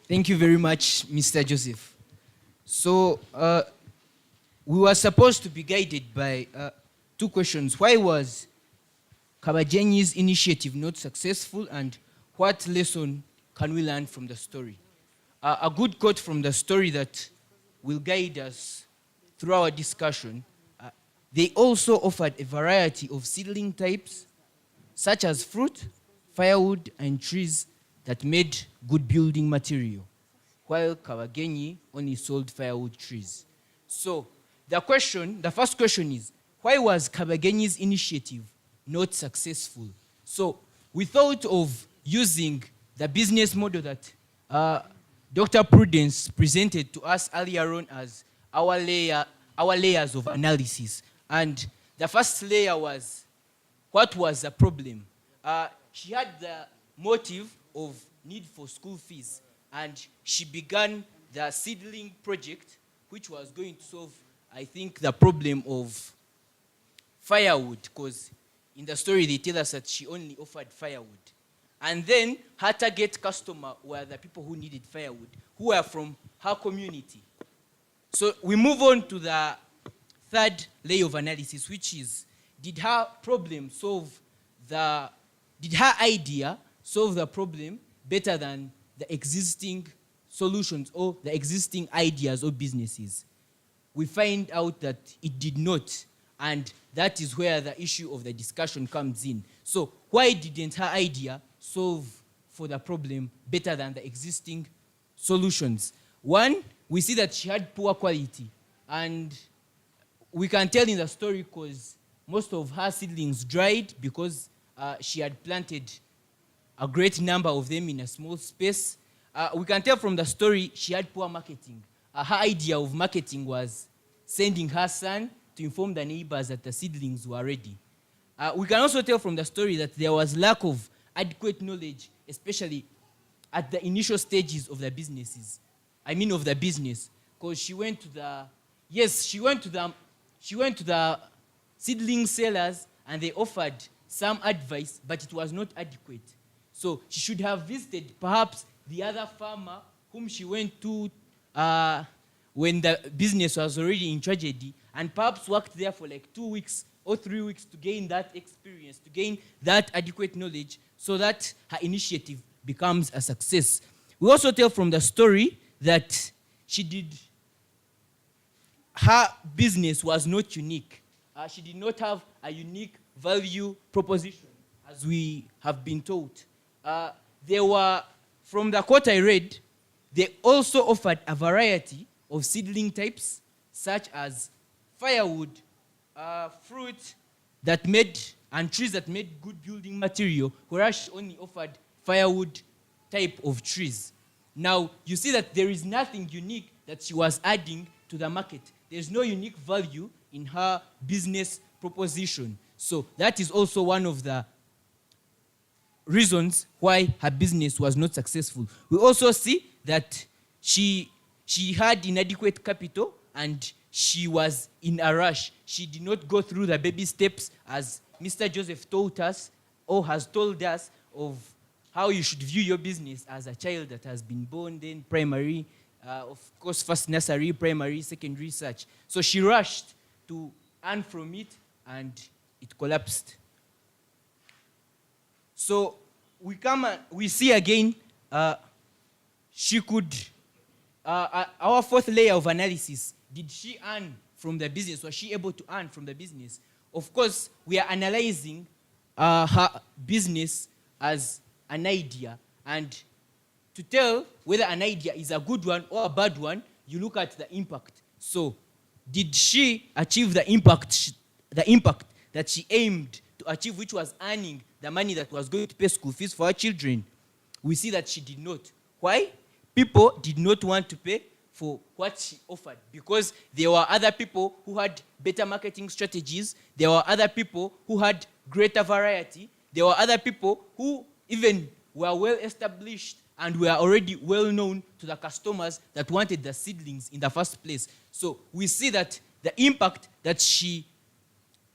Thank you very much, Mr. Joseph. So we were supposed to be guided by 2 questions. Why was Kabajenyi's initiative not successful, and what lesson can we learn from the story? A good quote from the story that will guide us through our discussion. They also offered a variety of seedling types, such as fruit, firewood, and trees that made good building material, while Kabagenyi only sold firewood trees. So the first question is, why was Kabagenyi's initiative not successful? So we thought of using the business model that Dr. Prudence presented to us earlier on as our layers of analysis. And the first layer was, what was the problem? She had the motive of need for school fees, and she began the seedling project, which was going to solve, I think, the problem of firewood, because in the story they tell us that she only offered firewood. And then her target customer were the people who needed firewood, who were from her community. So we move on to the third layer of analysis, which is, did her idea solve the problem better than the existing solutions or the existing ideas or businesses? We find out that it did not, and that is where the issue of the discussion comes in. So why didn't her idea solve for the problem better than the existing solutions? One, we see that she had poor quality, and we can tell in the story because most of her seedlings dried because she had planted a great number of them in a small space. We can tell from the story she had poor marketing. Her idea of marketing was sending her son to inform the neighbors that the seedlings were ready. We can also tell from the story that there was lack of adequate knowledge, especially at the initial stages of the business, because she went to the seedling sellers and they offered some advice, but it was not adequate. So she should have visited perhaps the other farmer whom she went to when the business was already in tragedy, and perhaps worked there for like 2 weeks or 3 weeks to gain that experience, to gain that adequate knowledge, so that her initiative becomes a success. We also tell from the story that her business was not unique. She did not have a unique value proposition, as we have been told. From the quote I read, they also offered a variety of seedling types, such as firewood, fruit that made, and trees that made good building material, whereas she only offered firewood type of trees. Now, you see that there is nothing unique that she was adding to the market. There's no unique value in her business proposition. So that is also one of the reasons why her business was not successful. We also see that she had inadequate capital and she was in a rush. She did not go through the baby steps as Mr. Joseph taught us or has told us of how you should view your business as a child that has been born, then primary, of course, first nursery, primary, secondary, such. So she rushed to earn from it and it collapsed. So we see again, our fourth layer of analysis, did she earn from the business? Was she able to earn from the business? Of course, we are analyzing her business as an idea, and to tell whether an idea is a good one or a bad one, you look at the impact. So, did she achieve the impact that she aimed to achieve, which was earning the money that was going to pay school fees for her children? We see that she did not. Why? People did not want to pay for what she offered because there were other people who had better marketing strategies. There were other people who had greater variety. There were other people who even were well established and were already well known to the customers that wanted the seedlings in the first place. So we see that the impact that she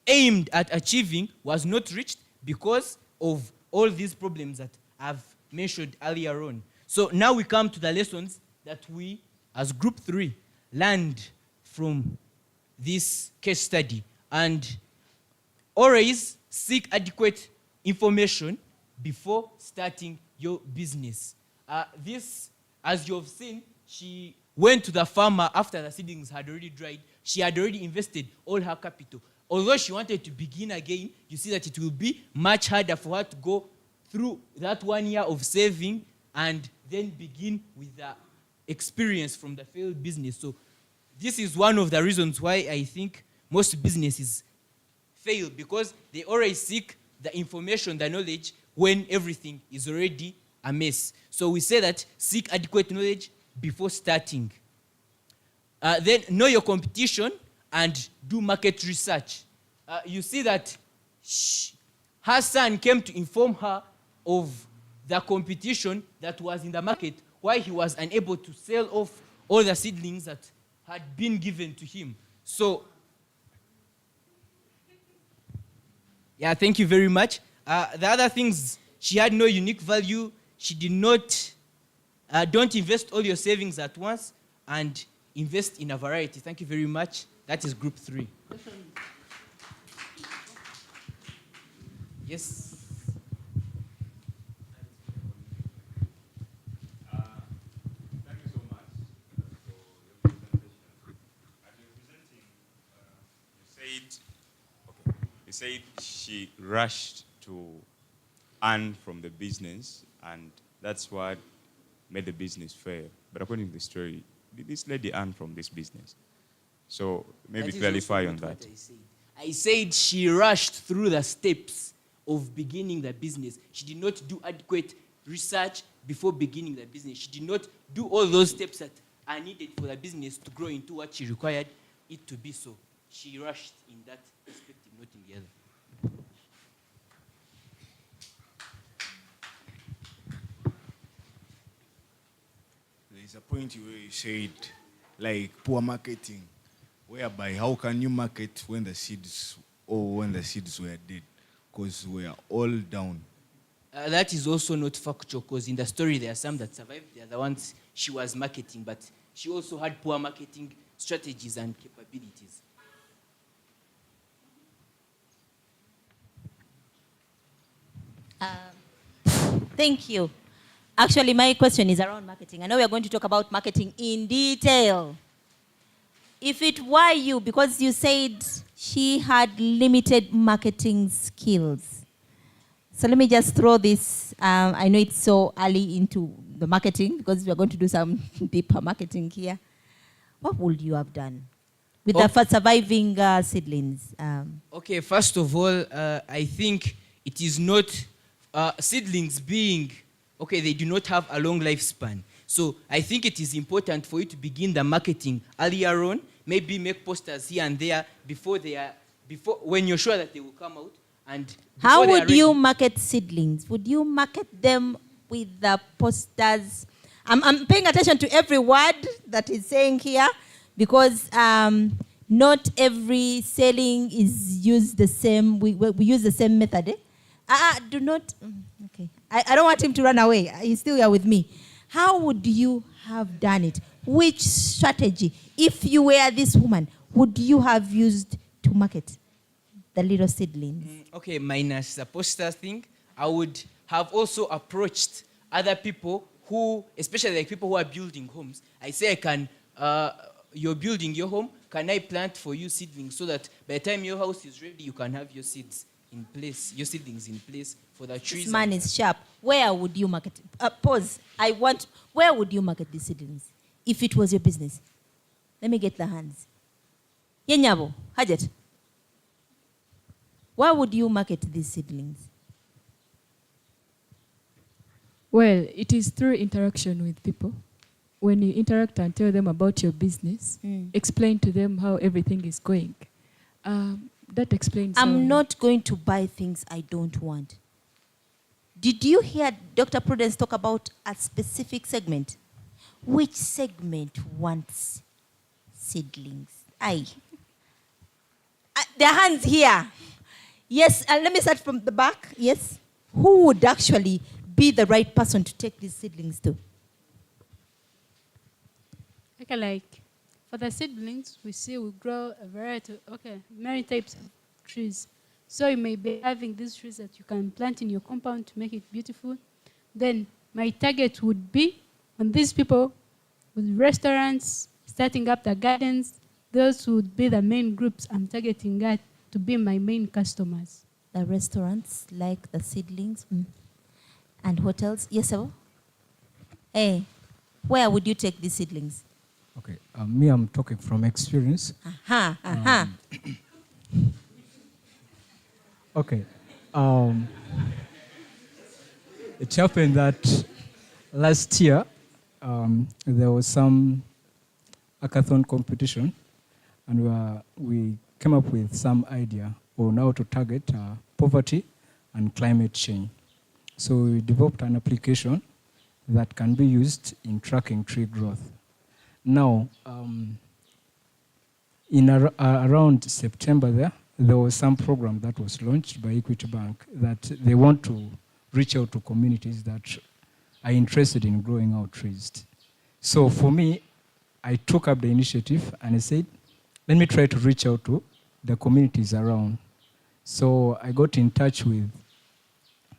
aimed at achieving was not reached because of all these problems that I've mentioned earlier on. So now we come to the lessons that we, as Group 3, learned from this case study. And always seek adequate information before starting your business. This, as you have seen, she went to the farmer after the seedlings had already dried. She had already invested all her capital. Although she wanted to begin again, you see that it will be much harder for her to go through that 1 year of saving and then begin with the experience from the failed business. So this is one of the reasons why I think most businesses fail, because they always seek the information, the knowledge, when everything is already a mess. So we say that seek adequate knowledge before starting. Then know your competition and do market research. You see that her son came to inform her of the competition that was in the market, why he was unable to sell off all the seedlings that had been given to him. So Yeah, thank you very much. The other things, she had no unique value. She did not, don't invest all your savings at once and invest in a variety. Thank you very much. That is group 3. Yes. You said she rushed to earn from the business, and that's what made the business fail. But according to the story, did this lady earn from this business? So maybe clarify on that. I said she rushed through the steps of beginning the business. She did not do adequate research before beginning the business. She did not do all those steps that are needed for the business to grow into what she required it to be. So she rushed in that perspective, not in the other. There's a point where you said, like, poor marketing, whereby how can you market when the seeds were dead? Because we are all down. That is also not factual, because in the story there are some that survived. They are the ones she was marketing, but she also had poor marketing strategies and capabilities. Thank you. Actually, my question is around marketing. I know we are going to talk about marketing in detail. If it were you, because you said she had limited marketing skills. So let me just throw this. I know it's so early into the marketing because we are going to do some deeper marketing here. What would you have done with the surviving seedlings? Okay, first of all, I think it is not seedlings being, okay, they do not have a long lifespan. So I think it is important for you to begin the marketing earlier on, maybe make posters here and there when you're sure that they will come out. And how would you market seedlings? Would you market them with the posters? I'm paying attention to every word that is saying here because not every selling is used the same. We use the same method. Do not. Okay. I don't want him to run away. He's still here with me. How would you have done it? Which strategy, if you were this woman, would you have used to market the little seedlings? Okay, minus the poster thing, I would have also approached other people who, especially like people who are building homes. I say, you're building your home, can I plant for you seedlings so that by the time your house is ready, you can have your seeds in place, your seedlings in place for the trees. This man is sharp. Where would you market? Pause. Where would you market these seedlings if it was your business? Let me get the hands. Yenyabo, Hajet. Where would you market these seedlings? Well, it is through interaction with people. When you interact and tell them about your business, explain to them how everything is going. That explains. I'm not going to buy things I don't want. Did you hear Dr. Prudence talk about a specific segment? Which segment wants seedlings? Their hands here. Yes, let me start from the back. Yes. Who would actually be the right person to take these seedlings to? Okay, like for the seedlings, we grow a variety, many types of trees. So you may be having these trees that you can plant in your compound to make it beautiful. Then my target would be on these people with restaurants, starting up the gardens. Those would be the main groups I'm targeting at to be my main customers. The restaurants, like the seedlings, and hotels. Yes, sir? Hey, where would you take these seedlings? Okay, me, I'm talking from experience. Okay. It happened that last year there was some hackathon competition, and we came up with some idea on how to target poverty and climate change. So we developed an application that can be used in tracking tree growth. Now, in around September there was some program that was launched by Equity Bank that they want to reach out to communities that are interested in growing out trees. So for me, I took up the initiative and I said, let me try to reach out to the communities around. So I got in touch with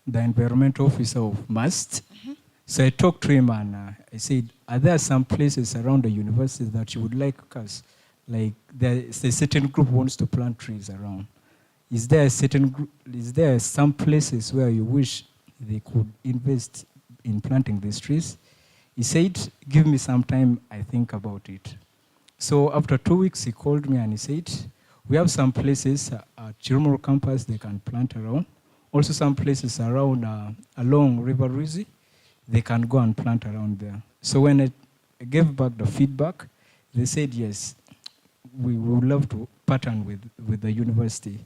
the environmental officer of MAST. So I talked to him and I said, are there some places around the university that you would like us, like there's a certain group wants to plant trees around. Is there some places where you wish they could invest in planting these trees? He said, give me some time, I think about it. So after 2 weeks, he called me and he said, we have some places at Chirumuru campus they can plant around. Also some places around along River Ruizi, they can go and plant around there. So when I gave back the feedback, they said, yes, we would love to partner with the university.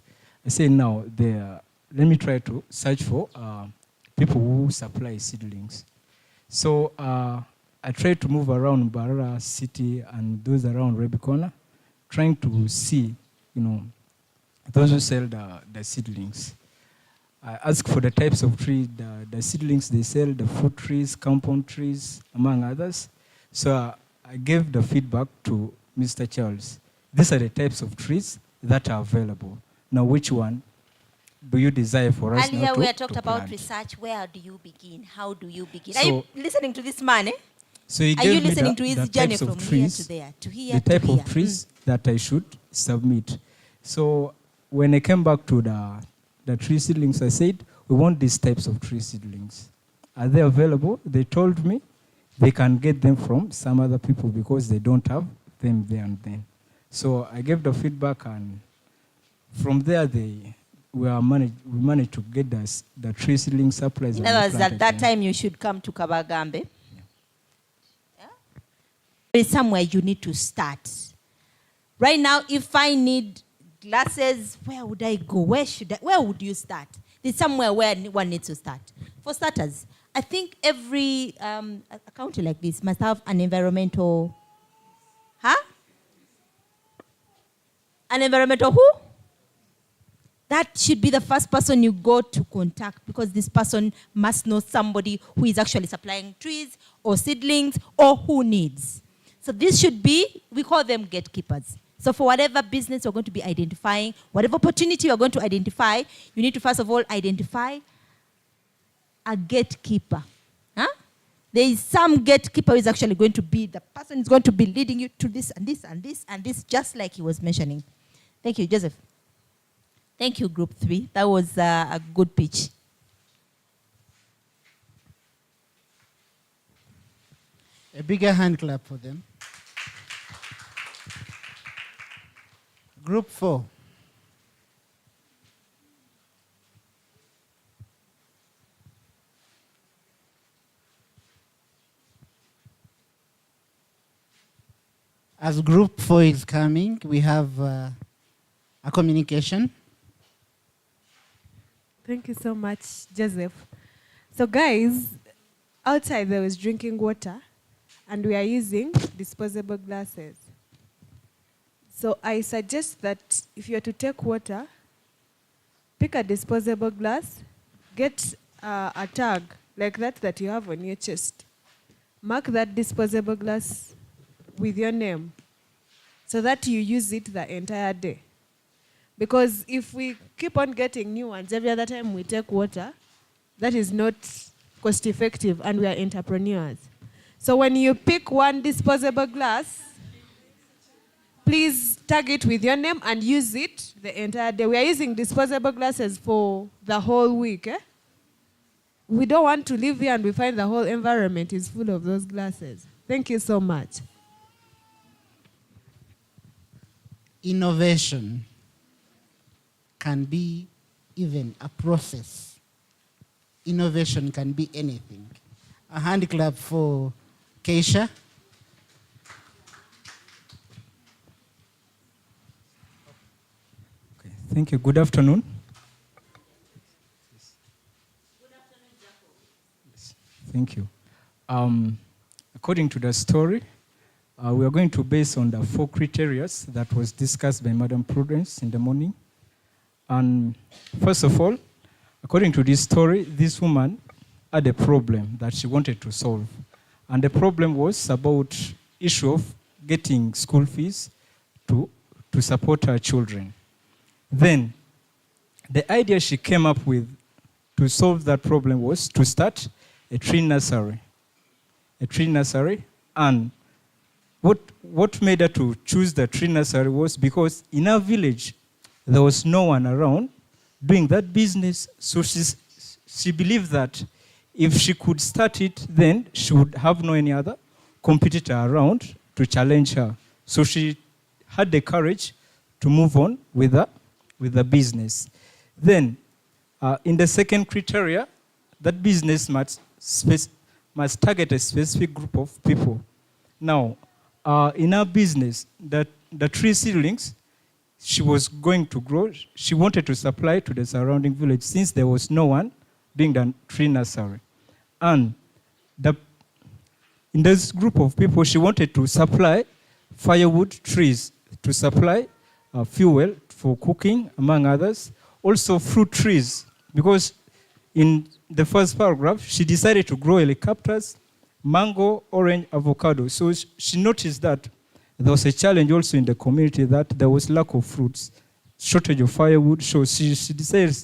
I said, now, let me try to search for people who supply seedlings. So I tried to move around Mbarara City and those around Rebecona, trying to see, those who sell the seedlings. I asked for the types of trees, the seedlings they sell, the fruit trees, compound trees, among others. So I gave the feedback to Mr. Charles. These are the types of trees that are available. Now, which one do you desire for us now Earlier to we had talked about plant? research. Where do you begin? How do you begin? So- Are you listening to this man, eh? So he Are you gave me listening to his the journey types of from here trees, to there, to here the to type here? of trees that I should submit. So when I came back to the tree seedlings, I said, we want these types of tree seedlings. Are they available? They told me they can get them from some other people because they don't have them there and then. So I gave the feedback, and from there we managed to get the tree seedling supplies. In and other we words, at planted that them. time you should come to Kabagambe. Yeah? There is somewhere you need to start. Right now, if I need glasses, where would I go? Where would you start? There's somewhere where one needs to start. For starters, I think every a county like this must have an environmental, An environmental who? That should be the first person you go to contact, because this person must know somebody who is actually supplying trees or seedlings or who needs. So this should be, we call them gatekeepers. So for whatever business you're going to be identifying, whatever opportunity you're going to identify, you need to first of all identify a gatekeeper. There is some gatekeeper who is actually going to be, the person is going to be leading you to this and this and this and this, just like he was mentioning. Thank you, Joseph. Thank you, Group 3. That was a good pitch. A bigger hand clap for them. Group 4. As Group 4 is coming, we have a communication. Thank you so much, Joseph. So guys, outside there was drinking water and we are using disposable glasses. So I suggest that if you are to take water, pick a disposable glass, get a tag like that you have on your chest. Mark that disposable glass with your name so that you use it the entire day. Because if we keep on getting new ones every other time we take water, that is not cost effective, and we are entrepreneurs. So when you pick one disposable glass, please tag it with your name and use it the entire day. We are using disposable glasses for the whole week. We don't want to live here and we find the whole environment is full of those glasses. Thank you so much. Innovation can be even a process. Innovation can be anything. A hand clap for Keisha. Thank you. Good afternoon. Thank you. According to the story, we are going to base on the 4 criteria that was discussed by Madam Prudence in the morning. And first of all, according to this story, this woman had a problem that she wanted to solve. And the problem was about issue of getting school fees to support her children. Then, the idea she came up with to solve that problem was to start a tree nursery. A tree nursery. And what made her to choose the tree nursery was because in her village, there was no one around doing that business. So she believed that if she could start it, then she would have no any other competitor around to challenge her. So she had the courage to move on with the business. Then, in the second criteria, that business must target a specific group of people. Now, in her business, the tree seedlings she was going to grow, she wanted to supply to the surrounding village since there was no one doing the tree nursery. And in this group of people, she wanted to supply firewood trees, to supply fuel for cooking, among others. Also fruit trees, because in the first paragraph, she decided to grow helicopters, mango, orange, avocado. So she noticed that there was a challenge also in the community that there was lack of fruits, shortage of firewood. So she decided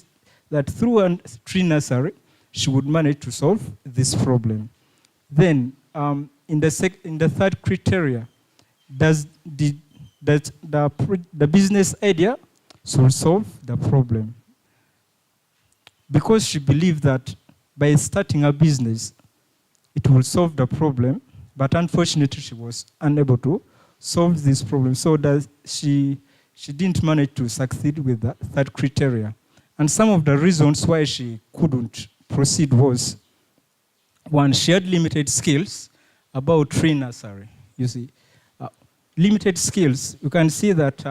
that through a tree nursery, she would manage to solve this problem. Then, in the third criteria, does the business idea solve the problem? Because she believed that by starting a business, it will solve the problem, but unfortunately she was unable to solve this problem. So that she didn't manage to succeed with the third criteria. And some of the reasons why she couldn't proceed was, one, she had limited skills about tree nursery. You see, limited skills. You can see that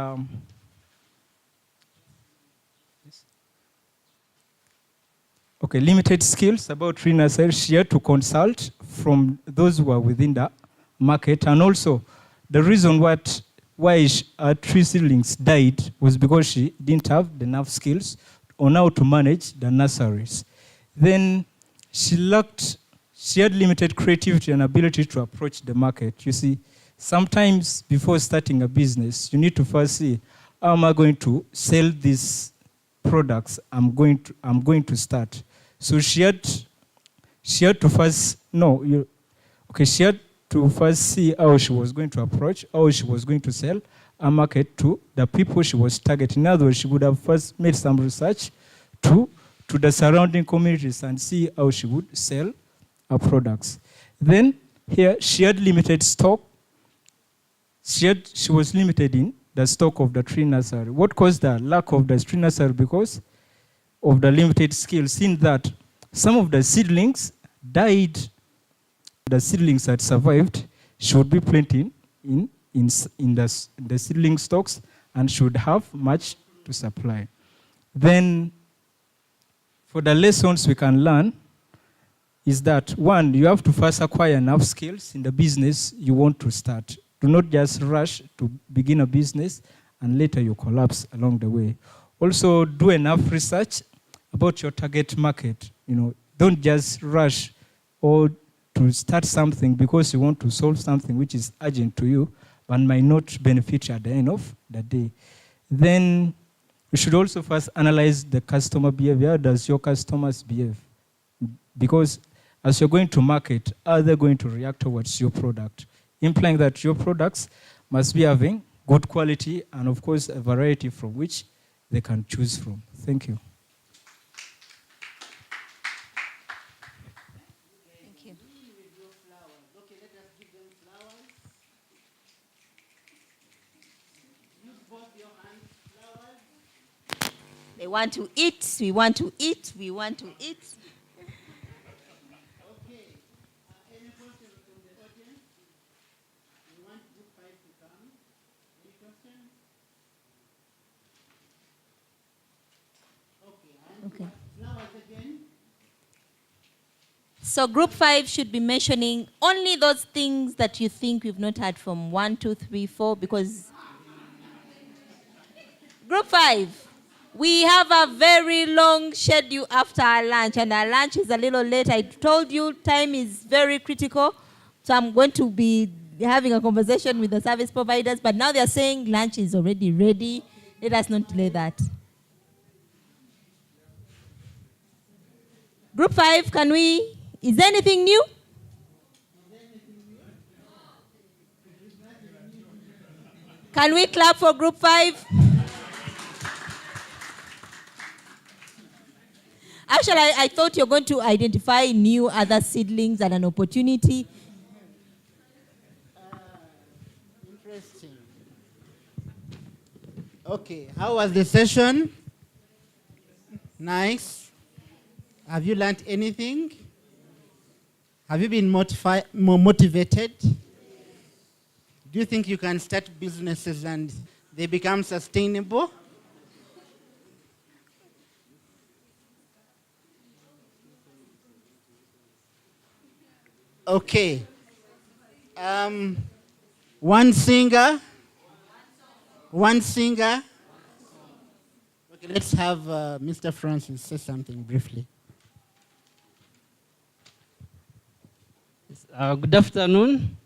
limited skills about tree nursery. She had to consult from those who are within the market. And also, the reason why her tree seedlings died was because she didn't have enough skills on how to manage the nurseries. Then she had limited creativity and ability to approach the market. You see, sometimes before starting a business, you need to first see, how am I going to sell these products I'm going to start? So she had to first she had to first see how she was going to approach, how she was going to sell a market to the people she was targeting. In other words, she would have first made some research to the surrounding communities and see how she would sell her products. Then here she had limited stock. She was limited in the stock of the tree nursery. What caused the lack of the tree nursery? Because of the limited skills, in that some of the seedlings died. The seedlings that survived should be planted in the seedling stocks and should have much to supply. Then, for the lessons we can learn is that, one, you have to first acquire enough skills in the business you want to start. Do not just rush to begin a business and later you collapse along the way. Also, do enough research about your target market. Don't just rush or to start something because you want to solve something which is urgent to you but might not benefit you at the end of the day. Then you should also first analyze the customer behavior. How does your customers behave? Because as you're going to market, are they going to react towards your product? Implying that your products must be having good quality and, of course, a variety from which they can choose from. Thank you. They want to eat, we want to eat, we want to eat. Any questions from the audience? We want Group 5 to come. Any questions? Okay. Flowers again. So Group 5 should be mentioning only those things that you think we've not heard from 1, 2, 3, 4, because Group 5, We have a very long schedule after our lunch, and our lunch is a little late. I told you time is very critical, so I'm going to be having a conversation with the service providers, but now they're saying lunch is already ready. Let us not delay that. Group 5, is there anything new? Can we clap for group 5? Actually, I thought you're going to identify new other seedlings and an opportunity. Interesting. Okay, how was the session? Nice. Have you learned anything? Have you been more motivated? Do you think you can start businesses and they become sustainable? Okay. One singer. Okay, let's have Mr. Francis say something briefly. Good afternoon.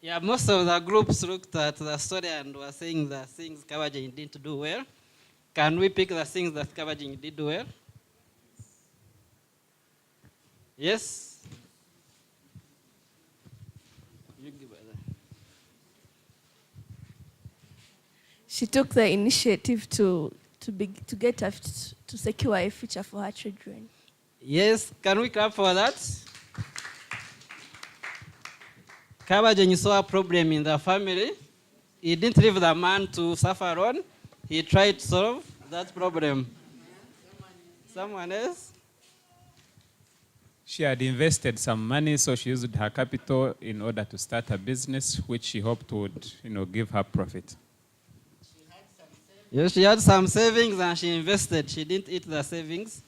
Yeah, most of the groups looked at the story and were saying the things Kabajing didn't do well. Can we pick the things that Kabajing did well? Yes? She took the initiative to secure a future for her children. Yes, can we clap for that? Kabajing saw a problem in the family. He didn't leave the man to suffer alone. He tried to solve that problem. Someone else? She had invested some money, so she used her capital in order to start a business, which she hoped would, give her profit. Yes, she had some savings and she invested. She didn't eat the savings.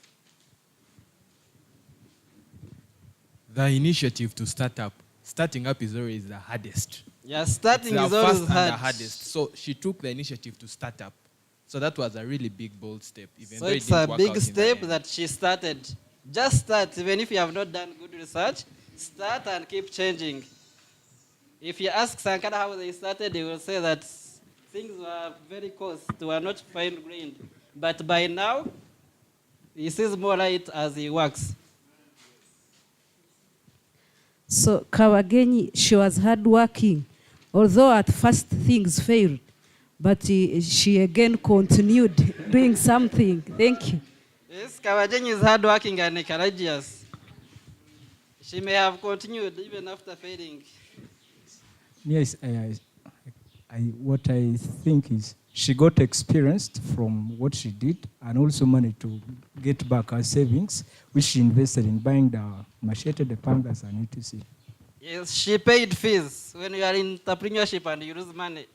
The initiative to start up. Starting up is always the hardest. Yeah, starting is always the hardest. So she took the initiative to start up. So that was a really big, bold step. Even So though it's it didn't a work big out in the step end. that she started. Just start, even if you have not done good research, start and keep changing. If you ask Sankara how they started, they will say that things were very coarse, they were not fine-grained. But by now, he sees more light as he works. So Kawagenyi, she was hardworking, although at first things failed, but she again continued doing something. Thank you. Yes, Kawajenyi is hardworking and courageous. She may have continued even after failing. Yes, what I think is she got experienced from what she did and also managed to get back her savings, which she invested in buying the machete, the pangas, and etc. Yes, she paid fees. When you are in entrepreneurship and you lose money,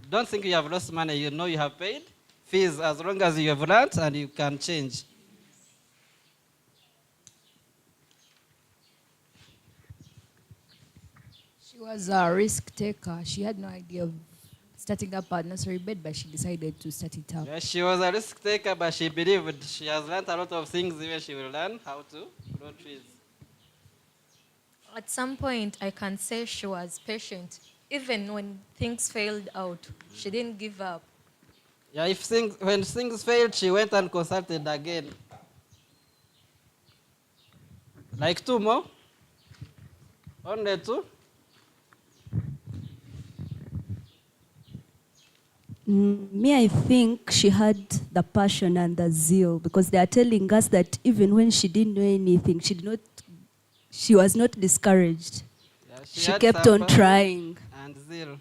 don't think you have lost money. You know you have paid fees as long as you have learned and you can change. She was a risk taker. She had no idea of starting up a nursery bed, but she decided to start it up. Yeah, she was a risk taker, but she believed she has learned a lot of things. Even she will learn how to grow trees. At some point, I can say she was patient. Even when things failed out, she didn't give up. Yeah, when things failed, she went and consulted again. Like 2 more? Only 2? Me, I think she had the passion and the zeal, because they are telling us that even when she didn't know anything, she was not discouraged. Yeah, she had kept some on passion trying. And zeal.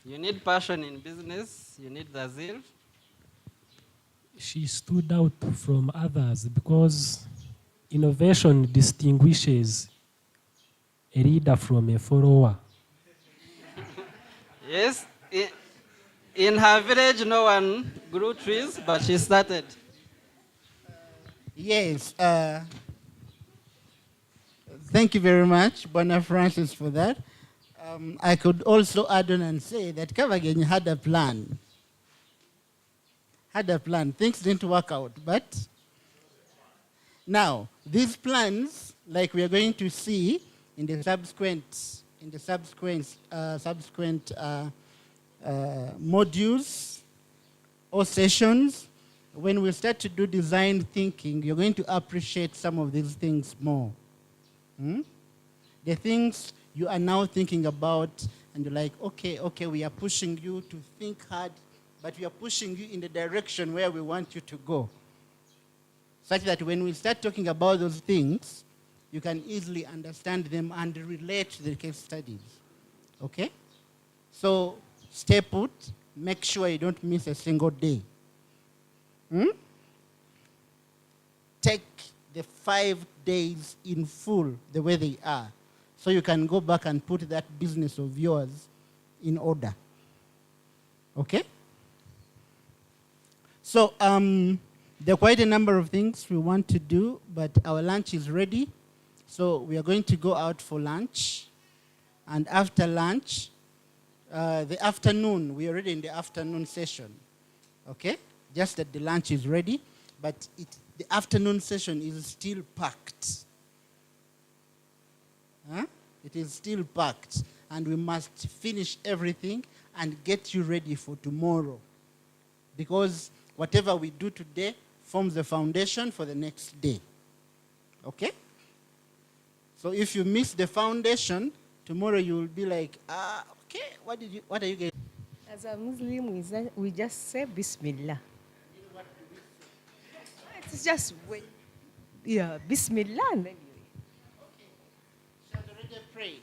You need passion in business. You need the zeal. She stood out from others because innovation distinguishes a leader from a follower. Yes. In her village, no one grew trees, but she started. Yes. Thank you very much, Bona Francis, for that. I could also add on and say that Kavagenyi had a plan. had a plan. Things didn't work out, but now these plans, like we are going to see in the subsequent modules or sessions, when we start to do design thinking, you're going to appreciate some of these things more. The things you are now thinking about, and you're like, okay, we are pushing you to think hard, but we are pushing you in the direction where we want you to go. Such that when we start talking about those things, you can easily understand them and relate to the case studies. Okay? So stay put, make sure you don't miss a single day. Take the 5 days in full the way they are, so you can go back and put that business of yours in order. Okay? So there are quite a number of things we want to do, but our lunch is ready. So we are going to go out for lunch. And after lunch, the afternoon, we are already in the afternoon session. Okay? Just that the lunch is ready, but the afternoon session is still packed. It is still packed, and we must finish everything and get you ready for tomorrow. Because whatever we do today forms the foundation for the next day. Okay? So if you miss the foundation, tomorrow you will be like, okay, what are you getting? As a Muslim, we just say Bismillah. It's just wait. Yeah, Bismillah. And then She has already prayed.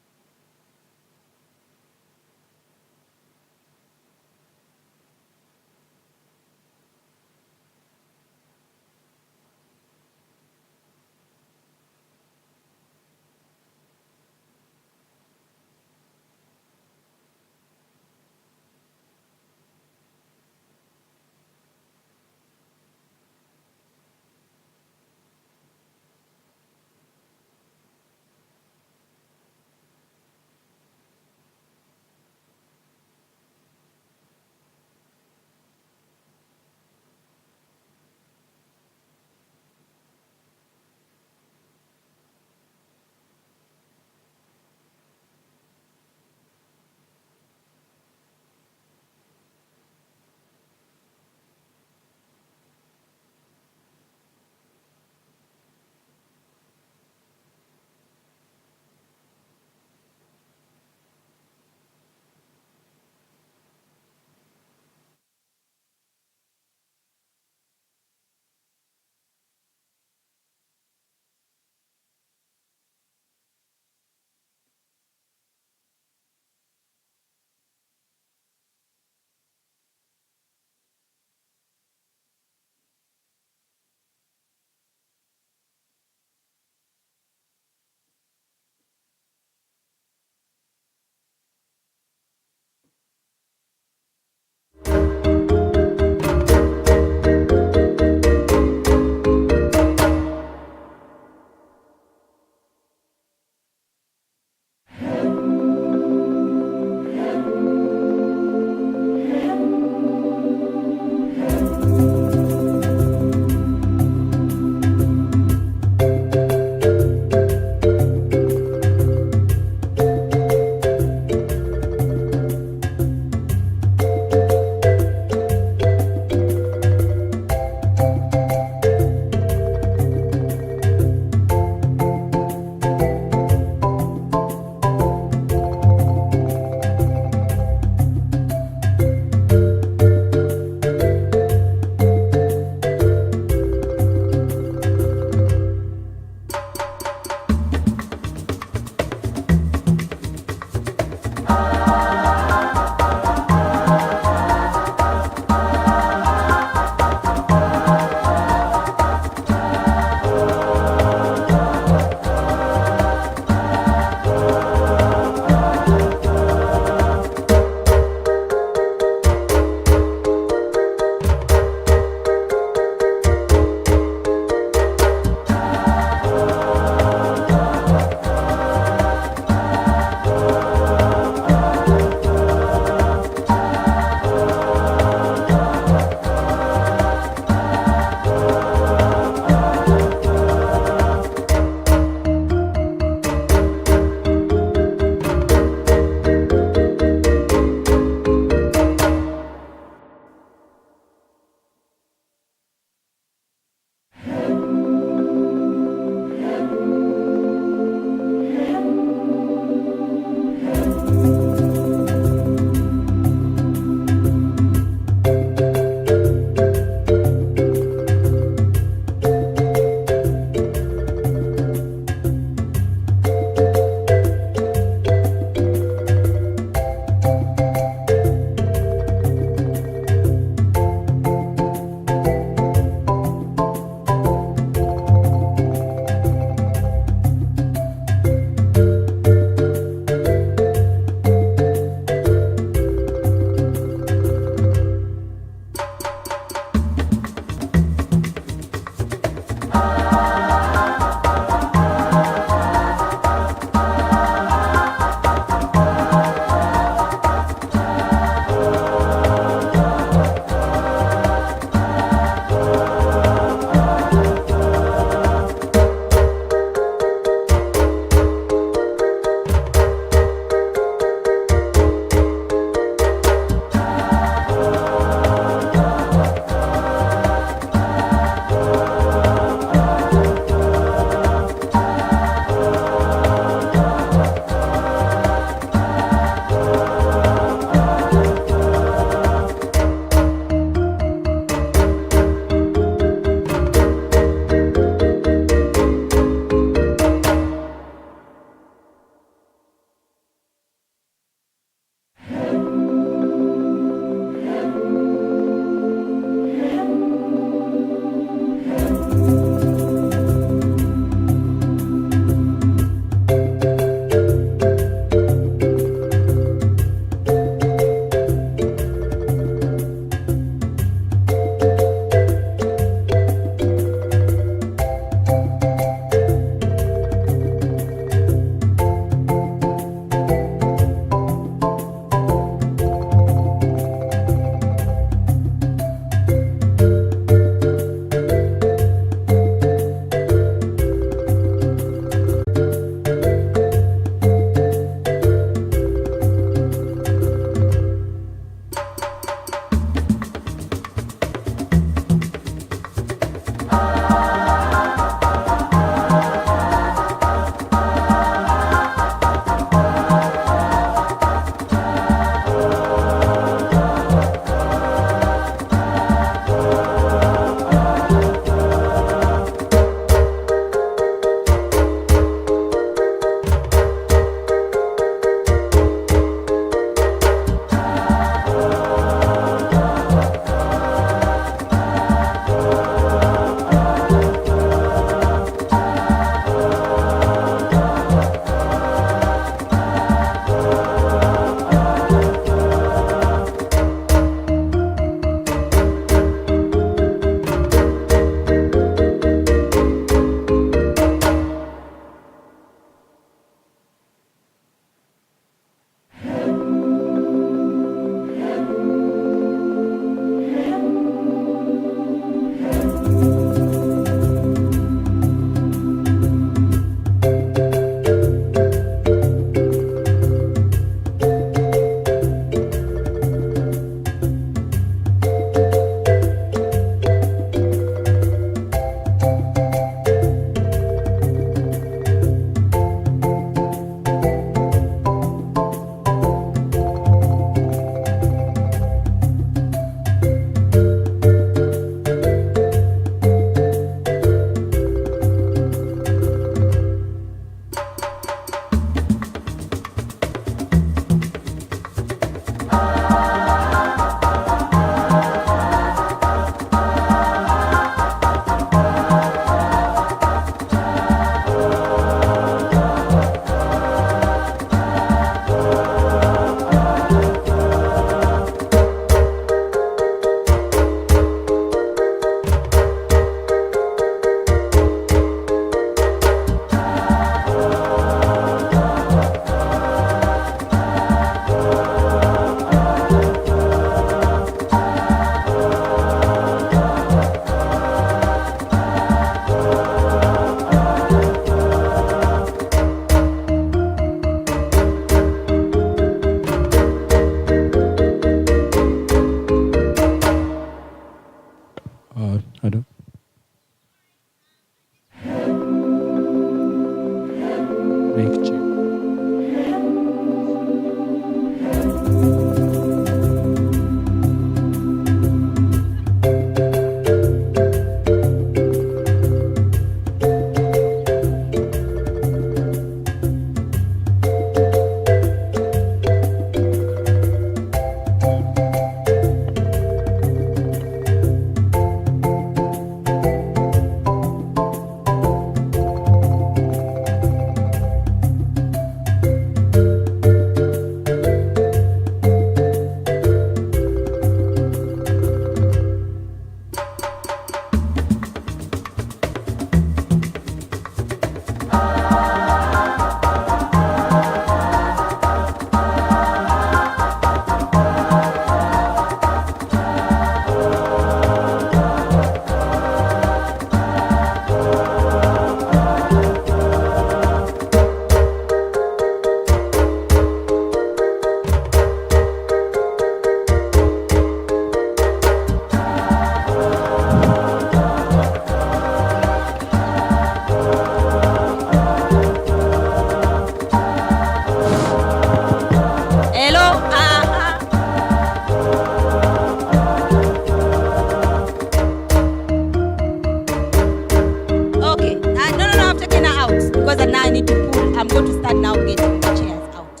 going to start now getting the chairs out.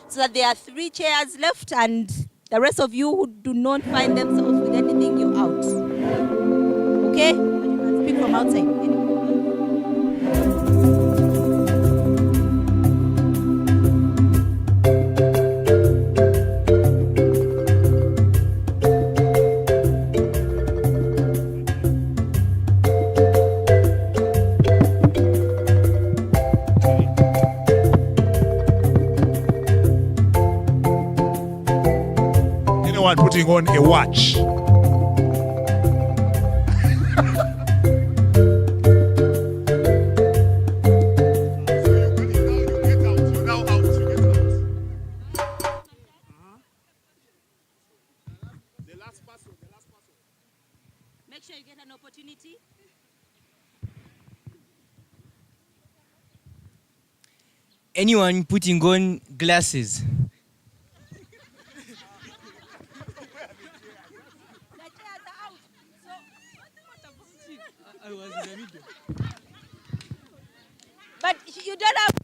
So that there are 3 chairs left, and the rest of you who do not find themselves with anything, you're out. Okay? But you can speak from outside. Anyone putting on a watch? Make sure you get an opportunity. Anyone putting on glasses? But you don't have.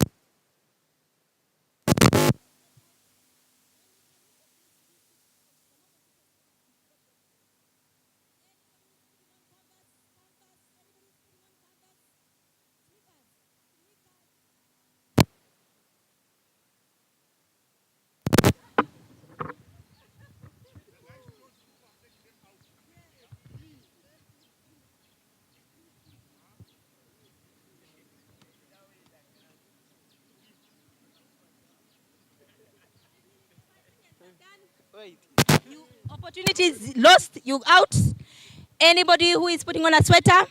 You opportunities lost, you out. Anybody who is putting on a sweater?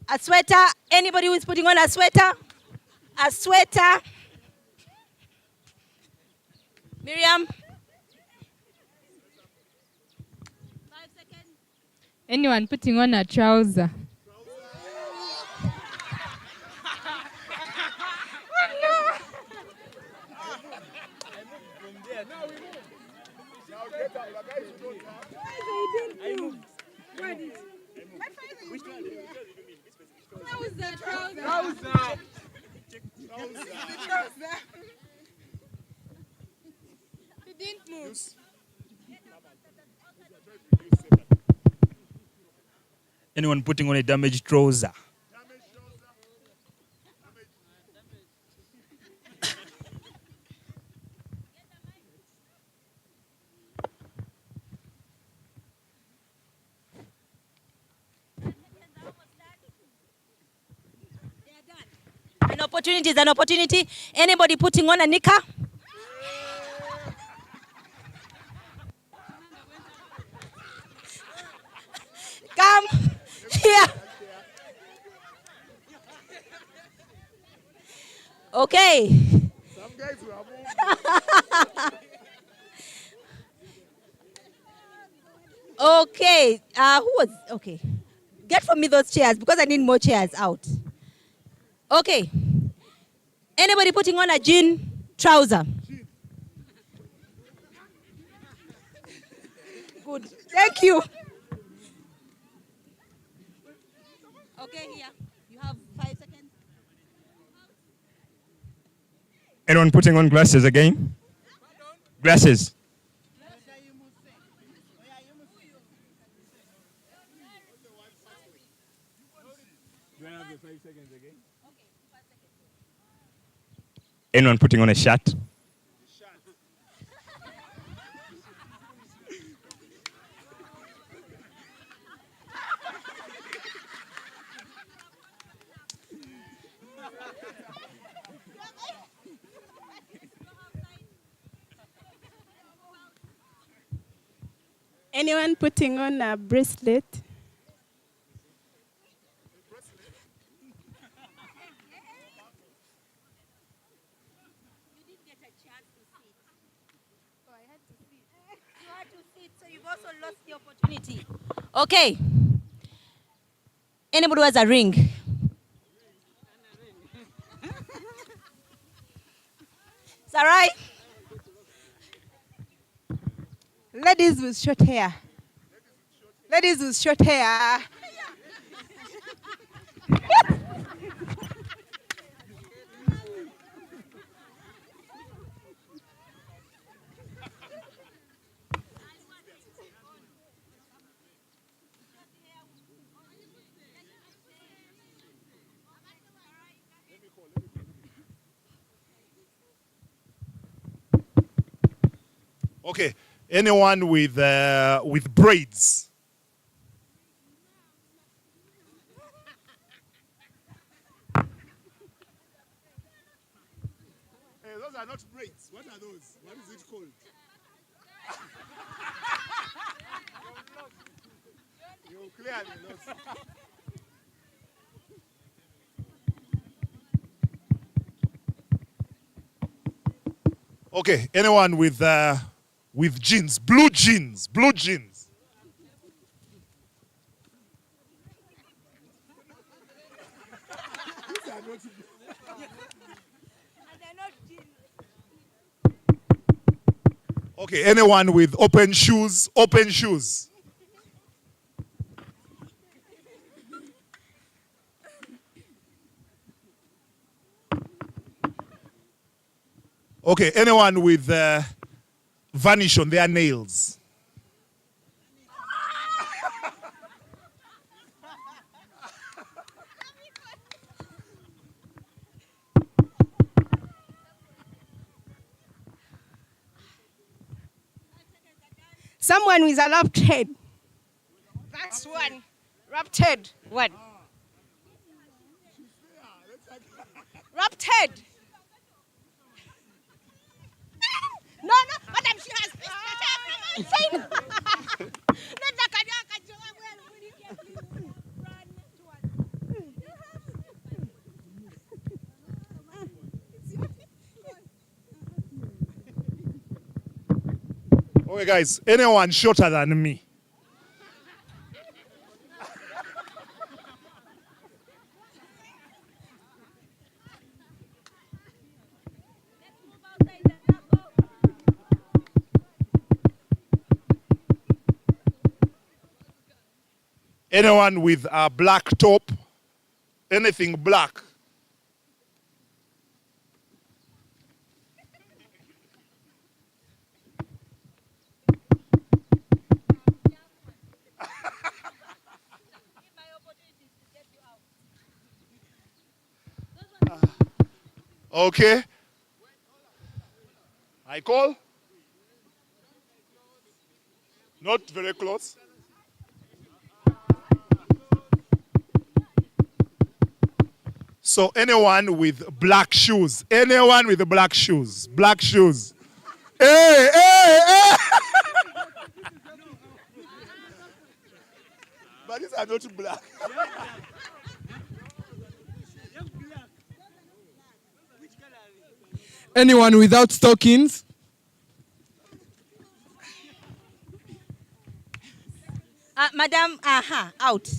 A sweater. Anybody who is putting on a sweater? A sweater. Miriam? Anyone putting on a trouser? Anyone putting on a damaged trouser? An opportunity is an opportunity. Anybody putting on a knicker? Come here. Okay. Okay. Who was okay? Get for me those chairs because I need more chairs out. Okay. Anybody putting on a jean trouser? Good. Thank you. Okay, here. You have 5 seconds. Anyone putting on glasses again? Glasses. Anyone putting on a shirt? Anyone putting on a bracelet? Opportunity. Okay. Anybody who has a ring? Is that right? Ladies with short hair. Ladies with short hair. Okay. Anyone with braids? Hey, those are not braids. What are those? What is it called? You clearly lost. Okay, anyone with jeans, blue jeans, blue jeans. Okay, anyone with open shoes, open shoes. Okay, anyone with varnish on their nails? Someone with a wrapped head. That's one. Wrapped head. One. Wrapped head. No, madam, she has Okay, guys, anyone shorter than me? Anyone with a black top? Anything black? Okay. I call? Not very close. So anyone with black shoes, anyone with black shoes, black shoes. Hey, hey, hey! But these are not black. Anyone without stockings? Madam, out.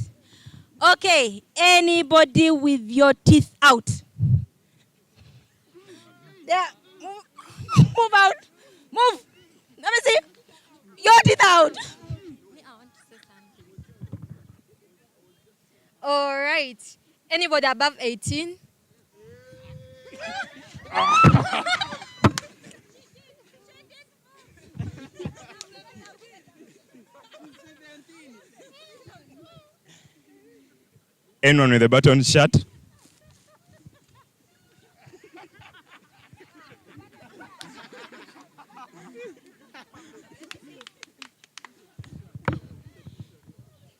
Okay, anybody with your teeth out? There, move out. Move. Let me see. Your teeth out. All right. Anybody above 18? Anyone with a button shirt?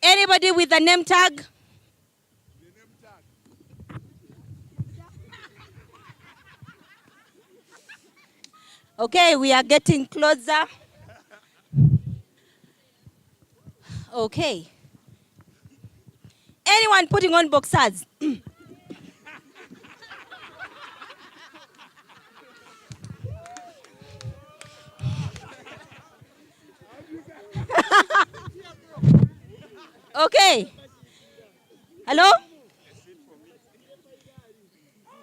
Anybody with a name tag? Okay, we are getting closer. Okay. Anyone putting on boxers? Okay. Hello?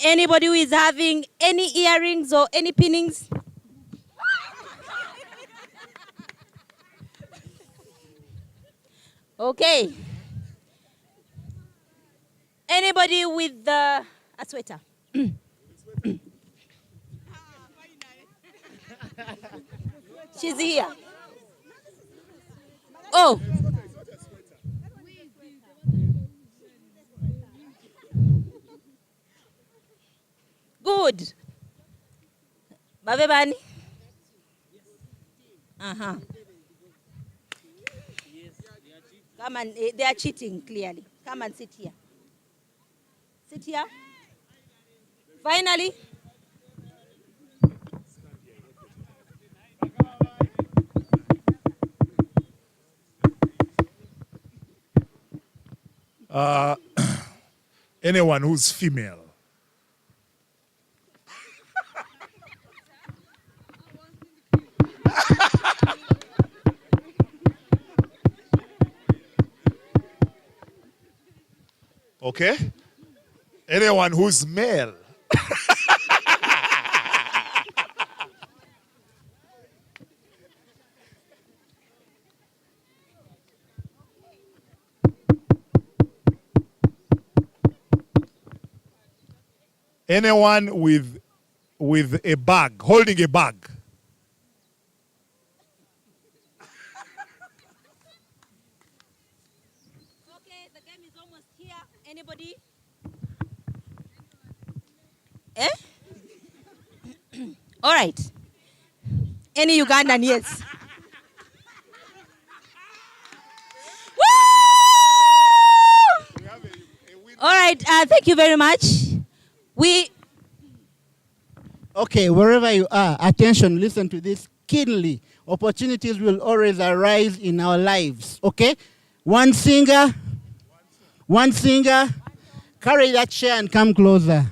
Anybody who is having any earrings or any pinnings? Okay. Anybody with a sweater? She's here. Oh. Good. Babebani? Uh-huh. Come and they are cheating clearly. Come and sit here. Sit here. Finally. Anyone who's female. Okay? Anyone who's male. Anyone with a bag, holding a bag. Okay, the game is almost here. Anybody? Eh? All right. Any Ugandan, yes. Woo! All right, thank you very much. Okay, wherever you are, attention, listen to this keenly. Opportunities will always arise in our lives, okay? One singer, carry that chair and come closer.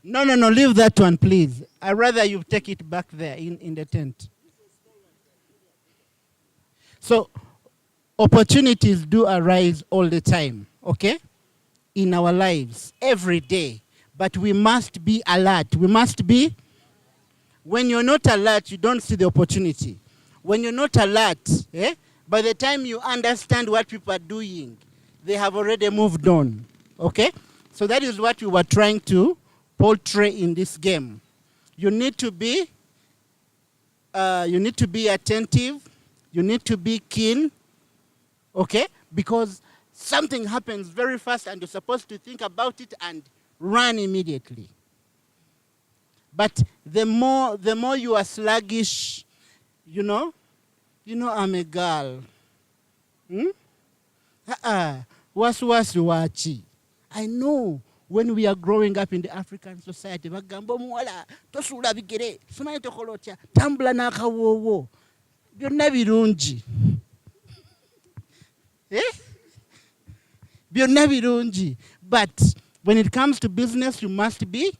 No, leave that one, please. I'd rather you take it back there in the tent. So, opportunities do arise all the time, okay? In our lives, every day. But we must be alert. We must be, when you're not alert, you don't see the opportunity. When you're not alert, by the time you understand what people are doing, they have already moved on, okay? So that is what we were trying to portray in this game. You need to be attentive. You need to be keen, okay? Because something happens very fast and you're supposed to think about it and run immediately. But the more you are sluggish, you know I'm a girl. Wachi. I know when we are growing up in the African society, bagamba omuwala tosula bigere, simanyi tokola otya, tambula n'akawoowo. Byonna birungi. Byonna birungi. But when it comes to business, you must be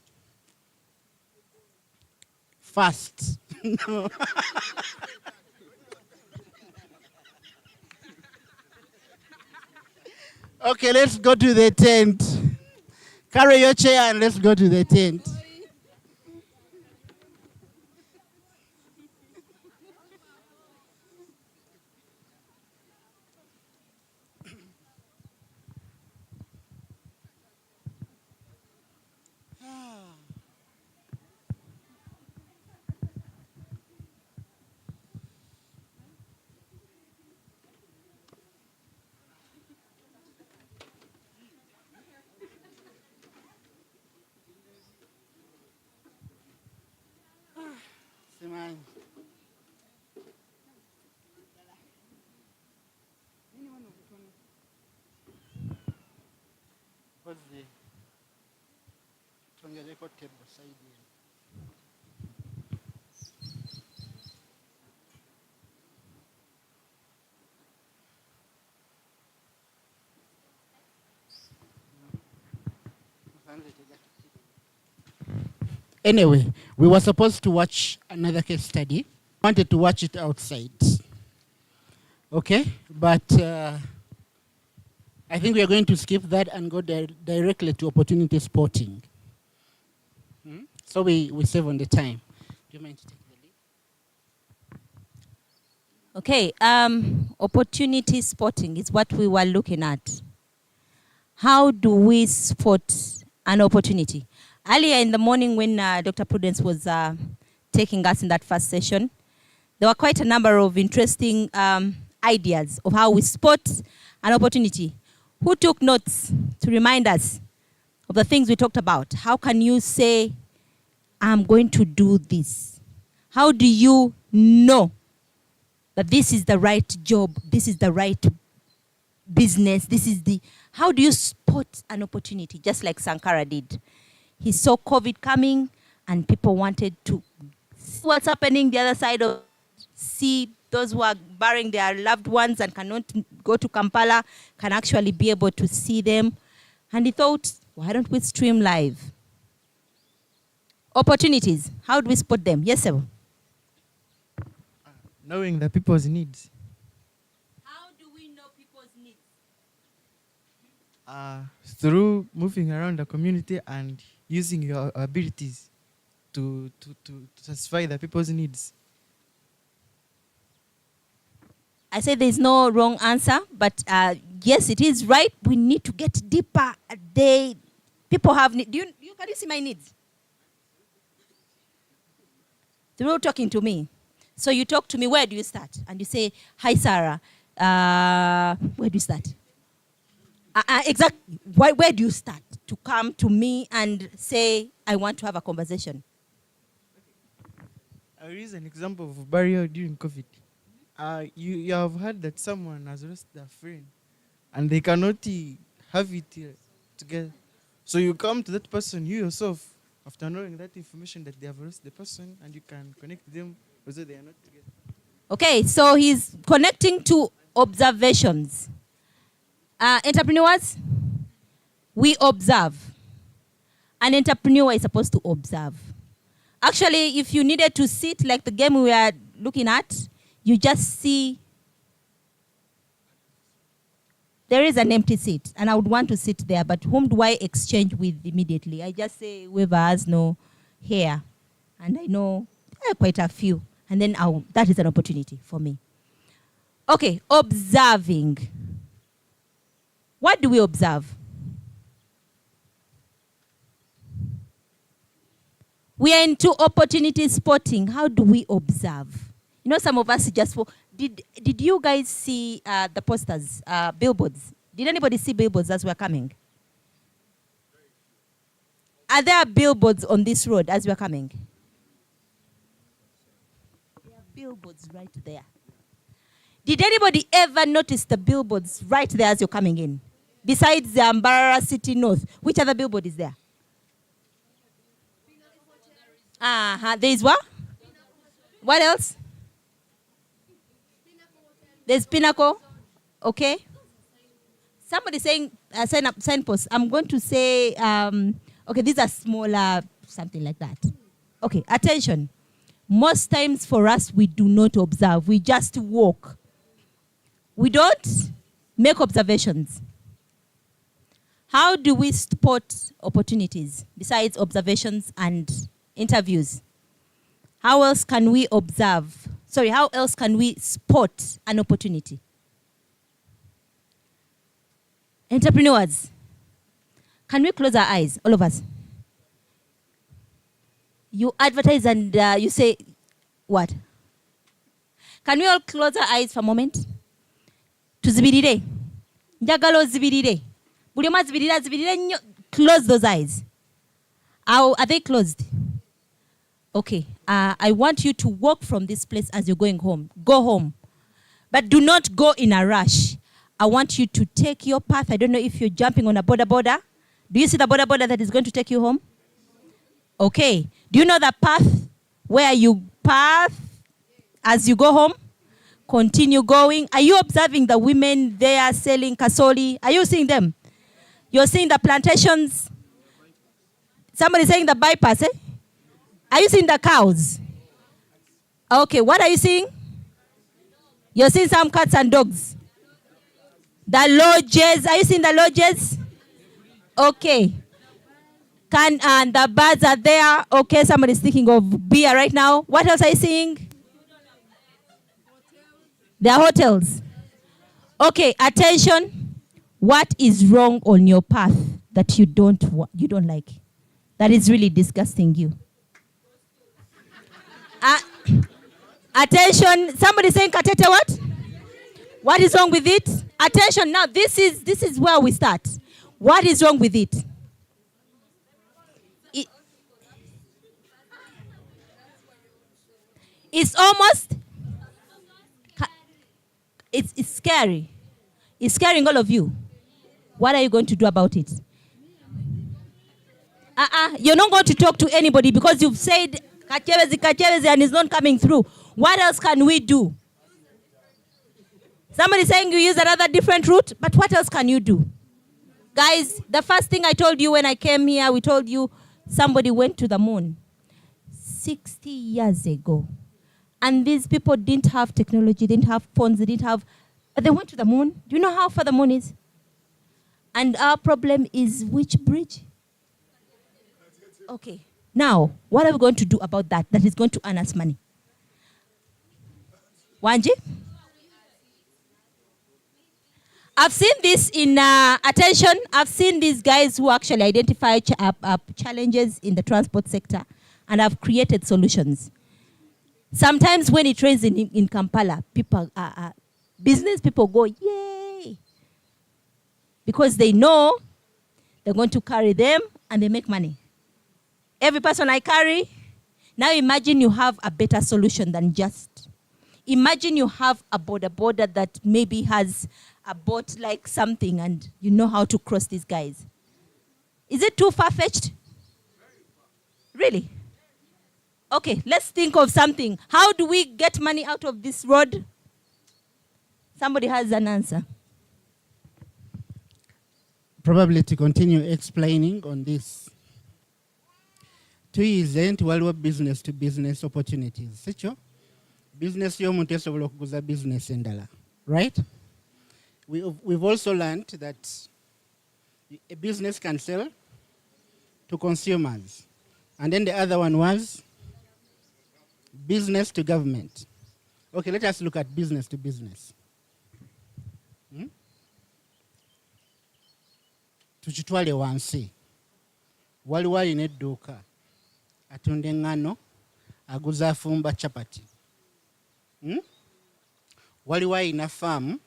fast. No. Okay, let's go to the tent. Carry your chair and let's go to the tent. Anyway, we were supposed to watch another case study. Wanted to watch it outside. Okay, but I think we are going to skip that and go directly to opportunity spotting. So we save on the time. Do you mind to take the lead? Okay, opportunity spotting is what we were looking at. How do we spot an opportunity? Earlier in the morning when Dr. Prudence was taking us in that first session, there were quite a number of interesting ideas of how we spot an opportunity. Who took notes to remind us of the things we talked about? How can you say, I'm going to do this? How do you know that this is the right job, this is the right business, how do you spot an opportunity? Just like Sankara did. He saw COVID coming and people wanted to see what's happening the other side of, see those who are burying their loved ones and cannot go to Kampala can actually be able to see them. And he thought, why don't we stream live? Opportunities, how do we spot them? Yes, sir. Knowing the people's needs. How do we know people's needs? Through moving around the community and using your abilities to satisfy the people's needs. I say there's no wrong answer, but yes, it is right. We need to get deeper. People have need. Can you see my needs? They're all talking to me. So you talk to me, where do you start? And you say, hi, Sarah. Where do you start? Exactly. Where do you start to come to me and say, I want to have a conversation? I'll use an example of barrier during COVID. You have heard that someone has lost their friend and they cannot have it together. So you come to that person, you yourself, after knowing that information that they have lost the person, and you can connect them although they are not together. Okay, so he's connecting to observations. Entrepreneurs, we observe. An entrepreneur is supposed to observe. Actually, if you needed to sit like the game we are looking at, you just see there is an empty seat, and I would want to sit there, but whom do I exchange with immediately? I just say whoever has no hair, and I know quite a few, and then that is an opportunity for me. Okay, observing. What do we observe? We are into opportunity spotting. How do we observe? You know, some of us just... Did you guys see the posters, billboards? Did anybody see billboards as we're coming? Are there billboards on this road as we're coming? There are billboards right there. Did anybody ever notice the billboards right there as you're coming in? Besides the MBARARA City North, which other billboard is there? There is what? What else? There's Pinnacle. Okay. Somebody saying signposts. I'm going to say, okay, these are smaller, something like that. Okay, attention. Most times for us, we do not observe. We just walk. We don't make observations. How do we spot opportunities besides observations and interviews? How else can we observe? How else can we spot an opportunity? Entrepreneurs, can we close our eyes, all of us? You advertise and you say, what? Can we all close our eyes for a moment? Tuzibirire. Njagalo zibirire. Bulioma zibirire nnyo. Close those eyes. Are they closed? Okay. I want you to walk from this place as you're going home. Go home. But do not go in a rush. I want you to take your path. I don't know if you're jumping on a border. Do you see the border that is going to take you home? Okay. Do you know the path where you path as you go home? Continue going. Are you observing the women there selling kasoli? Are you seeing them? You're seeing the plantations? Somebody saying the bypass, eh? Are you seeing the cows? Okay, what are you seeing? You're seeing some cats and dogs. The lodges, are you seeing the lodges? Okay. And the birds are there. Okay, somebody's thinking of beer right now. What else are you seeing? There are hotels. Okay, attention. What is wrong on your path that you don't like? That is really disgusting you. Attention. Somebody saying Katete what? What is wrong with it? Attention now, this is where we start. What is wrong with it? It's almost, it's scary. It's scaring all of you. What are you going to do about it? You're not going to talk to anybody because you've said kachebezi and it's not coming through. What else can we do? Somebody saying you use another different route, but what else can you do? Guys, the first thing I told you when I came here, we told you somebody went to the moon 60 years ago. And these people didn't have technology, didn't have phones, they didn't have, but they went to the moon. Do you know how far the moon is? And our problem is which bridge? Okay. Now, what are we going to do about that? That is going to earn us money. Wanji? I've seen this in attention. I've seen these guys who actually identify challenges in the transport sector and have created solutions. Sometimes when it rains in Kampala, people, business people go, yay! Because they know they're going to carry them and they make money. Every person I carry, now imagine you have a better solution than just. Imagine you have a border that maybe has a boat like something and you know how to cross these guys. Is it too far-fetched? Really? Okay, let's think of something. How do we get money out of this road? Somebody has an answer. Probably to continue explaining on this. Tuyizenti waliwo business to business opportunities. Sicho? Business y'omuntu esobola okuguza business endala. Right? We've also learned that a business can sell to consumers. And then the other one was business to government. Okay, let us look at business to business. Tuchitwale wansi. Waliwo alina edduuka atunda eŋŋano aguza afumba chapati. Waliwo alina faamu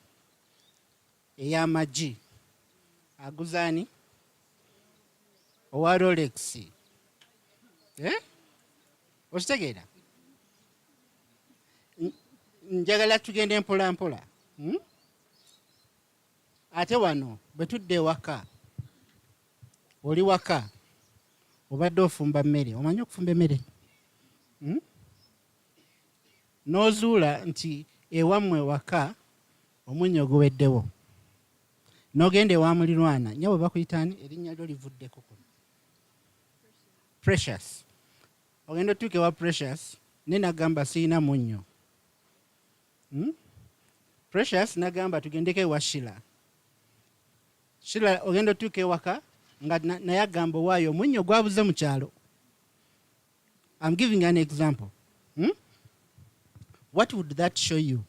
ey'amagi aguza ani? Owa Rolex. Okitegeera? Njagala tugende mpola mpola. Ate wano bwe tudde ewaka, oli waka obadde ofumba mmere. Omanyi okufumba emmere? N'ozuula nti ewammwe waka omunnyo guweddewo. N'ogenda ewa mulirwana, nnyabo bakuyita ani? Erinnya lyo livuddeko kuno. Precious. Ogenda otuuka ewa Precious, ne nagamba siyina munnyo. Precious nagamba tugendeko ewa Shila. Shila ogenda otuuka ewaka nga naye agamba waayo munnyo gwabuze mu kyalo. I'm giving an example. What would that show you?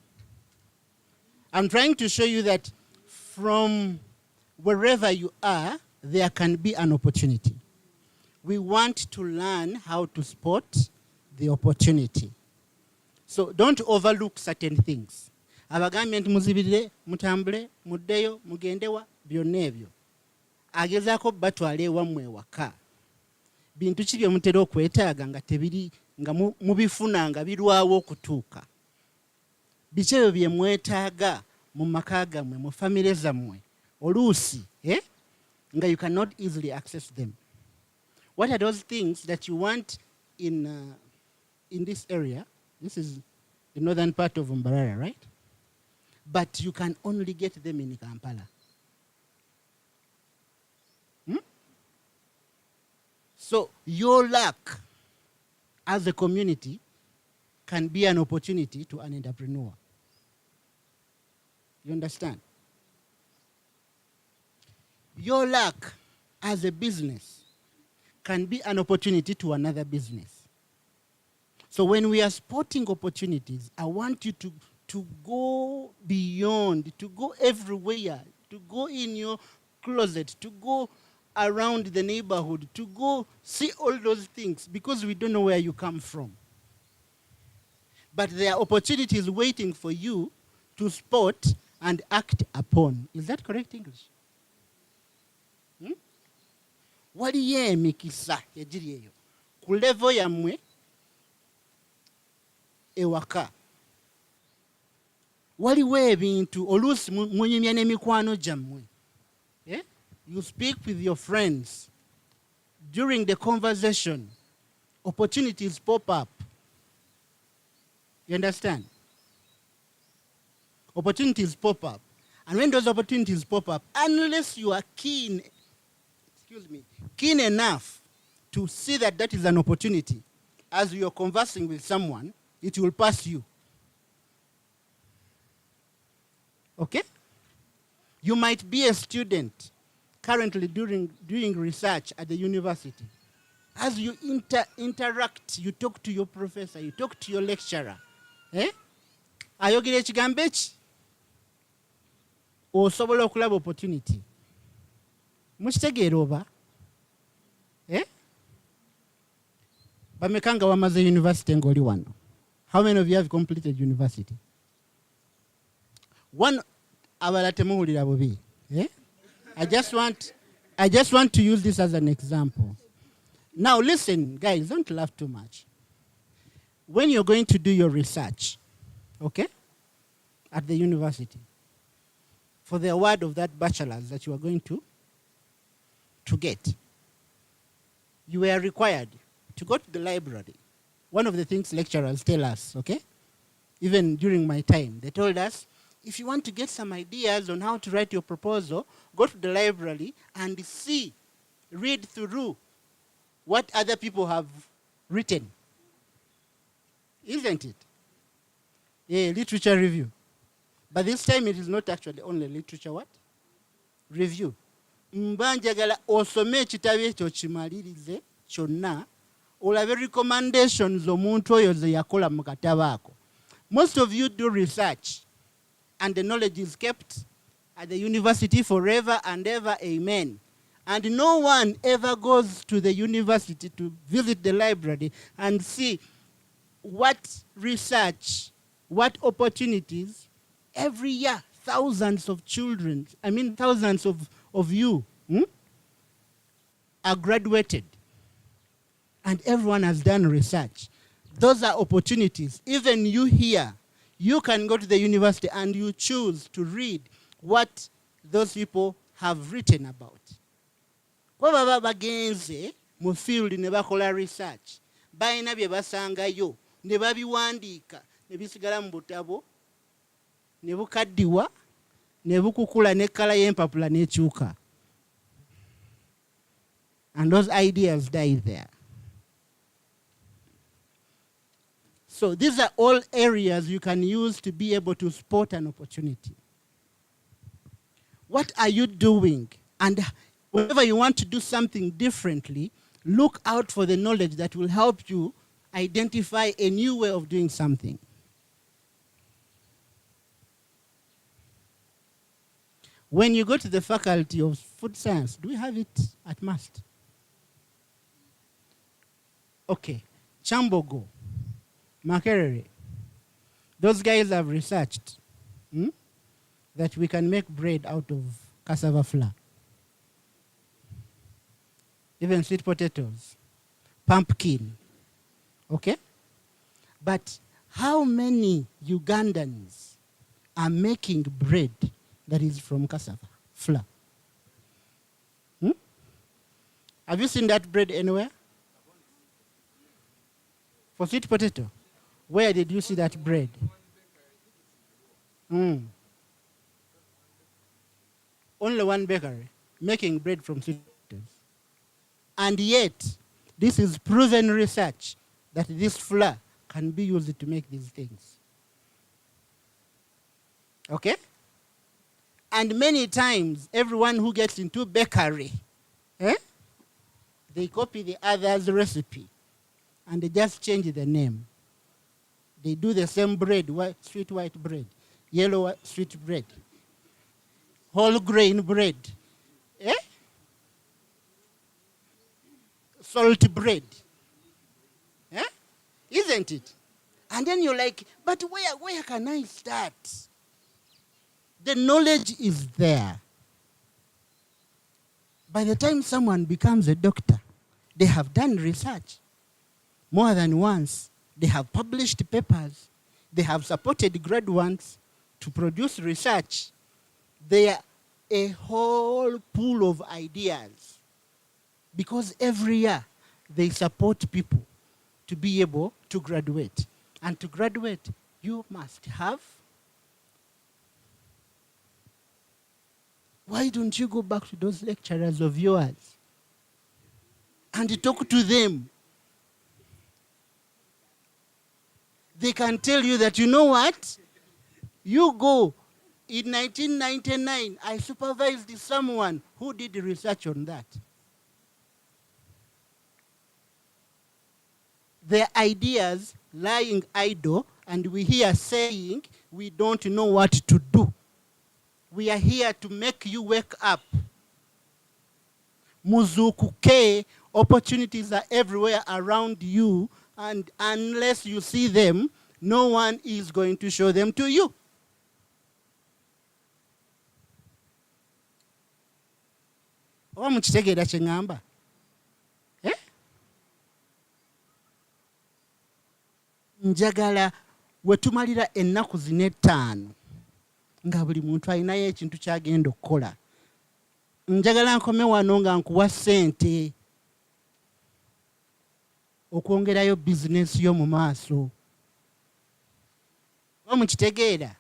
I'm trying to show you that from wherever you are, there can be an opportunity. We want to learn how to spot the opportunity. So don't overlook certain things. Abagambye nti muzibirire, mutambule, muddeyo, mugendewa, byonna ebyo. Agezaako batwala ewammwe ewaka. Bintu ki bye mutera okwetaaga nga tebiri nga mubifuna nga birwawo okutuuka. Biki ebyo bye mwetaaga mu maka gammwe, mu famire zammwe, oluusi, nga you cannot easily access them. What are those things that you want in this area? This is the northern part of Mbarara, right? But you can only get them in Kampala. So your luck as a community can be an opportunity to an entrepreneur. You understand? Your luck as a business can be an opportunity to another business. So when we are spotting opportunities, I want you to go beyond, to go everywhere, to go in your closet, to go around the neighborhood, to go see all those things, because we don't know where you come from. But there are opportunities waiting for you to spot and act upon. Is that correct English? Waliyo emikisa egiri eyo ku level yammwe ewaka. Waliwo ebintu oluusi munyumya n'emikwano gyammwe. You speak with your friends. During the conversation, opportunities pop up. You understand? Opportunities pop up. And when those opportunities pop up, unless you are keen enough to see that that is an opportunity, as you're conversing with someone, it will pass you. Okay? You might be a student currently doing research at the university. As you interact, you talk to your professor, you talk to your lecturer. Ayogera ekigambo eki osobola okulaba opportunity. Mukitegeera oba? Bameka nga wamaze university ng'oli wano? How many of you have completed university? One, abala temuwulira bubi. I just want to use this as an example. Now listen, guys, don't laugh too much. When you're going to do your research, okay, at the university, for the award of that bachelor's that you are going to get, you were required to go to the library. One of the things lecturers tell us, okay, even during my time, they told us, if you want to get some ideas on how to write your proposal, go to the library and read through what other people have written. Isn't it? Yeah, literature review. But this time it is not actually only literature what? Review. Mbanjagala osome ekitabo ekyo kimalirize kyonna olabe recommendations omuntu oyo ze yakola mu katabo ako. Most of you do research and the knowledge is kept at the university forever and ever, amen. And no one ever goes to the university to visit the library and see what research, what opportunities. Every year, thousands of children, thousands of you are graduated. And everyone has done research. Those are opportunities. Even you here, you can go to the university and you choose to read what those people have written about. Kwa baba bagenze mu field ne bakola research, bayina bye basangayo, ne babiwandiika, ne bisigala mu butabo, ne bukaddiwa, ne bukukula ne kala y'empapula n'ekyuka. And those ideas die there. So these are all areas you can use to be able to spot an opportunity. What are you doing? And whenever you want to do something differently, look out for the knowledge that will help you identify a new way of doing something. When you go to the Faculty of Food Science, do we have it at Must? Okay. Chambogo, Makerere, those guys have researched that we can make bread out of cassava flour. Even sweet potatoes, pumpkin, okay? But how many Ugandans are making bread that is from cassava flour? Have you seen that bread anywhere? For sweet potato? Where did you see that bread? Only one bakery making bread from sweet potatoes. And yet, this is proven research that this flour can be used to make these things. Okay? And many times, everyone who gets into bakery, they copy the other's recipe and they just change the name. They do the same bread, sweet white bread, yellow sweet bread, whole grain bread, salt bread. Isn't it? And then you're like, but where can I start? The knowledge is there. By the time someone becomes a doctor, they have done research more than once. They have published papers. They have supported graduates to produce research. They are a whole pool of ideas, because every year they support people to be able to graduate. And to graduate, you must have. Why don't you go back to those lecturers of yours and talk to them? They can tell you that, you know what? You go. In 1999, I supervised someone who did research on that. Their ideas lying idle, and we here saying we don't know what to do. We are here to make you wake up. Muzukuke, opportunities are everywhere around you, and unless you see them, no one is going to show them to you. Oba mukitegeera kye ŋŋamba? Njagala we tumalira ennaku zino 5 nga buli muntu alinayo ekintu ky'agenda okukola. Njagala nkome wano nga nkuwa ssente okwongerayo bizinesi yo mu maaso. Oba mukitegeera?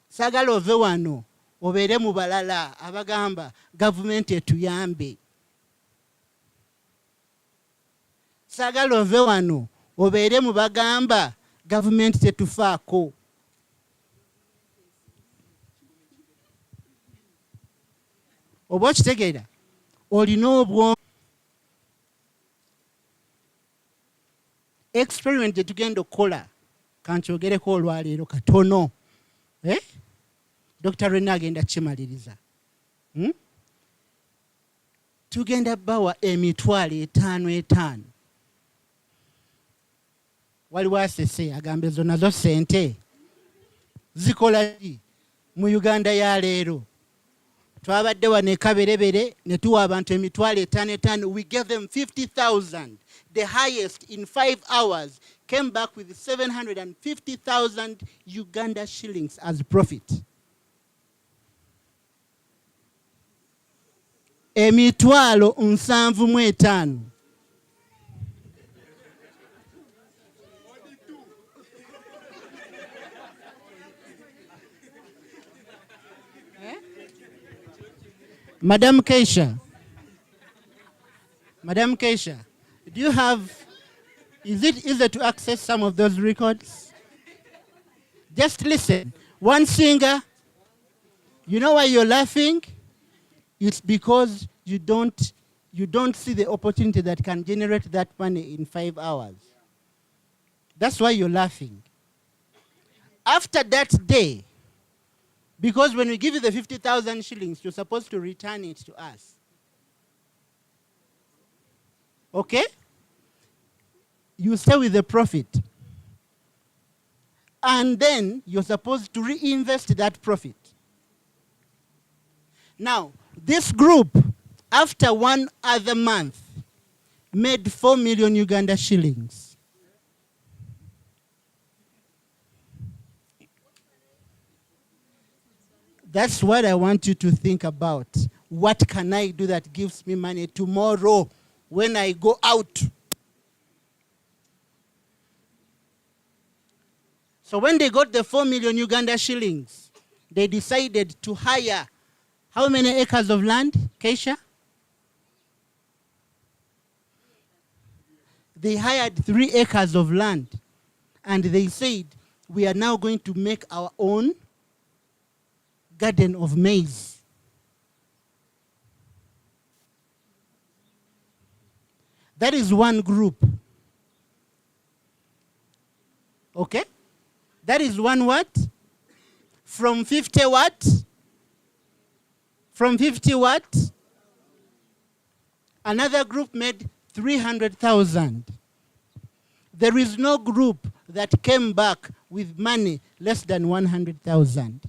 Saagala ove wano obeere mu balala abagamba gavumenti etuyambe. Saagala ove wano obeere mu bagamba gavumenti tetufaako. Oba okitegeera? Olina obwongo. Experiment gye tugenda okukola kankyogereko olwaleero katono. Dr. Rena agenda kimaliriza. Tugenda bawa emitwalo 5. Waliwo asese agambe zo nazo sente zikola ki mu Uganda ya leero. Twabadde wano e Kaberebere ne tuwa abantu emitwalo 5. We gave them 50,000. The highest in 5 hours came back with 750,000 Uganda shillings as profit. Emitwalo 75. Madam Keisha, do you have, is it easy to access some of those records? Just listen. One singer, you know why you're laughing? It's because you don't see the opportunity that can generate that money in 5 hours. That's why you're laughing. After that day, because when we give you the 50,000 shillings, you're supposed to return it to us. Okay? You stay with the profit. And then you're supposed to reinvest that profit. Now, this group, after 1 other month, made 4 million Uganda shillings. That's what I want you to think about. What can I do that gives me money tomorrow when I go out? So when they got the 4 million Uganda shillings, they decided to hire how many acres of land, Keisha? They hired 3 acres of land, and they said, we are now going to make our own garden of maize. That is one group. Okay? That is one what? From 50 what? From 50 what? Another group made 300,000. There is no group that came back with money less than 100,000.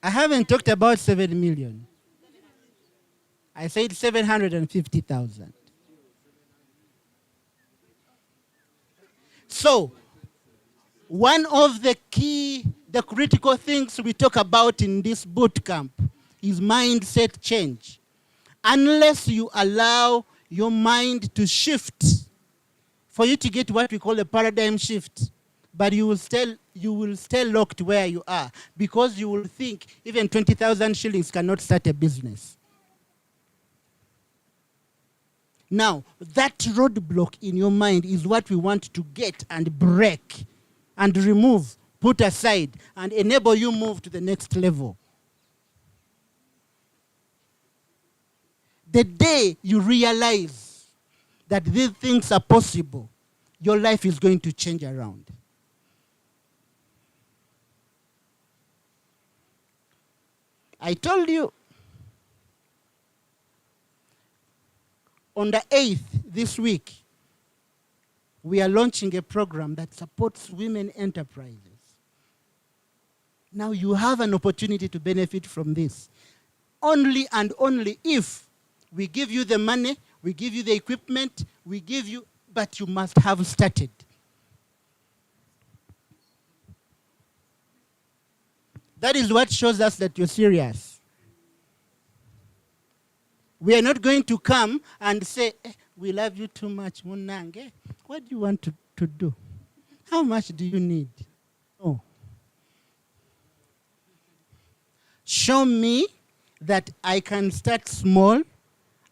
I haven't talked about 7 million. I said 750,000. So, one of the critical things we talk about in this boot camp is mindset change. Unless you allow your mind to shift, for you to get what we call a paradigm shift, but you will stay locked where you are because you will think even 20,000 shillings cannot start a business. Now, that roadblock in your mind is what we want to get and break and remove, put aside, and enable you move to the next level. The day you realize that these things are possible, your life is going to change around. I told you on the 8th this week, we are launching a program that supports women enterprises. Now you have an opportunity to benefit from this. Only and only if we give you the money, we give you the equipment, we give you, but you must have started. That is what shows us that you're serious. We are not going to come and say, we love you too much, Munange. What do you want to do? How much do you need? Oh. Show me that I can start small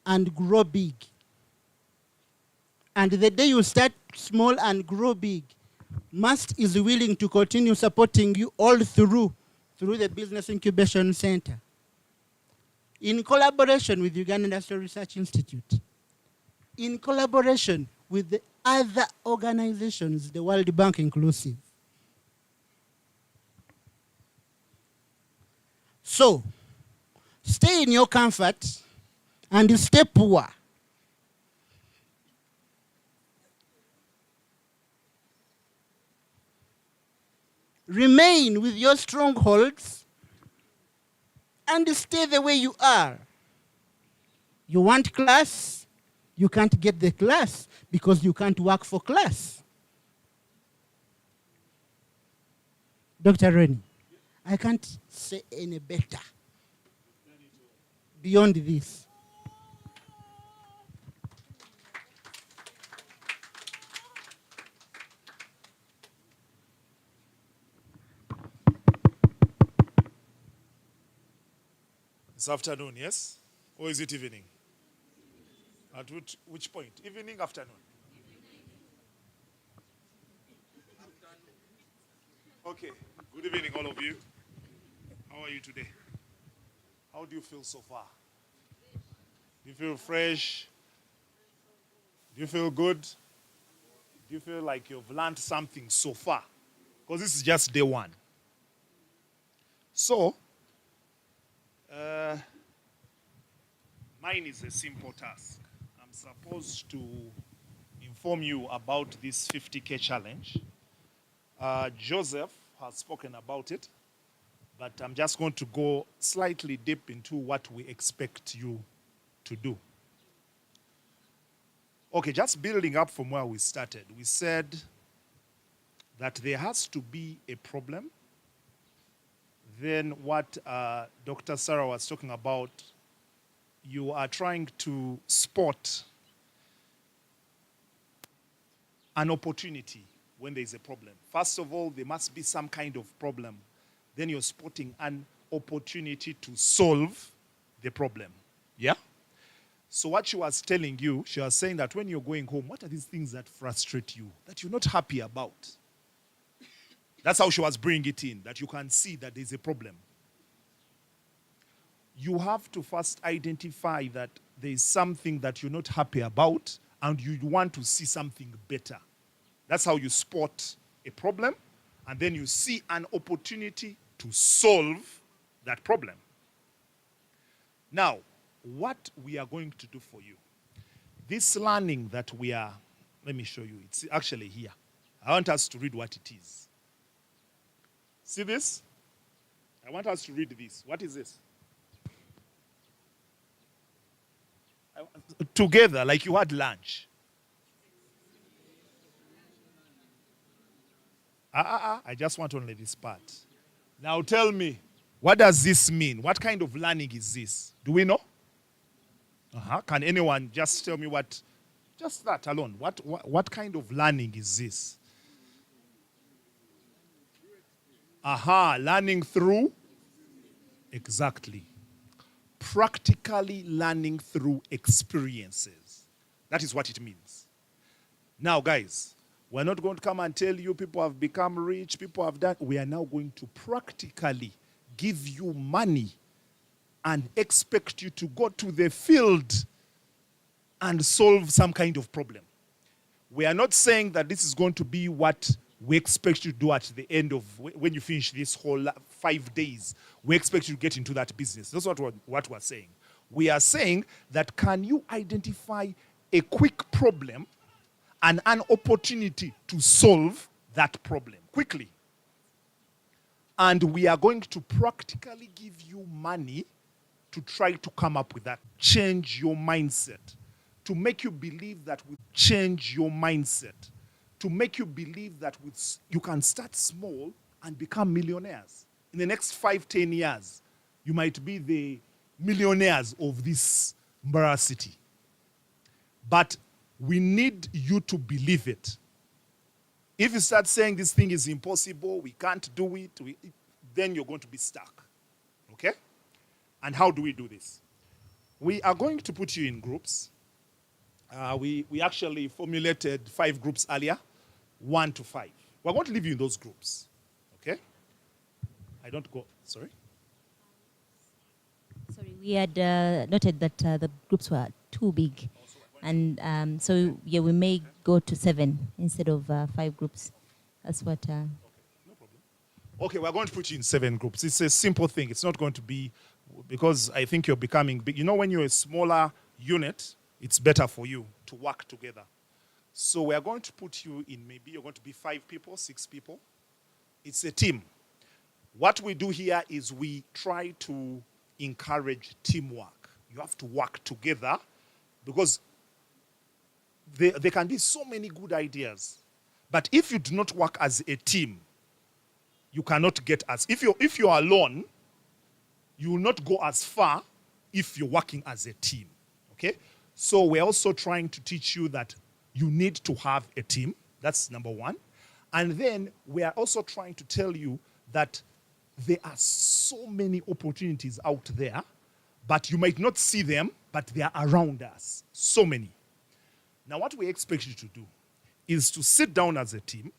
and grow big. And the day you start small and grow big, MUST is willing to continue supporting you all through the Business Incubation Center, in collaboration with Uganda Industrial Research Institute, in collaboration with the other organizations, the World Bank inclusive. So, stay in your comfort and stay poor. Remain with your strongholds and stay the way you are. You want class, you can't get the class because you can't work for class. Dr. Rennie, I can't say any better beyond this. It's afternoon, yes? Or is it evening? At which point? Evening, afternoon? Okay. Good evening, all of you. How are you today? How do you feel so far? Do you feel fresh? Do you feel good? Do you feel like you've learned something so far? Because this is just day one. So, mine is a simple task. I'm supposed to inform you about this 50K challenge. Joseph has spoken about it, but I'm just going to go slightly deep into what we expect you to do. Okay, just building up from where we started. We said that there has to be a problem. Then what Dr. Sarah was talking about, you are trying to spot an opportunity when there is a problem. First of all, there must be some kind of problem. Then you're spotting an opportunity to solve the problem. Yeah? So what she was telling you, she was saying that when you're going home, what are these things that frustrate you, that you're not happy about? That's how she was bringing it in, that you can see that there's a problem. You have to first identify that there is something that you're not happy about and you want to see something better. That's how you spot a problem, and then you see an opportunity to solve that problem. Now, what we are going to do for you, this learning that we are, let me show you, it's actually here. I want us to read what it is. See this? I want us to read this. What is this? Together, like you had lunch. I just want only this part. Now tell me, what does this mean? What kind of learning is this? Do we know? Can anyone just tell me what, just that alone, what kind of learning is this? Learning through, exactly. Practically learning through experiences. That is what it means. Now, guys, we're not going to come and tell you people have become rich, people have done. We are now going to practically give you money and expect you to go to the field and solve some kind of problem. We are not saying that this is going to be what we expect you to do at the end of, when you finish this whole 5 days, we expect you to get into that business. That's what we're saying. We are saying that can you identify a quick problem and an opportunity to solve that problem quickly? And we are going to practically give you money to try to come up with that. Change your mindset. To make you believe that we change your mindset. To make you believe that you can start small and become millionaires. In the next 5-10 years, you might be the millionaires of this Mbarara city. But we need you to believe it. If you start saying this thing is impossible, we can't do it, then you're going to be stuck. Okay? And how do we do this? We are going to put you in groups. We actually formulated 5 groups earlier, 1 to 5. We're going to leave you in those groups. Okay? I don't go, sorry? Sorry, we had noted that the groups were too big. And so, yeah, we may go to 7 instead of 5 groups. That's what... No problem. Okay, we're going to put you in 7 groups. It's a simple thing. It's not going to be, because I think you're becoming big. You know, when you're a smaller unit, it's better for you to work together. So we're going to put you in, maybe you're going to be 5 people, 6 people. It's a team. What we do here is we try to encourage teamwork. You have to work together because there can be so many good ideas. But if you do not work as a team, you cannot get as... If you're alone, you will not go as far if you're working as a team. Okay? So we're also trying to teach you that you need to have a team. That's number 1. And then we are also trying to tell you that there are so many opportunities out there, but you might not see them, but they are around us. So many. Now, what we expect you to do is to sit down as a team,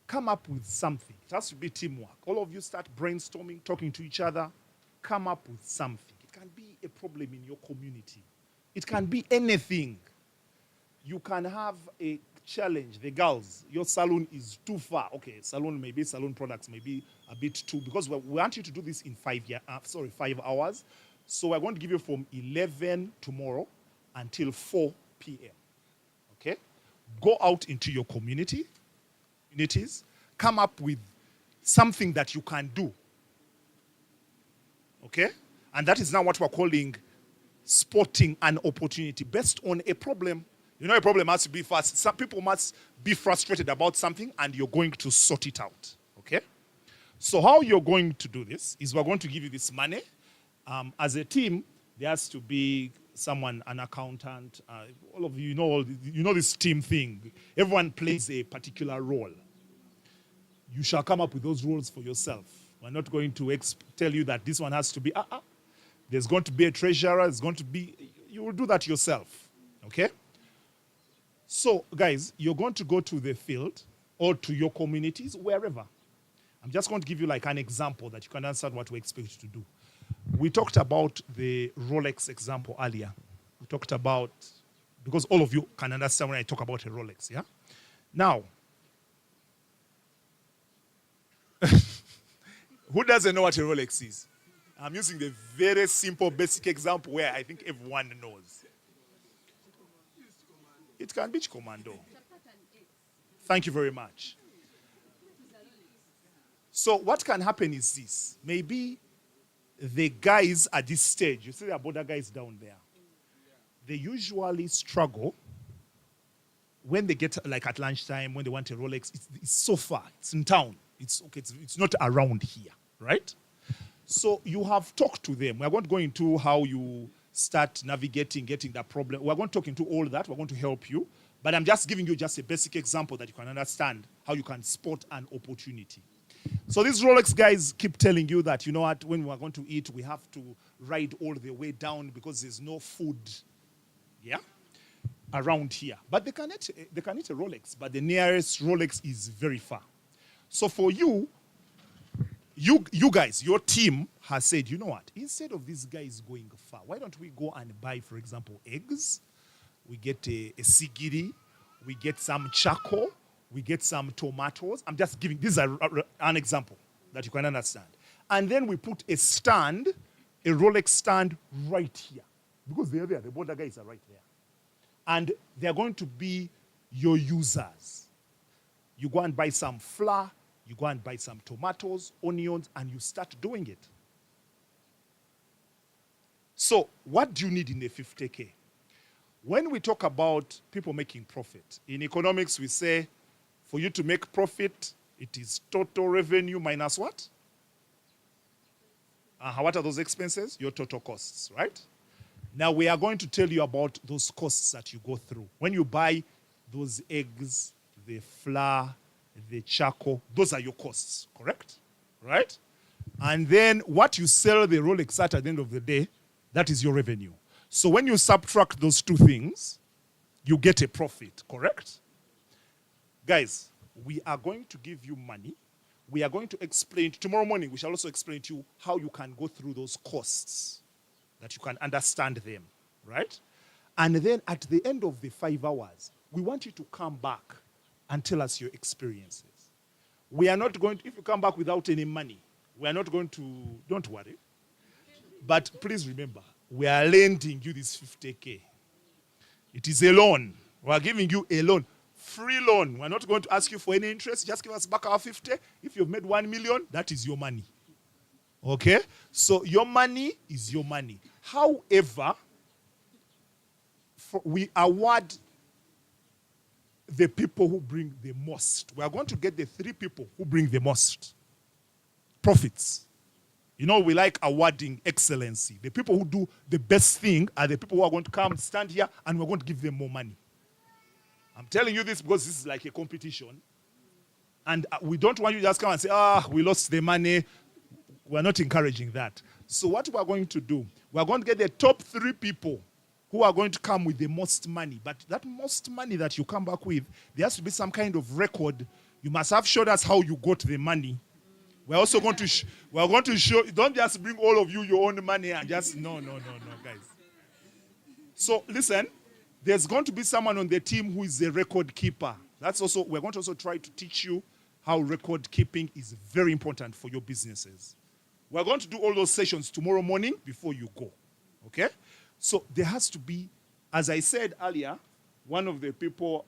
come up with something. It has to be teamwork. All of you start brainstorming, talking to each other, come up with something. It can be a problem in your community. It can be anything. You can have a challenge. The girls, your salon is too far. Okay, salon products may be a bit too, because we want you to do this in 5 hours. So we're going to give you from 11 tomorrow until 4 p.m. Okay? Go out into your communities, come up with something that you can do. Okay? And that is now what we're calling spotting an opportunity based on a problem. You know, a problem has to be fast. Some people must be frustrated about something and you're going to sort it out. Okay? So how you're going to do this is we're going to give you this money. As a team, there has to be someone, an accountant. All of you know this team thing. Everyone plays a particular role. You shall come up with those roles for yourself. We're not going to tell you that this one has to be, there's going to be a treasurer, there's going to be, you will do that yourself. Okay? So, guys, you're going to go to the field or to your communities, wherever. I'm just going to give you like an example that you can understand what we expect you to do. We talked about the Rolex example earlier. We talked about, because all of you can understand when I talk about a Rolex, yeah? Now, who doesn't know what a Rolex is? I'm using the very simple, basic example where I think everyone knows. It can be commando. Thank you very much. So what can happen is this. Maybe the guys at this stage, you see the border guys down there, they usually struggle when they get, like at lunchtime, when they want a Rolex. It's so far. It's in town. It's okay. It's not around here, right? So you have talked to them. We're going to go into how you start navigating, getting that problem. We're going to talk into all that. We're going to help you. But I'm just giving you just a basic example that you can understand how you can spot an opportunity. So these Rolex guys keep telling you that, you know what, when we're going to eat, we have to ride all the way down because there's no food, yeah, around here. But they can eat a Rolex, but the nearest Rolex is very far. So for you guys, your team has said, you know what, instead of these guys going far, why don't we go and buy, for example, eggs? We get a sigiri, we get some charcoal, we get some tomatoes. I'm just giving, this is an example that you can understand. And then we put a stand, a Rolex stand right here. Because they're there, the border guys are right there. And they're going to be your users. You go and buy some flour, you go and buy some tomatoes, onions, and you start doing it. So what do you need in a 50K? When we talk about people making profit, in economics we say, for you to make profit, it is total revenue minus what? What are those expenses? Your total costs, right? Now we are going to tell you about those costs that you go through. When you buy those eggs, the flour, the charcoal, those are your costs, correct? Right? And then what you sell the Rolex at the end of the day, that is your revenue. So when you subtract those two things, you get a profit, correct? Guys, we are going to give you money. We are going to explain, tomorrow morning we shall also explain to you how you can go through those costs, that you can understand them, right? And then at the end of the 5 hours, we want you to come back and tell us your experiences. We are not going to, if you come back without any money, we are not going to, don't worry. But please remember, we are lending you this 50K. It is a loan. We are giving you a loan. Free loan. We're not going to ask you for any interest. Just give us back our 50. If you've made 1 million, that is your money. Okay? So your money is your money. However, we award the people who bring the most. We are going to get the 3 people who bring the most profits. You know, we like awarding excellency. The people who do the best thing are the people who are going to come stand here and we're going to give them more money. I'm telling you this because this is like a competition. And we don't want you to just come and say, we lost the money. We're not encouraging that. So what we're going to do, we're going to get the top 3 people who are going to come with the most money. But that most money that you come back with, there has to be some kind of record. You must have showed us how you got the money. We're also going to show, don't just bring all of you your own money and just, no, guys. So listen, there's going to be someone on the team who is a record keeper. That's also, we're going to also try to teach you how record keeping is very important for your businesses. We're going to do all those sessions tomorrow morning before you go, okay? So there has to be, as I said earlier, one of the people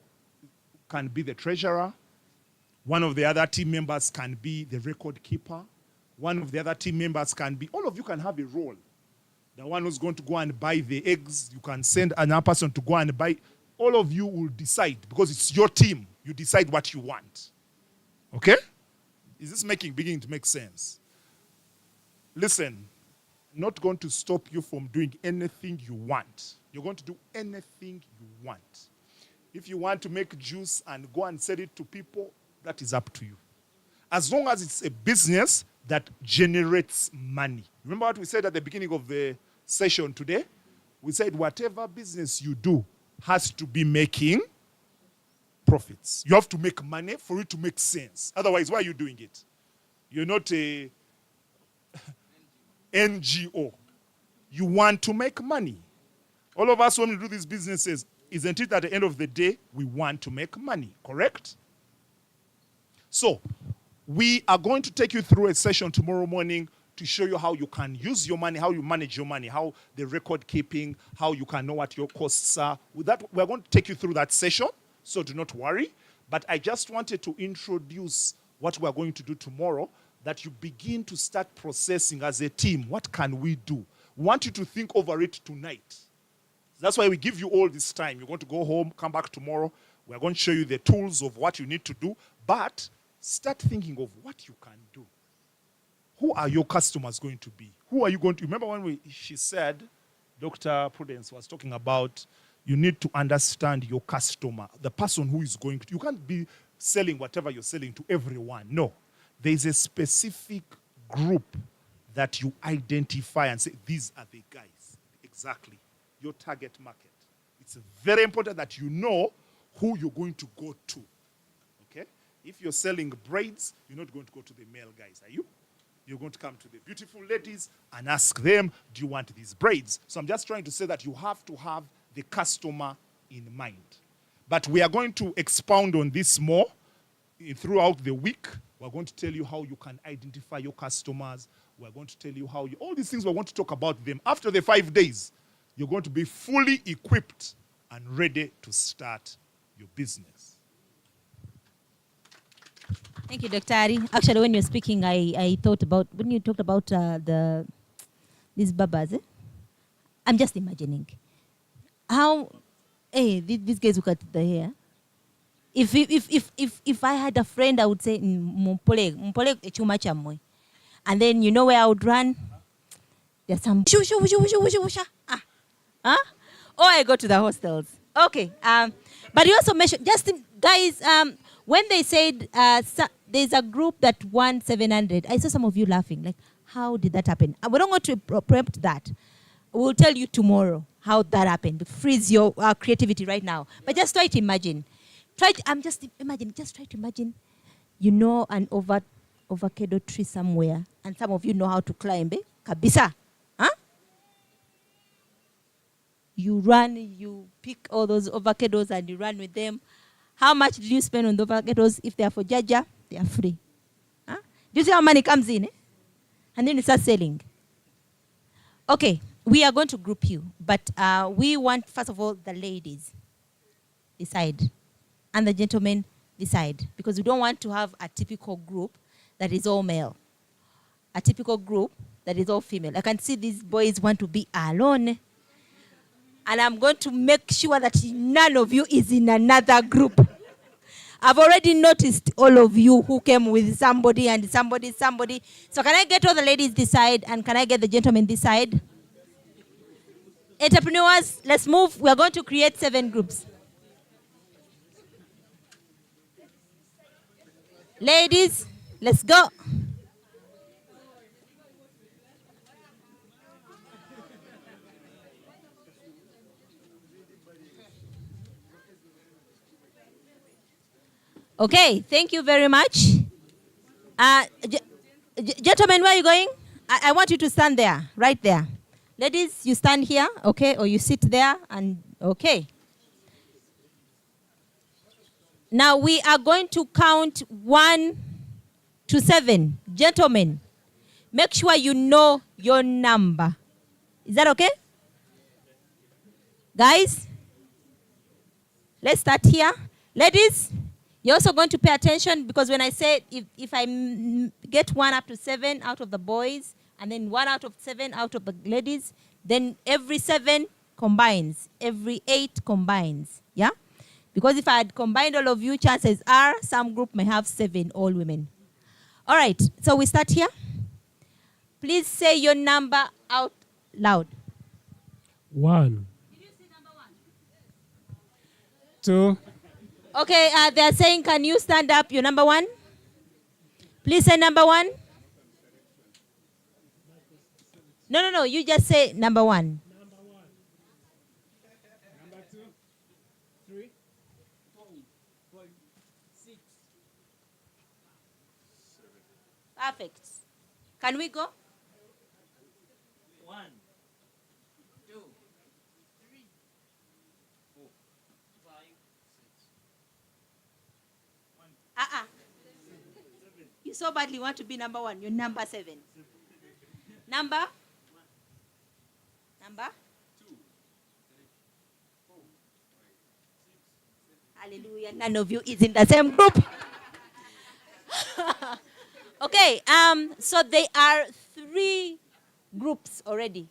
can be the treasurer. One of the other team members can be the record keeper. One of the other team members can be, all of you can have a role. The one who's going to go and buy the eggs, you can send another person to go and buy. All of you will decide because it's your team. You decide what you want. Okay? Is this beginning to make sense? Listen, not going to stop you from doing anything you want. You're going to do anything you want. If you want to make juice and go and sell it to people, that is up to you. As long as it's a business that generates money. Remember what we said at the beginning of the session today? We said whatever business you do has to be making profits. You have to make money for it to make sense. Otherwise, why are you doing it? You're not a NGO. You want to make money. All of us, when we do these businesses, isn't it at the end of the day, we want to make money, correct? So, we are going to take you through a session tomorrow morning to show you how you can use your money, how you manage your money, how the record keeping, how you can know what your costs are. With that, we're going to take you through that session, so do not worry. But I just wanted to introduce what we're going to do tomorrow that you begin to start processing as a team. What can we do? We want you to think over it tonight. That's why we give you all this time. You're going to go home, come back tomorrow. We're going to show you the tools of what you need to do. But start thinking of what you can do. Who are your customers going to be? Who are you going to... Remember when she said, Dr. Prudence was talking about, you need to understand your customer, the person who is going to... You can't be selling whatever you're selling to everyone. No. There's a specific group that you identify and say, these are the guys. Exactly. Your target market. It's very important that you know who you're going to go to. Okay? If you're selling braids, you're not going to go to the male guys, are you? You're going to come to the beautiful ladies and ask them, do you want these braids? So I'm just trying to say that you have to have the customer in mind. But we are going to expound on this more throughout the week. We're going to tell you how you can identify your customers. We're going to tell you how you... All these things, we're going to talk about them. After the 5 days, you're going to be fully equipped and ready to start your business. Thank you, Dr. Ari. Actually, when you're speaking, I thought about, when you talked about these babas, I'm just imagining how, these guys look at the hair. If I had a friend, I would say, Mpole echuma chamwe. And then you know where I would run? There's some or I go to the hostels. Okay. But you also mentioned, guys, when they said there's a group that won 700, I saw some of you laughing. Like, how did that happen? We don't want to preempt that. We'll tell you tomorrow how that happened. Freeze your creativity right now. But just try to imagine. Try to imagine, you know, an avocado tree somewhere, and some of you know how to climb, kabisa. Huh? You run, you pick all those avocados and you run with them. How much do you spend on the avocados? If they are for Jaja, they are free. Huh? Do you see how money comes in? And then you start selling. Okay, we are going to group you, but we want, first of all, the ladies decide and the gentlemen decide, because we don't want to have a typical group that is all male, a typical group that is all female. I can see these boys want to be alone, and I'm going to make sure that none of you is in another group. I've already noticed all of you who came with somebody and somebody. So can I get all the ladies decide, and can I get the gentlemen decide? Entrepreneurs, let's move. We are going to create 7 groups. Ladies, let's go. Okay, thank you very much. Gentlemen, where are you going? I want you to stand there, right there. Ladies, you stand here, okay, or you sit there, and okay. Now we are going to count 1 to 7. Gentlemen, make sure you know your number. Is that okay? Guys, let's start here. Ladies, you're also going to pay attention, because when I say if I get 1 up to 7 out of the boys, and then 1 out of 7 out of the ladies, then every 7 combines, every 8 combines, yeah? Because if I had combined all of you, chances are some group may have 7 all women. All right, so we start here. Please say your number out loud. 1. 2. Okay, they are saying, can you stand up, your number 1? Please say number 1. No, you just say number 1. Number 2, 3, 4, 5, 6. Perfect. Can we go? 1, 2, 3, 4, 5, 6. You so badly want to be number 1. You're number 7. Number? 2, 3, 4, 5, 6, 7. Hallelujah. None of you is in the same group. Okay, so there are 3 groups already.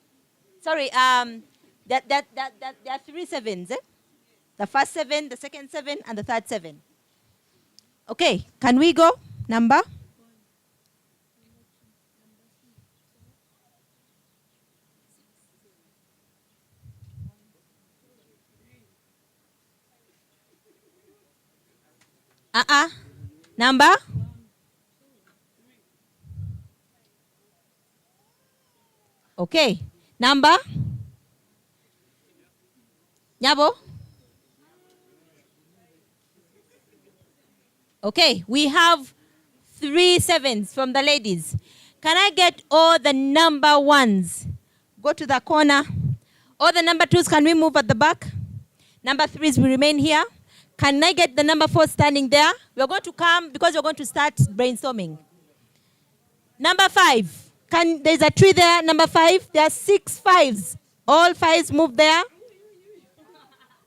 Sorry, there are 3 sevens, eh? The first 7, the second 7, and the third 7. Okay, can we go? Number? Number? Okay. Number? Nyabo? Okay, we have 3 sevens from the ladies. Can I get all the number 1s? Go to the corner. All the number 2s, can we move at the back? Number 3s will remain here. Can I get the number 4 standing there? We're going to come because we're going to start brainstorming. Number 5. There's a tree there, number 5. There are 6 5s. All 5s move there.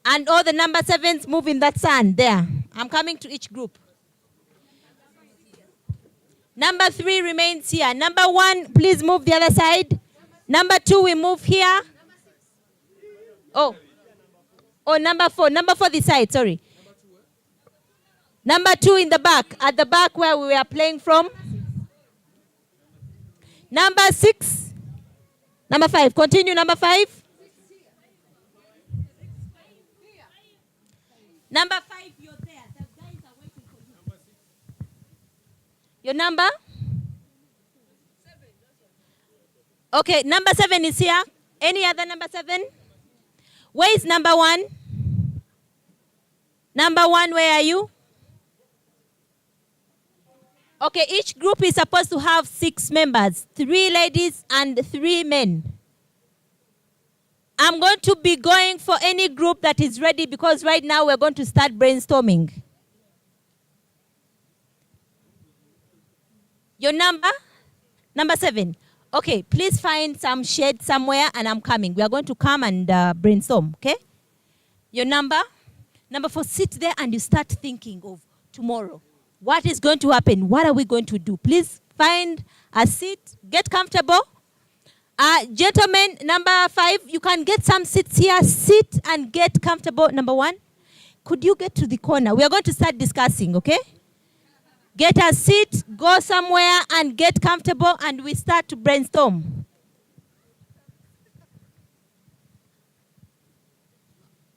And all the number 7s move in that sand there. I'm coming to each group. Number 3 remains here. Number 1, please move the other side. Number 2, we move here. Oh, number 4. Number 4 this side, sorry. Number 2 in the back. At the back where we were playing from. Number 6. Number 5. Continue, number 5. Number 5, you're there. The guys are waiting for you. Your number? Okay, number 7 is here. Any other number 7? Where is number 1? Number 1, where are you? Okay, each group is supposed to have 6 members, 3 ladies and 3 men. I'm going to be going for any group that is ready because right now we're going to start brainstorming. Your number? Number 7. Okay, please find some shade somewhere and I'm coming. We are going to come and brainstorm, okay? Your number? Number 4, sit there and you start thinking of tomorrow. What is going to happen? What are we going to do? Please find a seat. Get comfortable. Gentlemen, number 5, you can get some seats here. Sit and get comfortable. Number 1, could you get to the corner? We are going to start discussing, okay? Get a seat, go somewhere and get comfortable and we start to brainstorm.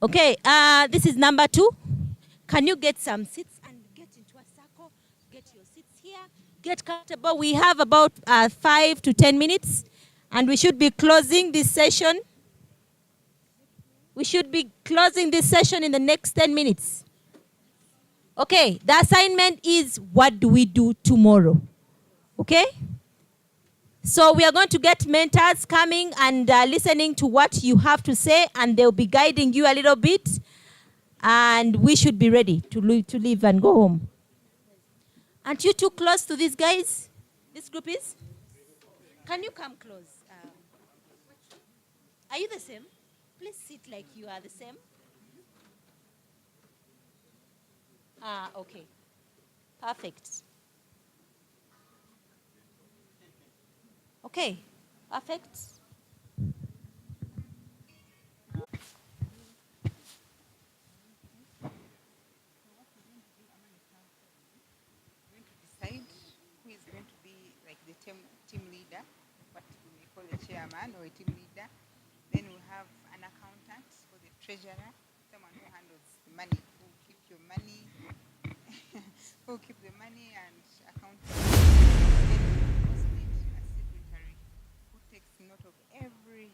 Okay, this is number 2. Can you get some seats and get into a circle? Get your seats here. Get comfortable. We have about 5 to 10 minutes. And we should be closing this session. We should be closing this session in the next 10 minutes. Okay, the assignment is what do we do tomorrow? Okay? So we are going to get mentors coming and listening to what you have to say and they'll be guiding you a little bit. And we should be ready to leave and go home. Aren't you too close to these guys? This group is? Can you come close? Are you the same? Please sit like you are the same. Okay. Perfect. Okay. Perfect. Decide who is going to be like the team leader, what we may call a chairman or a team leader. Then we have an accountant or the treasurer, someone who handles the money, who keep your money, who keep the money and account. Then we also need a secretary who takes note of every